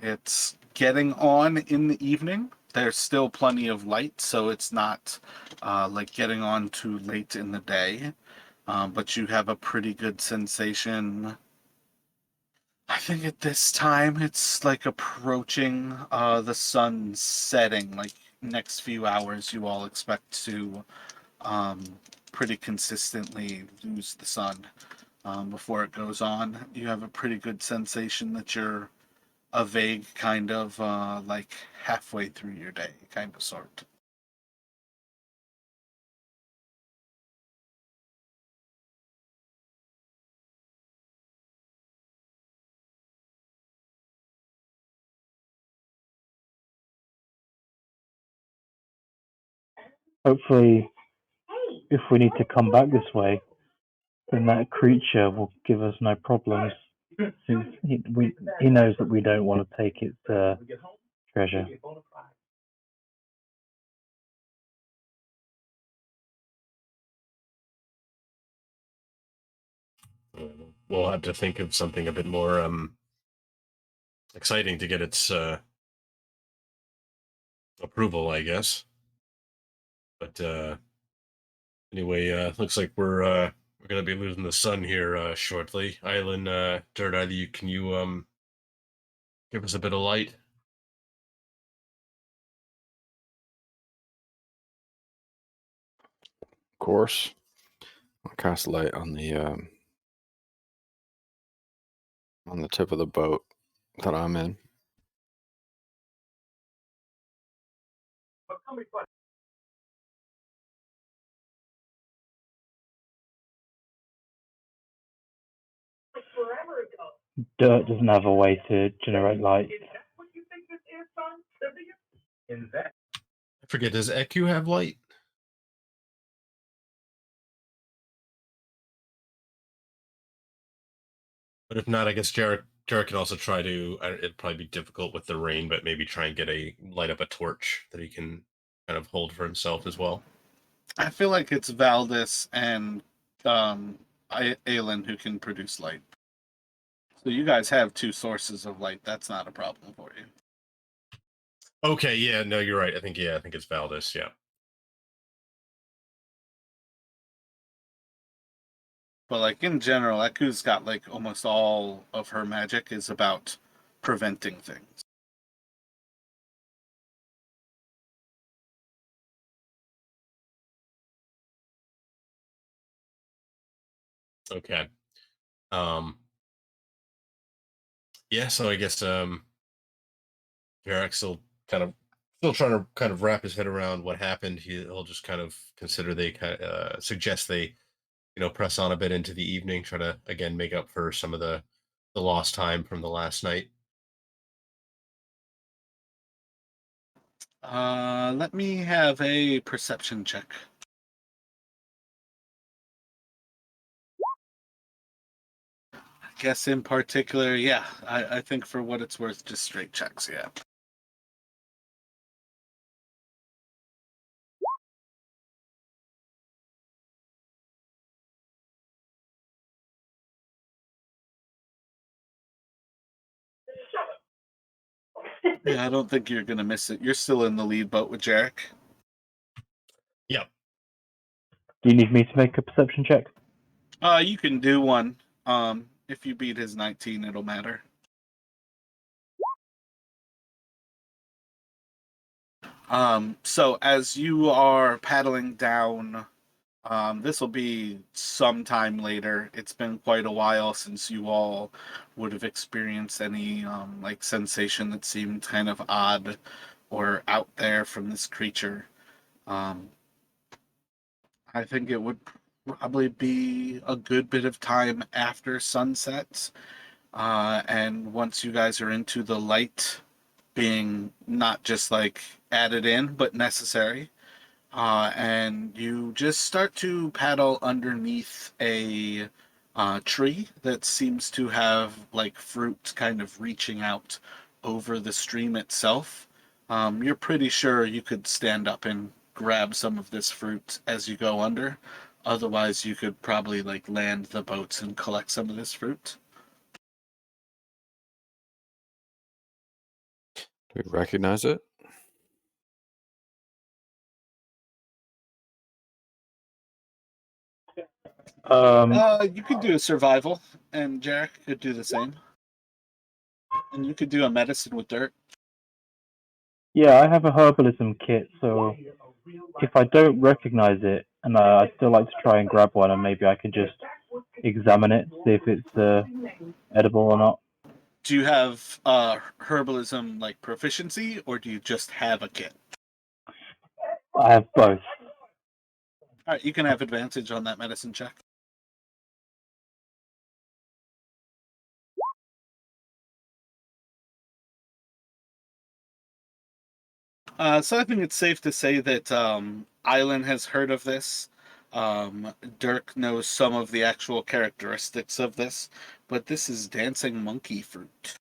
It's getting on in the evening. There's still plenty of light, so it's not like getting on too late in the day. But you have a pretty good sensation. I think at this time it's like approaching the sun setting. Like next few hours, you all expect to um, pretty consistently lose the sun before it goes on. You have a pretty good sensation that you're a vague kind of like halfway through your day, kind of sort. Hopefully, if we need to come back this way, then that creature will give us no problems. Since he knows that we don't want to take its treasure. We'll have to think of something a bit more exciting to get its approval, I guess. But anyway, looks like we're gonna be losing the sun here shortly. Island, Dirt, either you can you give us a bit of light? Of course, I'll cast light on the tip of the boat that I'm in. Dirt doesn't have a way to generate light. I forget, does Eku have light? But if not, I guess Jarrett can also try to. It'd probably be difficult with the rain, but maybe try and light up a torch that he can kind of hold for himself as well. I feel like it's Valdis and Aelin who can produce light. So you guys have two sources of light. That's not a problem for you. Okay, yeah, no, you're right. I think it's Valdis. Yeah. But like in general, Eku's got like almost all of her magic is about preventing things. Okay. Um. Yeah. So I guess Jarrett's still trying to kind of wrap his head around what happened. He'll just kind of consider they kind of suggest they press on a bit into the evening, try to again make up for some of the lost time from the last night. Let me have a perception check. I guess in particular, yeah. I think for what it's worth, just straight checks, yeah. Yeah, I don't think you're gonna miss it. You're still in the lead boat with Jarek. Yep. Do you need me to make a perception check? You can do one. If you beat his 19, it'll matter. So as you are paddling down, this will be sometime later. It's been quite a while since you all would have experienced any like sensation that seemed kind of odd or out there from this creature. Um, I think it would probably be a good bit of time after sunset. And once you guys are into the light being not just like added in, but necessary, and you just start to paddle underneath a tree that seems to have like fruit kind of reaching out over the stream itself. You're pretty sure you could stand up and grab some of this fruit as you go under. Otherwise, you could probably like land the boats and collect some of this fruit. Do we recognize it? You could do a survival, and Jarek could do the same. And you could do a medicine with dirt. Yeah, I have a herbalism kit, so if I don't recognize it, and I still like to try and grab one, and maybe I can just examine it, see if it's edible or not. Do you have herbalism like proficiency, or do you just have a kit? I have both. All right, you can have advantage on that medicine check. So I think it's safe to say that Island has heard of this. Dirk knows some of the actual characteristics of this, but this is dancing monkey fruit.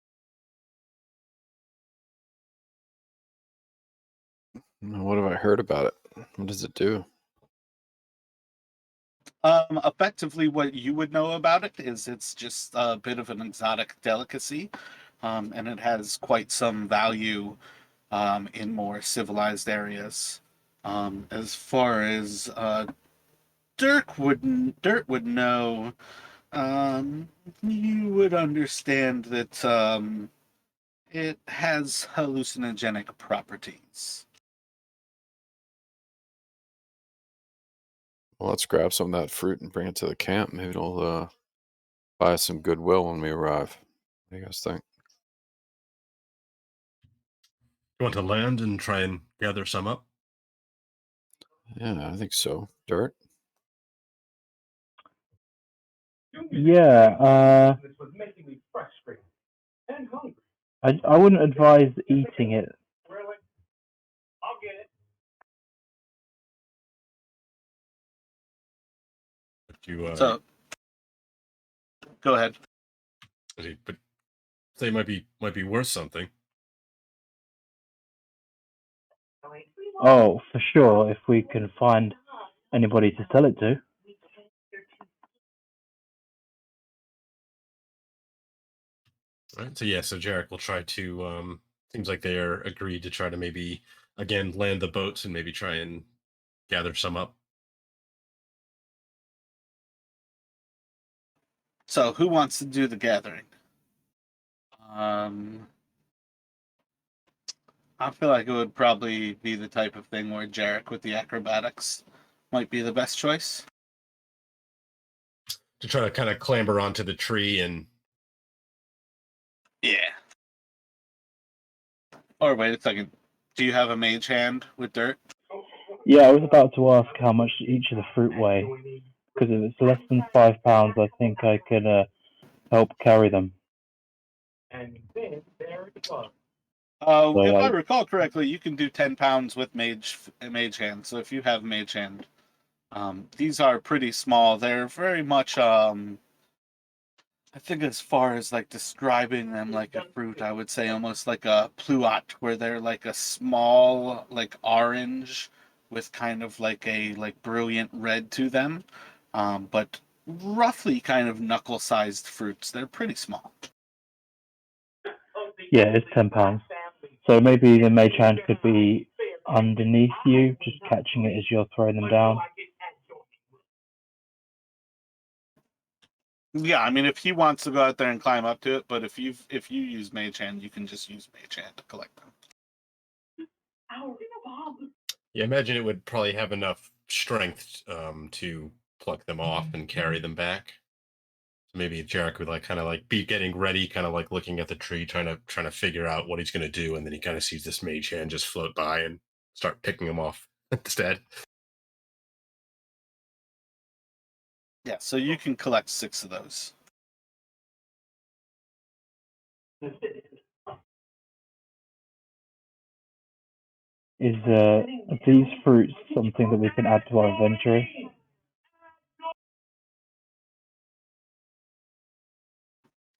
What have I heard about it? What does it do? Effectively, what you would know about it is it's just a bit of an exotic delicacy, and it has quite some value in more civilized areas. As far as Dirk would know, you would understand that it has hallucinogenic properties. Well, let's grab some of that fruit and bring it to the camp. Maybe it'll buy us some goodwill when we arrive. What do you guys think? You want to land and try and gather some up? Yeah, I think so. Dirt? Yeah, I wouldn't advise eating it. But you, So, go ahead. but say it might be worth something. Oh, for sure, if we can find anybody to sell it to. Right. So yeah, so Jarek will try to seems like they're agreed to try to maybe again land the boats and maybe try and gather some up. So, who wants to do the gathering? I feel like it would probably be the type of thing where Jarek with the acrobatics might be the best choice. To try to kind of clamber onto the tree and Yeah. Or wait a second. Do you have a mage hand with dirt? Yeah, I was about to ask how much each of the fruit weigh, because if it's less than £5, I think I could help carry them. So, If I like, recall correctly, you can do 10 pounds with mage hand. So if you have mage hand, these are pretty small. They're very much I think as far as like describing them like a fruit, I would say almost like a pluot, where they're like a small like orange with kind of like a like brilliant red to them, but roughly kind of knuckle-sized fruits. They're pretty small. yeah, it's £10. So maybe the mage hand could be underneath you, just catching it as you're throwing them down. Yeah, I mean, if he wants to go out there and climb up to it, but if you use mage hand, you can just use mage hand to collect them. Yeah, I imagine it would probably have enough strength to pluck them off and carry them back. So maybe Jarek would like kind of like be getting ready, kind of like looking at the tree, trying to figure out what he's gonna do, and then he kind of sees this mage hand just float by and start picking them off instead. Yeah, so you can collect 6 of those. Is these fruits something that we can add to our inventory?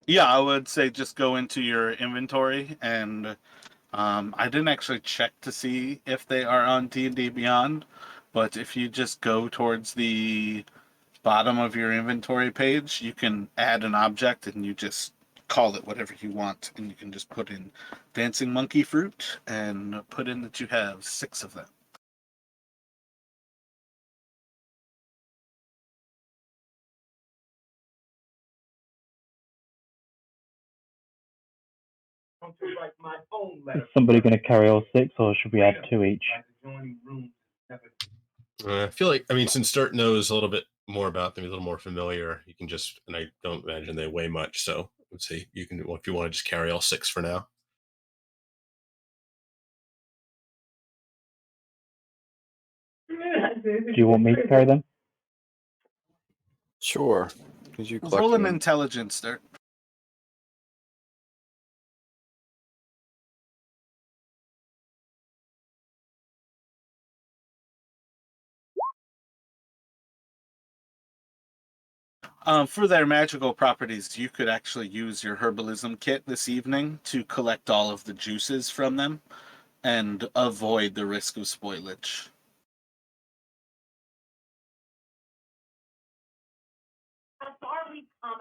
Yeah, I would say just go into your inventory, and I didn't actually check to see if they are on D&D Beyond, but if you just go towards the bottom of your inventory page, you can add an object and you just call it whatever you want, and you can just put in dancing monkey fruit and put in that you have 6 of them. Is somebody going to carry all 6, or should we add 2 each? I feel like, I mean, since Sturt knows a little bit more about them, he's a little more familiar. You can just, and I don't imagine they weigh much, so I would say you can, if you want to just carry all 6 for now. Do you want me to carry them? Sure. Did you collect Roll an them? intelligence, Sturt. For their magical properties, you could actually use your herbalism kit this evening to collect all of the juices from them and avoid the risk of spoilage.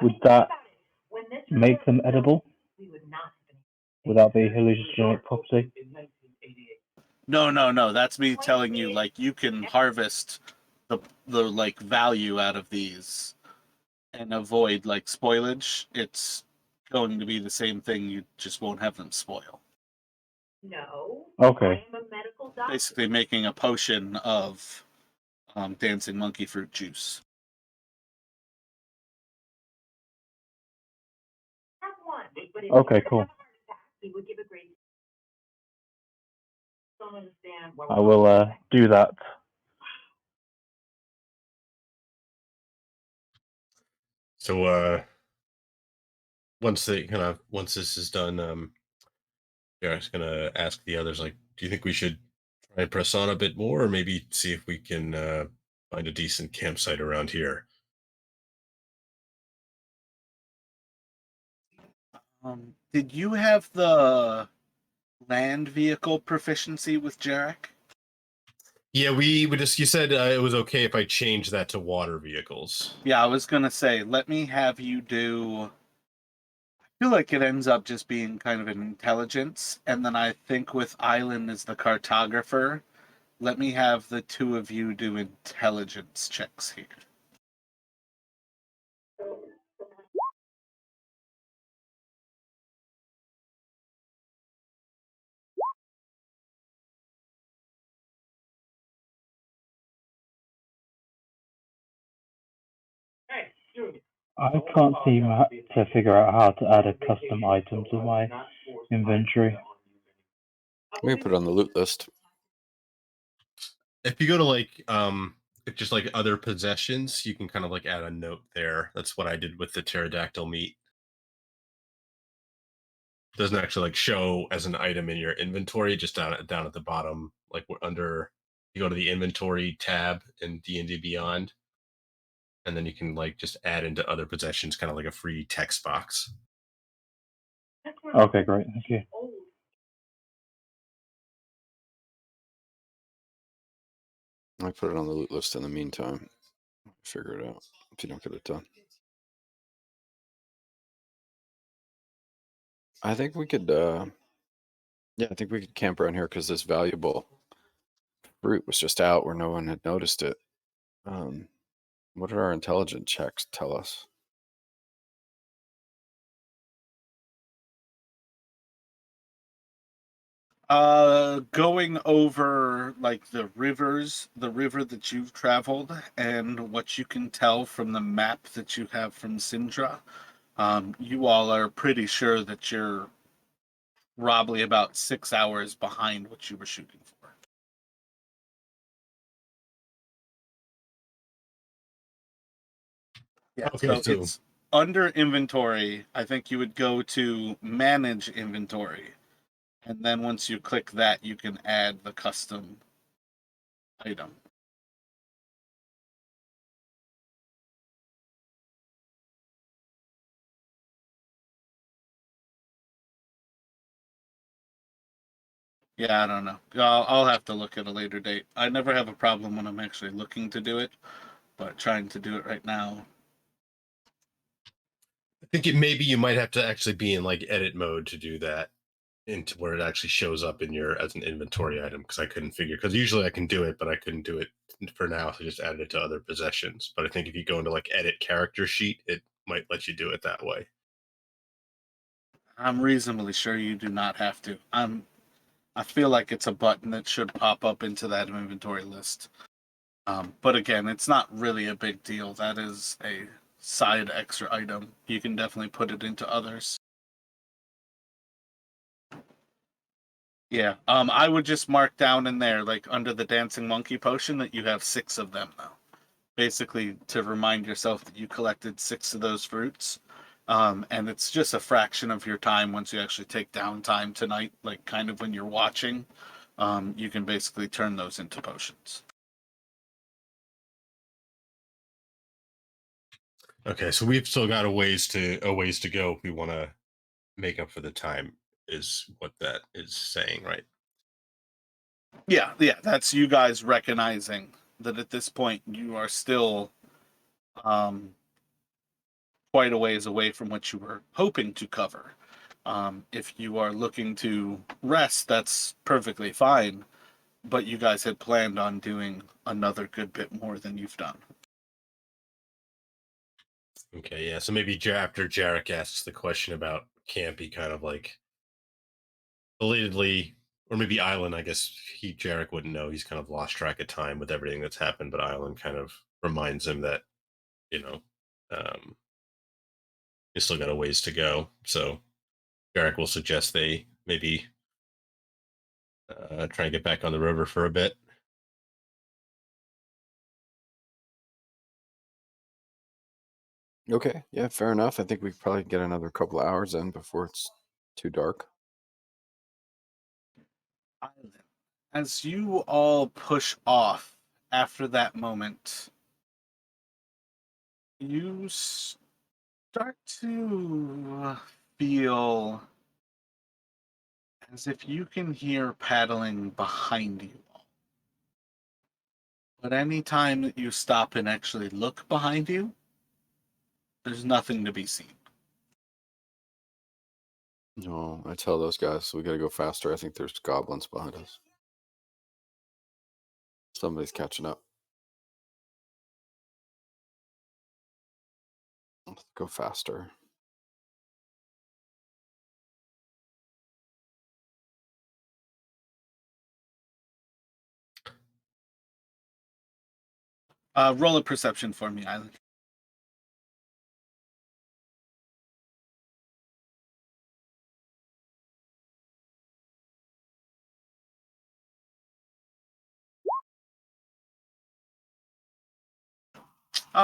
Would that make them edible without the hallucinogenic property? No. That's me telling you, like, you can harvest the like value out of these and avoid like spoilage. It's going to be the same thing. You just won't have them spoil. No. Okay. I am a medical doctor. Basically, making a potion of dancing monkey fruit juice. Have one, but if Okay, he cool. had a heart attack, he would give a great. Don't understand why I will do that. So once this is done, yeah, I was gonna ask the others, like, do you think we should try and press on a bit more, or maybe see if we can find a decent campsite around here? Did you have the land vehicle proficiency with Jarek? Yeah, we just, you said it was okay if I changed that to water vehicles. Yeah, I was gonna say, let me have you do. I feel like it ends up just being kind of an intelligence, and then I think with Island as the cartographer, let me have the 2 of you do intelligence checks here. I can't seem to figure out how to add a custom item to my inventory. We can put it on the loot list. If you go to like just like other possessions, you can kind of like add a note there. That's what I did with the pterodactyl meat. doesn't actually like show as an item in your inventory, just down at the bottom, like under you go to the inventory tab in D&D Beyond, and then you can like just add into other possessions, kind of like a free text box. Okay, great. Thank you. I put it on the loot list in the meantime. Figure it out if you don't get it done. I think we could, yeah, I think we could camp around here because this valuable fruit was just out where no one had noticed it. What did our intelligence checks tell us? Going over like the river that you've traveled, and what you can tell from the map that you have from Sindra, you all are pretty sure that you're probably about 6 hours behind what you were shooting for. Yeah, Okay, so it's under inventory. I think you would go to manage inventory, and then once you click that, you can add the custom item. Yeah, I don't know. I'll have to look at a later date. I never have a problem when I'm actually looking to do it, but trying to do it right now. I think maybe you might have to actually be in like edit mode to do that, into where it actually shows up in your as an inventory item, because I couldn't figure, because usually I can do it, but I couldn't do it for now, so I just added it to other possessions. But I think if you go into like edit character sheet, it might let you do it that way. I'm reasonably sure you do not have to. I feel like it's a button that should pop up into that inventory list. But again, it's not really a big deal. That is a side extra item. You can definitely put it into others. Yeah. I would just mark down in there, like under the dancing monkey potion, that you have 6 of them now. Basically, to remind yourself that you collected 6 of those fruits. And it's just a fraction of your time once you actually take downtime tonight, like kind of when you're watching. You can basically turn those into potions. Okay, so we've still got a ways to go. If we want to make up for the time, is what that is saying, right? Yeah, that's you guys recognizing that at this point you are still um, quite a ways away from what you were hoping to cover. If you are looking to rest, that's perfectly fine, but you guys had planned on doing another good bit more than you've done. Okay, yeah. So maybe after Jarek asks the question about camp, he kind of like belatedly, or maybe Island, I guess Jarek wouldn't know. He's kind of lost track of time with everything that's happened, but Island kind of reminds him that, you know, um, he's still got a ways to go. So Jarek will suggest they maybe try and get back on the river for a bit. Okay, yeah, fair enough. I think we could probably get another couple of hours in before it's too dark. As you all push off after that moment, you start to feel as if you can hear paddling behind you. But any time that you stop and actually look behind you, there's nothing to be seen. No, I tell those guys we gotta go faster. I think there's goblins behind us. Somebody's catching up. Let's go faster. Roll a perception for me, Island.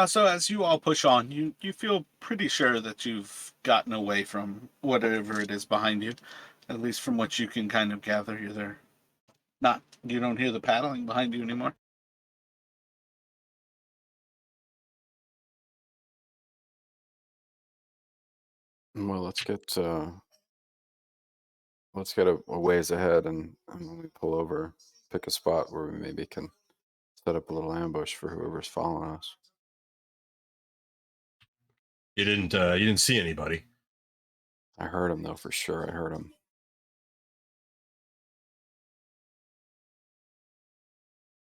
So as you all push on, you feel pretty sure that you've gotten away from whatever it is behind you, at least from what you can kind of gather. You're there. Not you don't hear the paddling behind you anymore. Well, let's get a ways ahead, and when we pull over, pick a spot where we maybe can set up a little ambush for whoever's following us. You didn't see anybody. I heard him though, for sure. I heard him.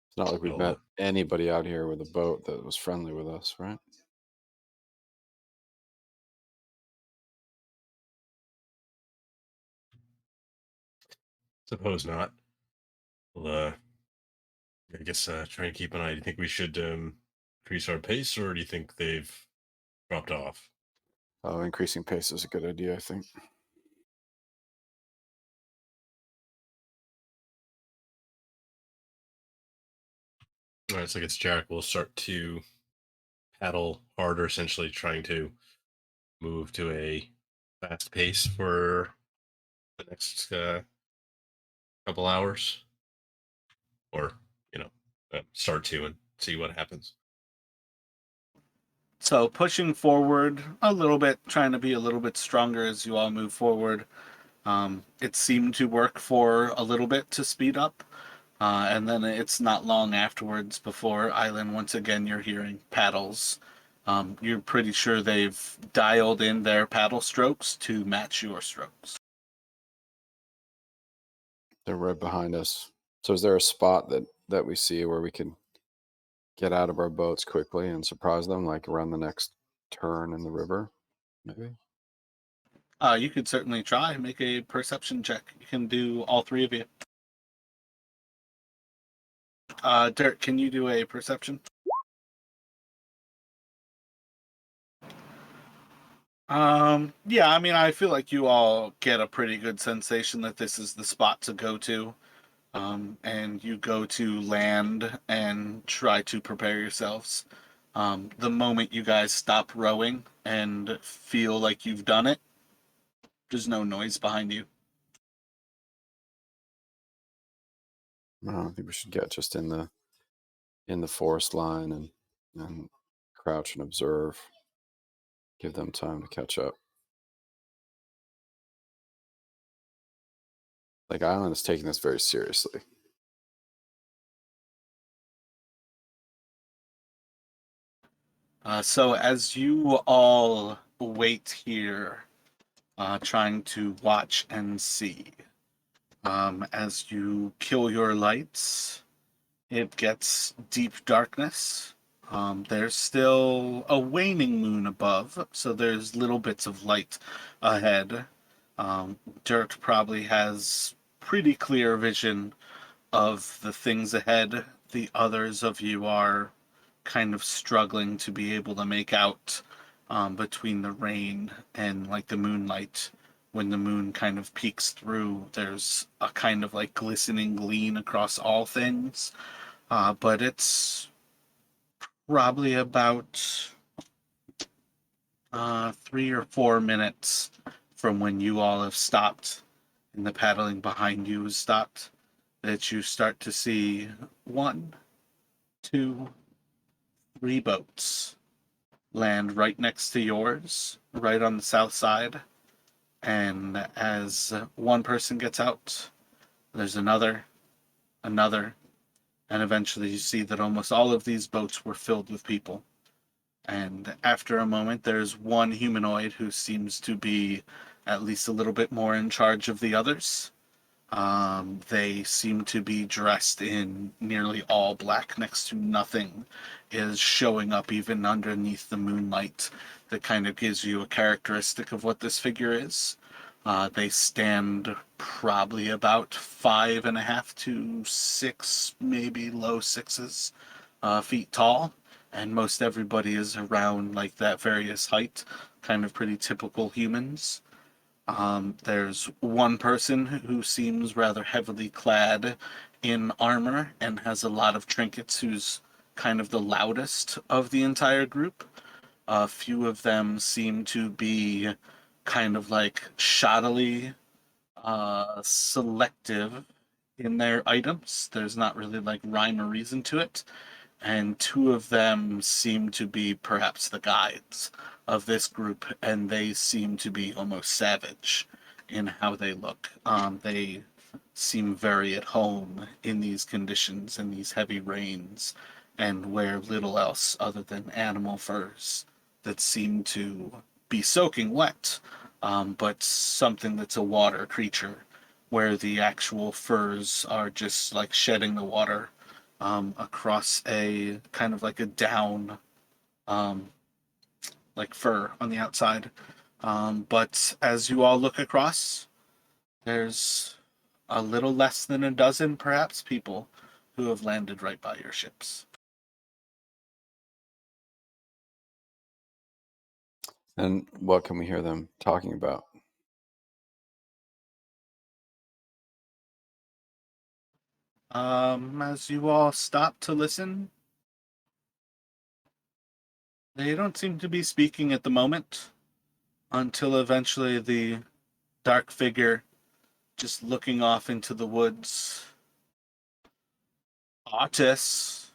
It's not like we've Well, met anybody out here with a boat that was friendly with us, right? suppose not. Well, I guess try and keep an eye. Do you think we should increase our pace, or do you think they've dropped off? Oh, increasing pace is a good idea, I think. All right, so I guess Jarek will start to paddle harder, essentially trying to move to a fast pace for the next couple hours, or you know, start to and see what happens. So pushing forward a little bit, trying to be a little bit stronger as you all move forward. It seemed to work for a little bit to speed up, and then it's not long afterwards before Island, once again, you're hearing paddles. You're pretty sure they've dialed in their paddle strokes to match your strokes. They're right behind us. So is there a spot that we see where we can get out of our boats quickly and surprise them, like around the next turn in the river, maybe? You could certainly try, make a perception check. You can do all three of you. Dirk, can you do a perception? Yeah, I mean, I feel like you all get a pretty good sensation that this is the spot to go to. And you go to land and try to prepare yourselves. The moment you guys stop rowing and feel like you've done it, there's no noise behind you. I think we should get just in the forest line and crouch and observe. Give them time to catch up. Like, Island is taking this very seriously. So as you all wait here, trying to watch and see, as you kill your lights, it gets deep darkness. There's still a waning moon above, so there's little bits of light ahead. Dirk probably has pretty clear vision of the things ahead. The others of you are kind of struggling to be able to make out between the rain and like the moonlight. When the moon kind of peeks through, there's a kind of like glistening gleam across all things. But it's probably about 3 or 4 minutes from when you all have stopped and the paddling behind you has stopped that you start to see 1, 2, 3 boats land right next to yours, right on the south side. And as one person gets out, there's another, and eventually you see that almost all of these boats were filled with people. And after a moment, there's one humanoid who seems to be at least a little bit more in charge of the others. They seem to be dressed in nearly all black. Next to nothing is showing up even underneath the moonlight that kind of gives you a characteristic of what this figure is. They stand probably about 5.5 to 6, maybe low 6s, feet tall, and most everybody is around like that various height, kind of pretty typical humans. There's one person who seems rather heavily clad in armor and has a lot of trinkets, who's kind of the loudest of the entire group. A few of them seem to be kind of like shoddily selective in their items. There's not really like rhyme or reason to it. And two of them seem to be perhaps the guides of this group, and they seem to be almost savage in how they look. They seem very at home in these conditions and these heavy rains, and wear little else other than animal furs that seem to be soaking wet, but something that's a water creature, where the actual furs are just like shedding the water across a kind of like a down, like fur on the outside. But as you all look across, there's a little less than a dozen, perhaps, people who have landed right by your ships. And what can we hear them talking about? As you all stop to listen, they don't seem to be speaking at the moment until eventually the dark figure just looking off into the woods. Artis.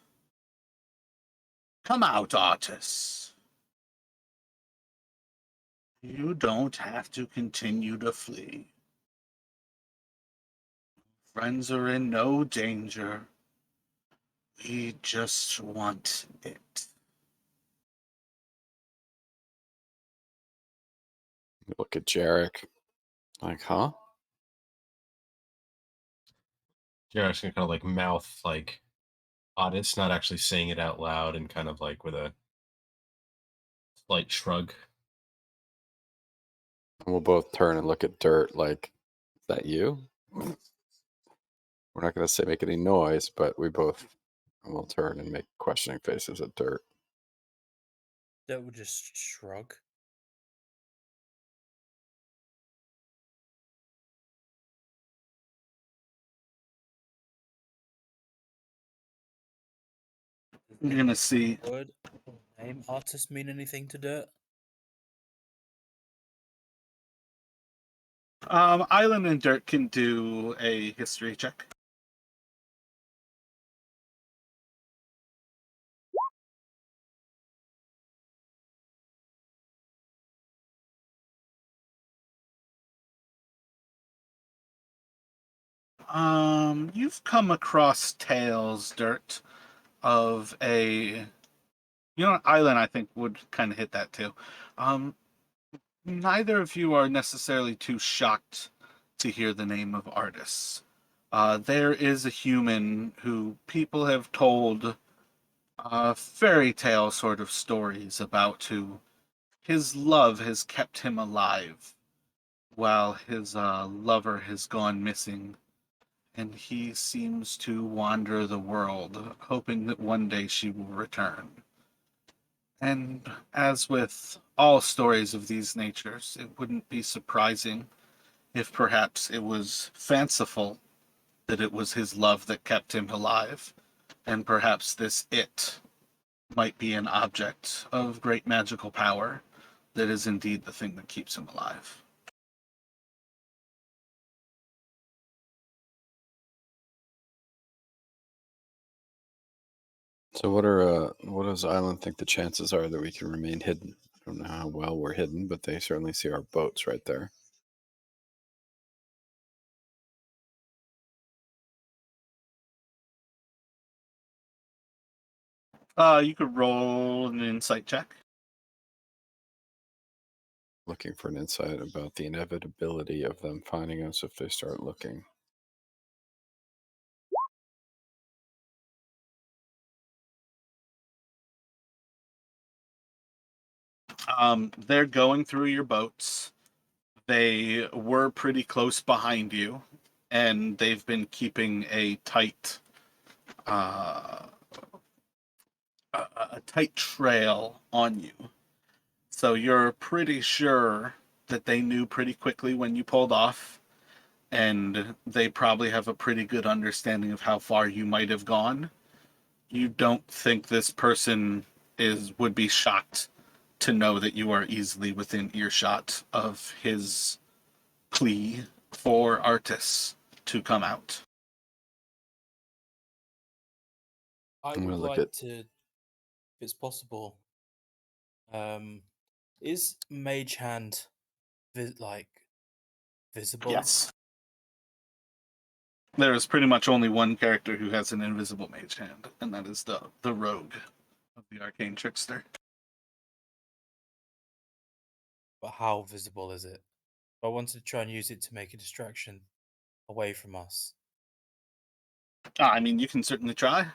Come out, Artis. You don't have to continue to flee. Friends are in no danger. We just want it. Look at Jarek. Like, huh? Jarek's gonna kind of like mouth like Otis, not actually saying it out loud, and kind of like with a slight shrug. We'll both turn and look at Dirt like, is that you? We're not going to say make any noise, but we both will turn and make questioning faces at Dirt. That would just shrug. You're gonna see. Word name artist mean anything to Dirt? Island and Dirt can do a history check. You've come across tales, Dirt, of a, Island I think would kind of hit that too. Neither of you are necessarily too shocked to hear the name of Artis. There is a human who people have told fairy tale sort of stories about, who his love has kept him alive while his lover has gone missing, and he seems to wander the world, hoping that one day she will return. And as with all stories of these natures, it wouldn't be surprising if perhaps it was fanciful that it was his love that kept him alive, and perhaps this it might be an object of great magical power that is indeed the thing that keeps him alive. So what does Island think the chances are that we can remain hidden? I don't know how well we're hidden, but they certainly see our boats right there. You could roll an insight check. Looking for an insight about the inevitability of them finding us if they start looking. They're going through your boats. They were pretty close behind you, and they've been keeping a tight, a tight trail on you. So you're pretty sure that they knew pretty quickly when you pulled off, and they probably have a pretty good understanding of how far you might have gone. You don't think this person would be shocked to know that you are easily within earshot of his plea for artists to come out. I I'm would gonna look like at. to, if it's possible. Is Mage Hand visible? Yes. There is pretty much only one character who has an invisible mage hand, and that is the rogue of the arcane trickster. But how visible is it? I wanted to try and use it to make a distraction away from us. I mean, you can certainly try.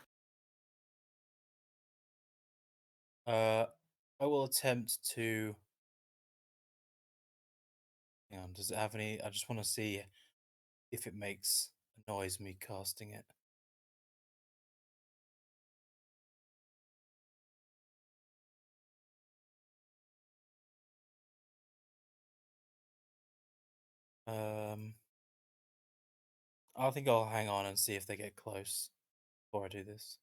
I will attempt to. Hang on, does it have any? I just want to see if it makes a noise me casting it. I think I'll hang on and see if they get close before I do this.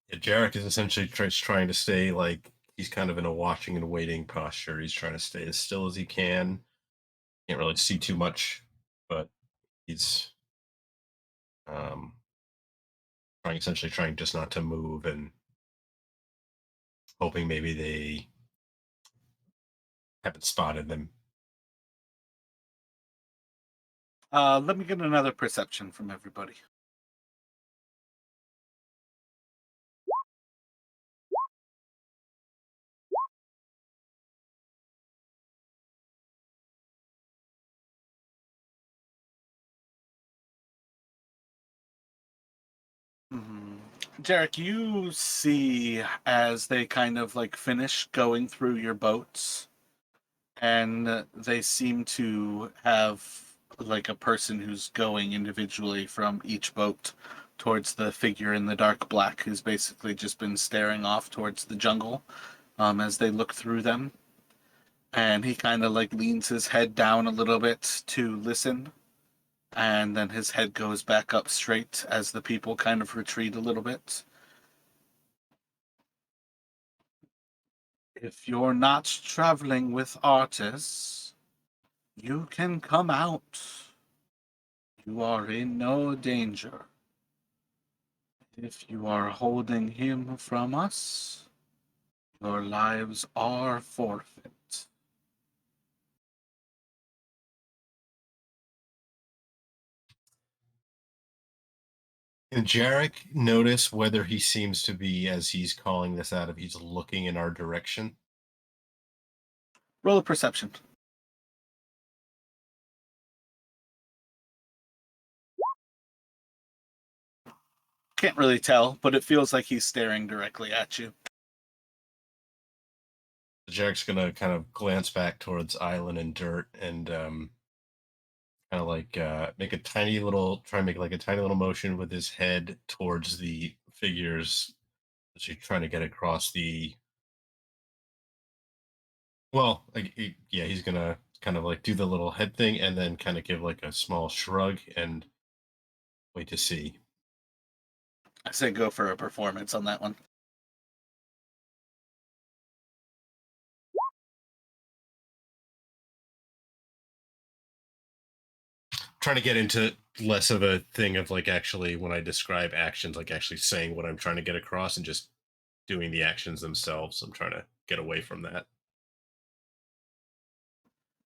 Yeah, Jarek is essentially trying to stay like he's kind of in a watching and waiting posture. He's trying to stay as still as he can. Can't really see too much, but he's um, trying just not to move and hoping maybe they haven't spotted them. Let me get another perception from everybody. Jarek, you see as they kind of like finish going through your boats, and they seem to have like a person who's going individually from each boat towards the figure in the dark black who's basically just been staring off towards the jungle as they look through them. And he kind of like leans his head down a little bit to listen, and then his head goes back up straight as the people kind of retreat a little bit. If you're not traveling with artists, you can come out. You are in no danger. If you are holding him from us, your lives are forfeit. Can Jarek notice whether he seems to be, as he's calling this out, if he's looking in our direction? Roll a perception. Can't really tell, but it feels like he's staring directly at you. Jarek's gonna kind of glance back towards Island and Dirt and kind of like make a tiny little, try and make like a tiny little motion with his head towards the figures. She's trying to get across the. Well, yeah, he's gonna kind of like do the little head thing and then kind of give like a small shrug and wait to see. I say go for a performance on that one. Trying to get into less of a thing of like actually when I describe actions, like actually saying what I'm trying to get across and just doing the actions themselves. I'm trying to get away from that.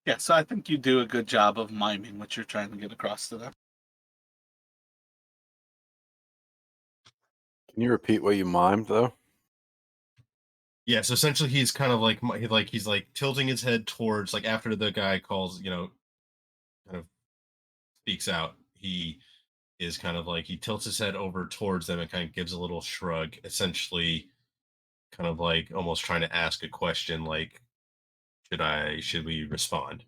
Yeah, so I think you do a good job of miming what you're trying to get across to them. Can you repeat what you mimed though? Yeah, so essentially he's kind of like he's like tilting his head towards like after the guy calls, kind of speaks out. He is kind of like he tilts his head over towards them and kind of gives a little shrug, essentially kind of like almost trying to ask a question like should we respond?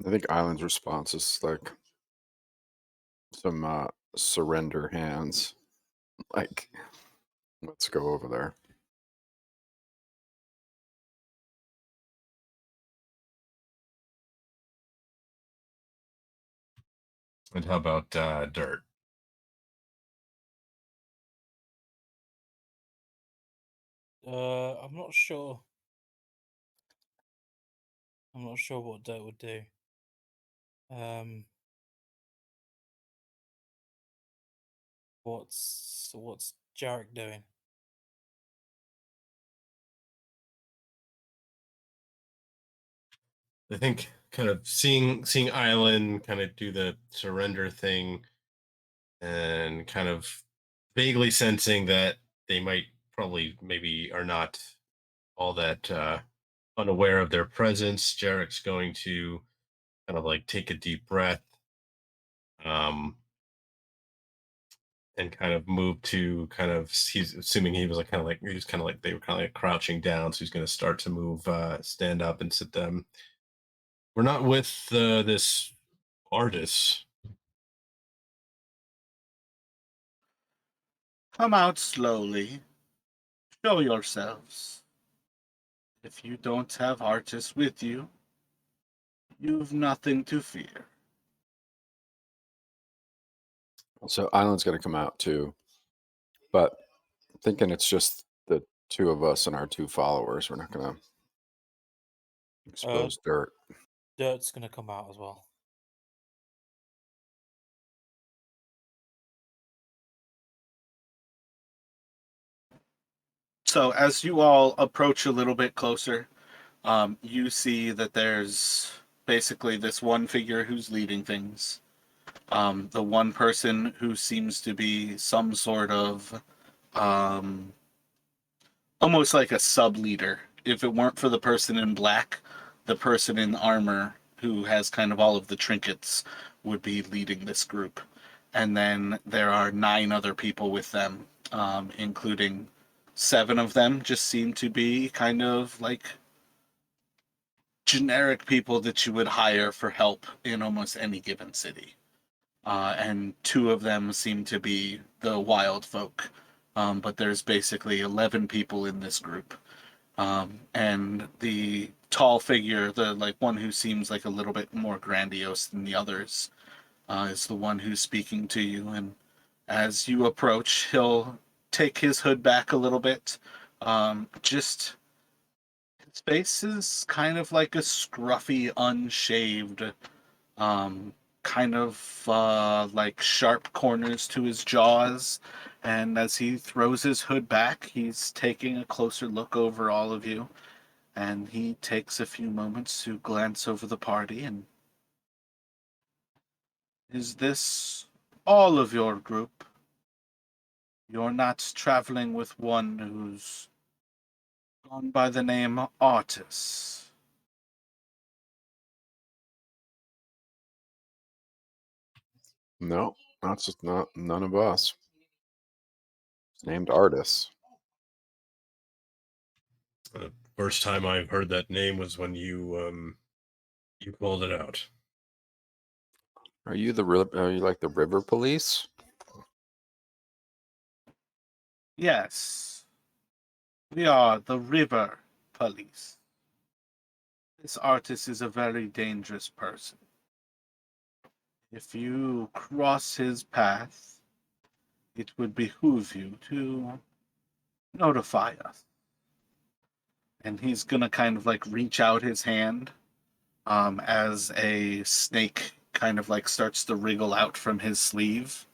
I think Island's response is like some surrender hands. Like, let's go over there. And how about dirt? I'm not sure. I'm not sure what dirt would do. Um, what's Jarek doing? I think kind of seeing Island kind of do the surrender thing, and kind of vaguely sensing that they might probably maybe are not all that unaware of their presence. Jarek's going to kind of like take a deep breath, um, and kind of move to kind of, he's assuming he was like he was kind of like they were kind of like crouching down, so he's going to start to move, stand up and sit them. We're not with this artist. Come out slowly. Show yourselves. If you don't have artists with you, you've nothing to fear. So Island's going to come out too, but I'm thinking it's just the two of us and our two followers. We're not going to expose dirt. Dirt's gonna come out as well. So as you all approach a little bit closer, you see that there's basically this one figure who's leading things. The one person who seems to be some sort of almost like a sub leader. If it weren't for the person in black, the person in armor who has kind of all of the trinkets would be leading this group. And then there are 9 other people with them, including 7 of them just seem to be kind of like generic people that you would hire for help in almost any given city. And 2 of them seem to be the wild folk. But there's basically 11 people in this group. And the tall figure, the like one who seems like a little bit more grandiose than the others, is the one who's speaking to you. And as you approach, he'll take his hood back a little bit. Just his face is kind of like a scruffy, unshaved, kind of like sharp corners to his jaws. And as he throws his hood back, he's taking a closer look over all of you. And he takes a few moments to glance over the party. And is this all of your group? You're not traveling with one who's gone by the name Artis. No, that's just not none of us. It's named Artis. First time I've heard that name was when you called it out. Are you are you like the river police? Yes, we are the River Police. This artist is a very dangerous person. If you cross his path, it would behoove you to notify us. And he's gonna kind of like reach out his hand, as a snake kind of like starts to wriggle out from his sleeve.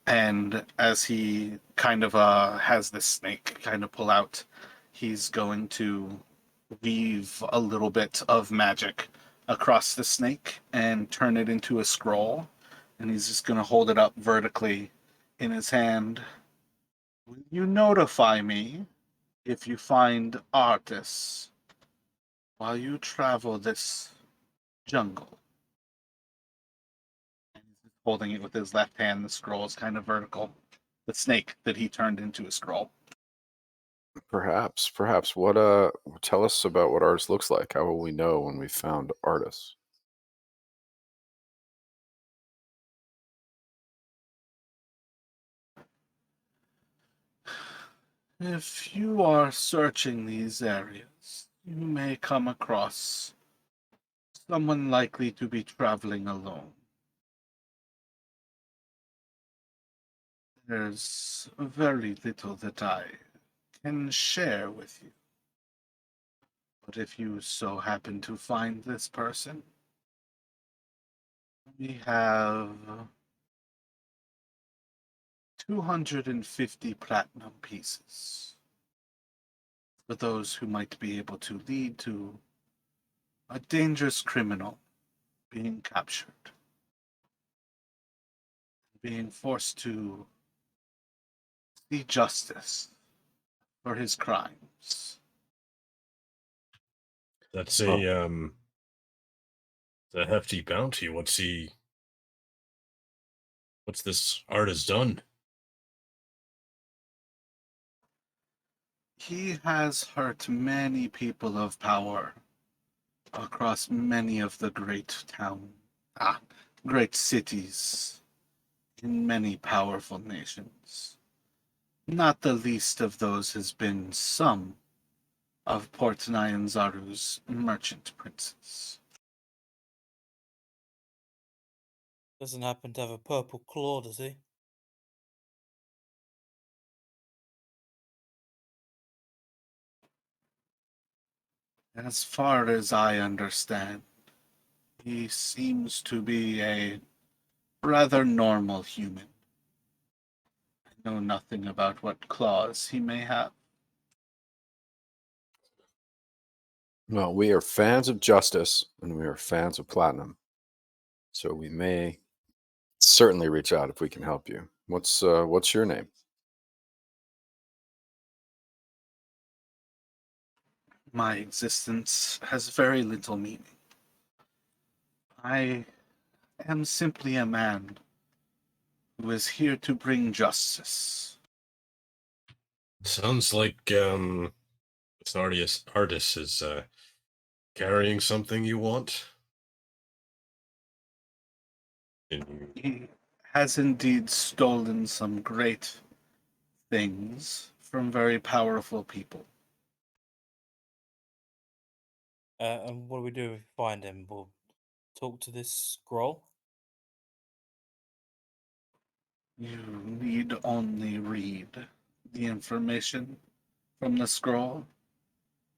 And as he kind of has this snake kind of pull out, he's going to weave a little bit of magic across the snake and turn it into a scroll. And he's just going to hold it up vertically in his hand. Will you notify me if you find artists while you travel this jungle? And he's holding it with his left hand. The scroll is kind of vertical. The snake that he turned into a scroll. Perhaps. What tell us about what Artis looks like. How will we know when we found Artis? If you are searching these areas, you may come across someone likely to be traveling alone. There's very little that I can share with you. But if you so happen to find this person, we have 250 platinum pieces for those who might be able to lead to a dangerous criminal being captured, being forced to see justice for his crimes. That's Oh. a hefty bounty. What's this artist done? He has hurt many people of power across many of the great cities in many powerful nations. Not the least of those has been some of Port Nyanzaru's merchant princes. Doesn't happen to have a purple claw, does he? As far as I understand, he seems to be a rather normal human. I know nothing about what claws he may have. Well, we are fans of justice and we are fans of platinum. So we may certainly reach out if we can help you. What's your name? My existence has very little meaning. I am simply a man who is here to bring justice. Sounds like this artist is carrying something you want. He has indeed stolen some great things from very powerful people. And what do we do if we find him? We'll talk to this scroll. You need only read the information from the scroll,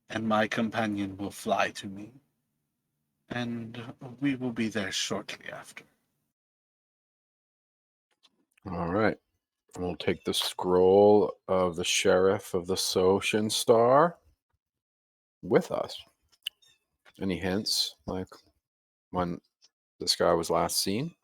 and my companion will fly to me, and we will be there shortly after. All right. We'll take the scroll of the sheriff of the Soshin Star with us. Any hints, like when this guy was last seen?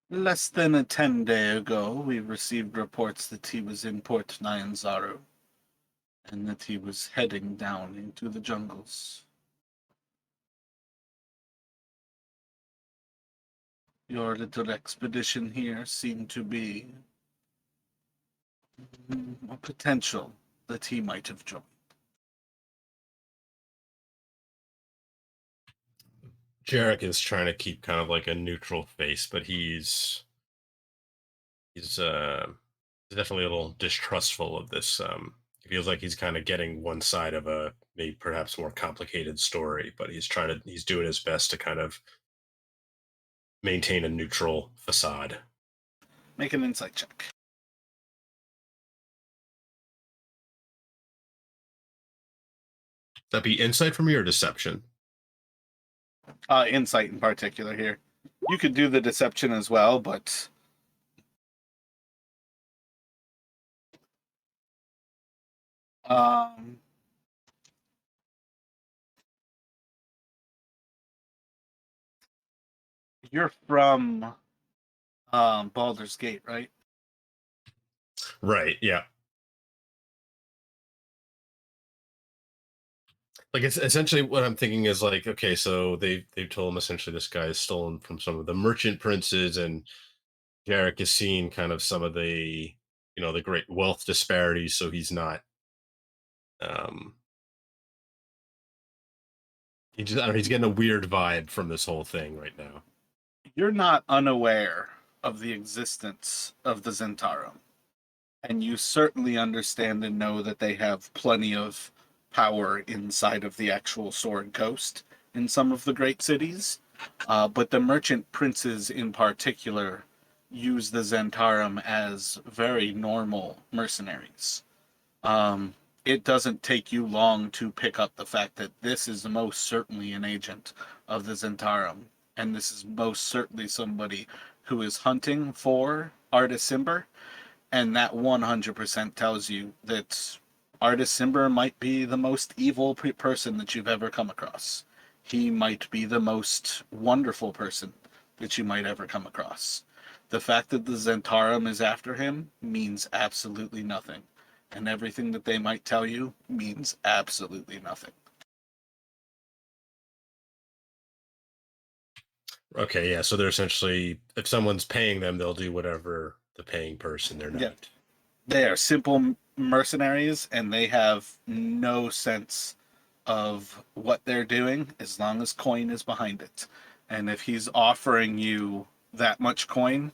Less than a 10-day ago, we received reports that he was in Port Nyanzaru, and that he was heading down into the jungles. Your little expedition here seemed to be a potential that he might have joined. Jarek is trying to keep kind of like a neutral face, but he's definitely a little distrustful of this. He feels like he's kind of getting one side of a maybe perhaps more complicated story, but he's doing his best to kind of maintain a neutral facade. Make an insight check. That be insight for me or deception? Insight in particular here. You could do the deception as well, but you're from Baldur's Gate, right? Right. Yeah. Like it's essentially what I'm thinking is like, okay, so they've told him essentially this guy is stolen from some of the merchant princes, and Jarek is seeing kind of some of the great wealth disparities, so he's not um I don't know, he's getting a weird vibe from this whole thing right now. You're not unaware of the existence of the Zentarum, and you certainly understand and know that they have plenty of power inside of the actual Sword Coast in some of the great cities. But the merchant princes in particular use the Zentarum as very normal mercenaries. It doesn't take you long to pick up the fact that this is most certainly an agent of the Zentarum, and this is most certainly somebody who is hunting for Artis Cimber, and that 100% tells you that Artis Cimber might be the most evil person that you've ever come across. He might be the most wonderful person that you might ever come across. The fact that the Zentarum is after him means absolutely nothing, and everything that they might tell you means absolutely nothing. Okay, yeah. So they're essentially, if someone's paying them, they'll do whatever the paying person. They're not. Yeah. They are simple mercenaries, and they have no sense of what they're doing as long as coin is behind it. And if he's offering you that much coin,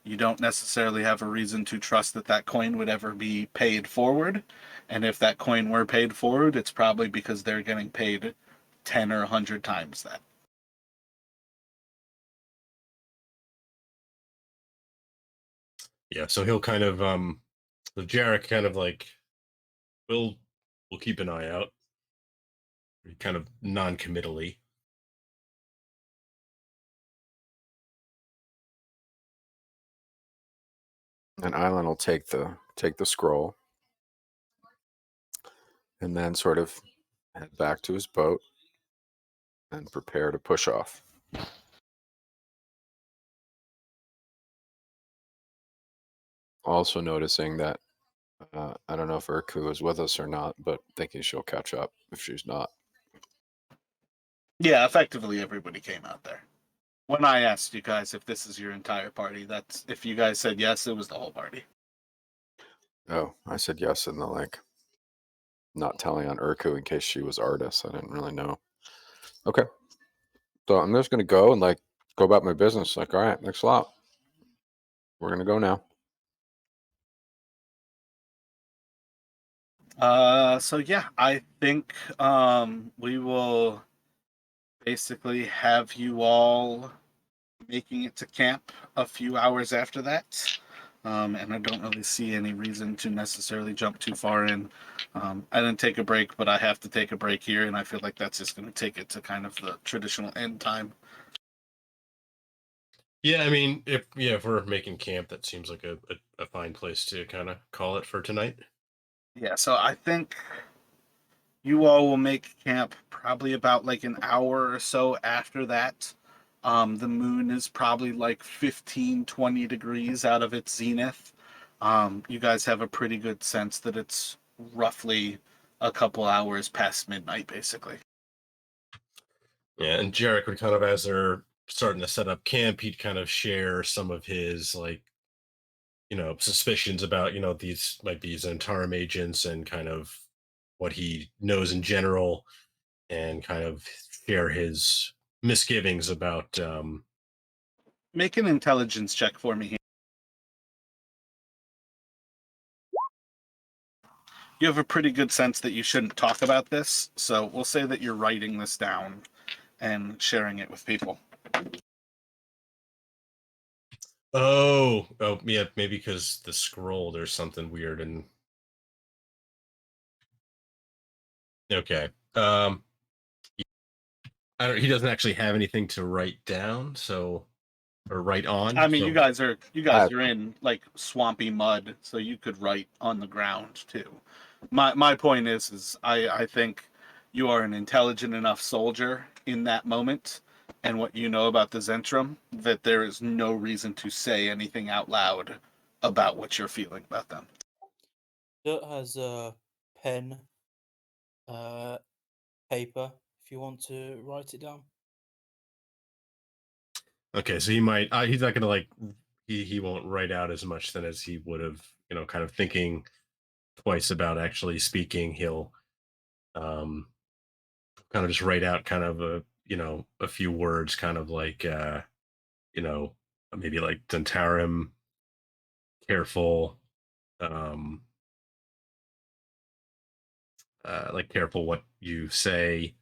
you don't necessarily have a reason to trust that that coin would ever be paid forward. And if that coin were paid forward, it's probably because they're getting paid 10 or 100 times that. Yeah. So he'll kind of, so Jarek kind of like, we'll keep an eye out, kind of non-committally. And Island will take the scroll and then sort of head back to his boat and prepare to push off. Also noticing that I don't know if Urku is with us or not, but thinking she'll catch up if she's not. Yeah, effectively everybody came out there. When I asked you guys if this is your entire party, that's if you guys said yes, it was the whole party. Oh, I said yes in the not telling on Urku in case she was Artis. I didn't really know. Okay. So I'm just gonna go and go about my business. All right, thanks a lot. We're gonna go now. So yeah, I think we will basically have you all making it to camp a few hours after that. And I don't really see any reason to necessarily jump too far in. I didn't take a break, but I have to take a break here, and I feel like that's just going to take it to kind of the traditional end time. Yeah, I mean, if we're making camp, that seems like a fine place to kind of call it for tonight. Yeah, so I think you all will make camp probably about like an hour or so after that. The moon is probably like 15, 20 degrees out of its zenith. You guys have a pretty good sense that it's roughly a couple hours past midnight, basically. Yeah, and Jarek would kind of, as they're starting to set up camp, he'd kind of share some of his suspicions about these might be Zentarum agents and kind of what he knows in general, and kind of share his misgivings about. Make an intelligence check for me here. You have a pretty good sense that you shouldn't talk about this, so we'll say that you're writing this down and sharing it with people. Oh, yeah, maybe because the scroll, there's something weird and okay. I don't. He doesn't actually have anything to write down, so or write on. I mean, So, you guys are in like swampy mud, so you could write on the ground too. My point is I think you are an intelligent enough soldier in that moment, and what you know about the Zentrum, that there is no reason to say anything out loud about what you're feeling about them. Dirt has a pen, uh, paper, if you want to write it down. okay, so he might. He's not gonna he won't write out as much then as he would have. Kind of thinking twice about actually speaking. He'll um kind of just write out kind of a few words, kind of like you know maybe like Dentarum, careful, um like careful what you say,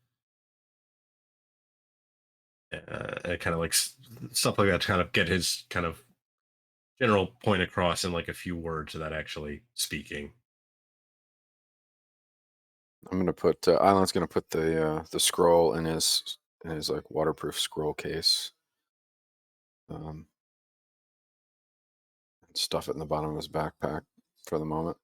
kind of like stuff like that to kind of get his kind of general point across in like a few words without actually speaking. I'm gonna put Island's gonna put the scroll in his like waterproof scroll case. And stuff it in the bottom of his backpack for the moment.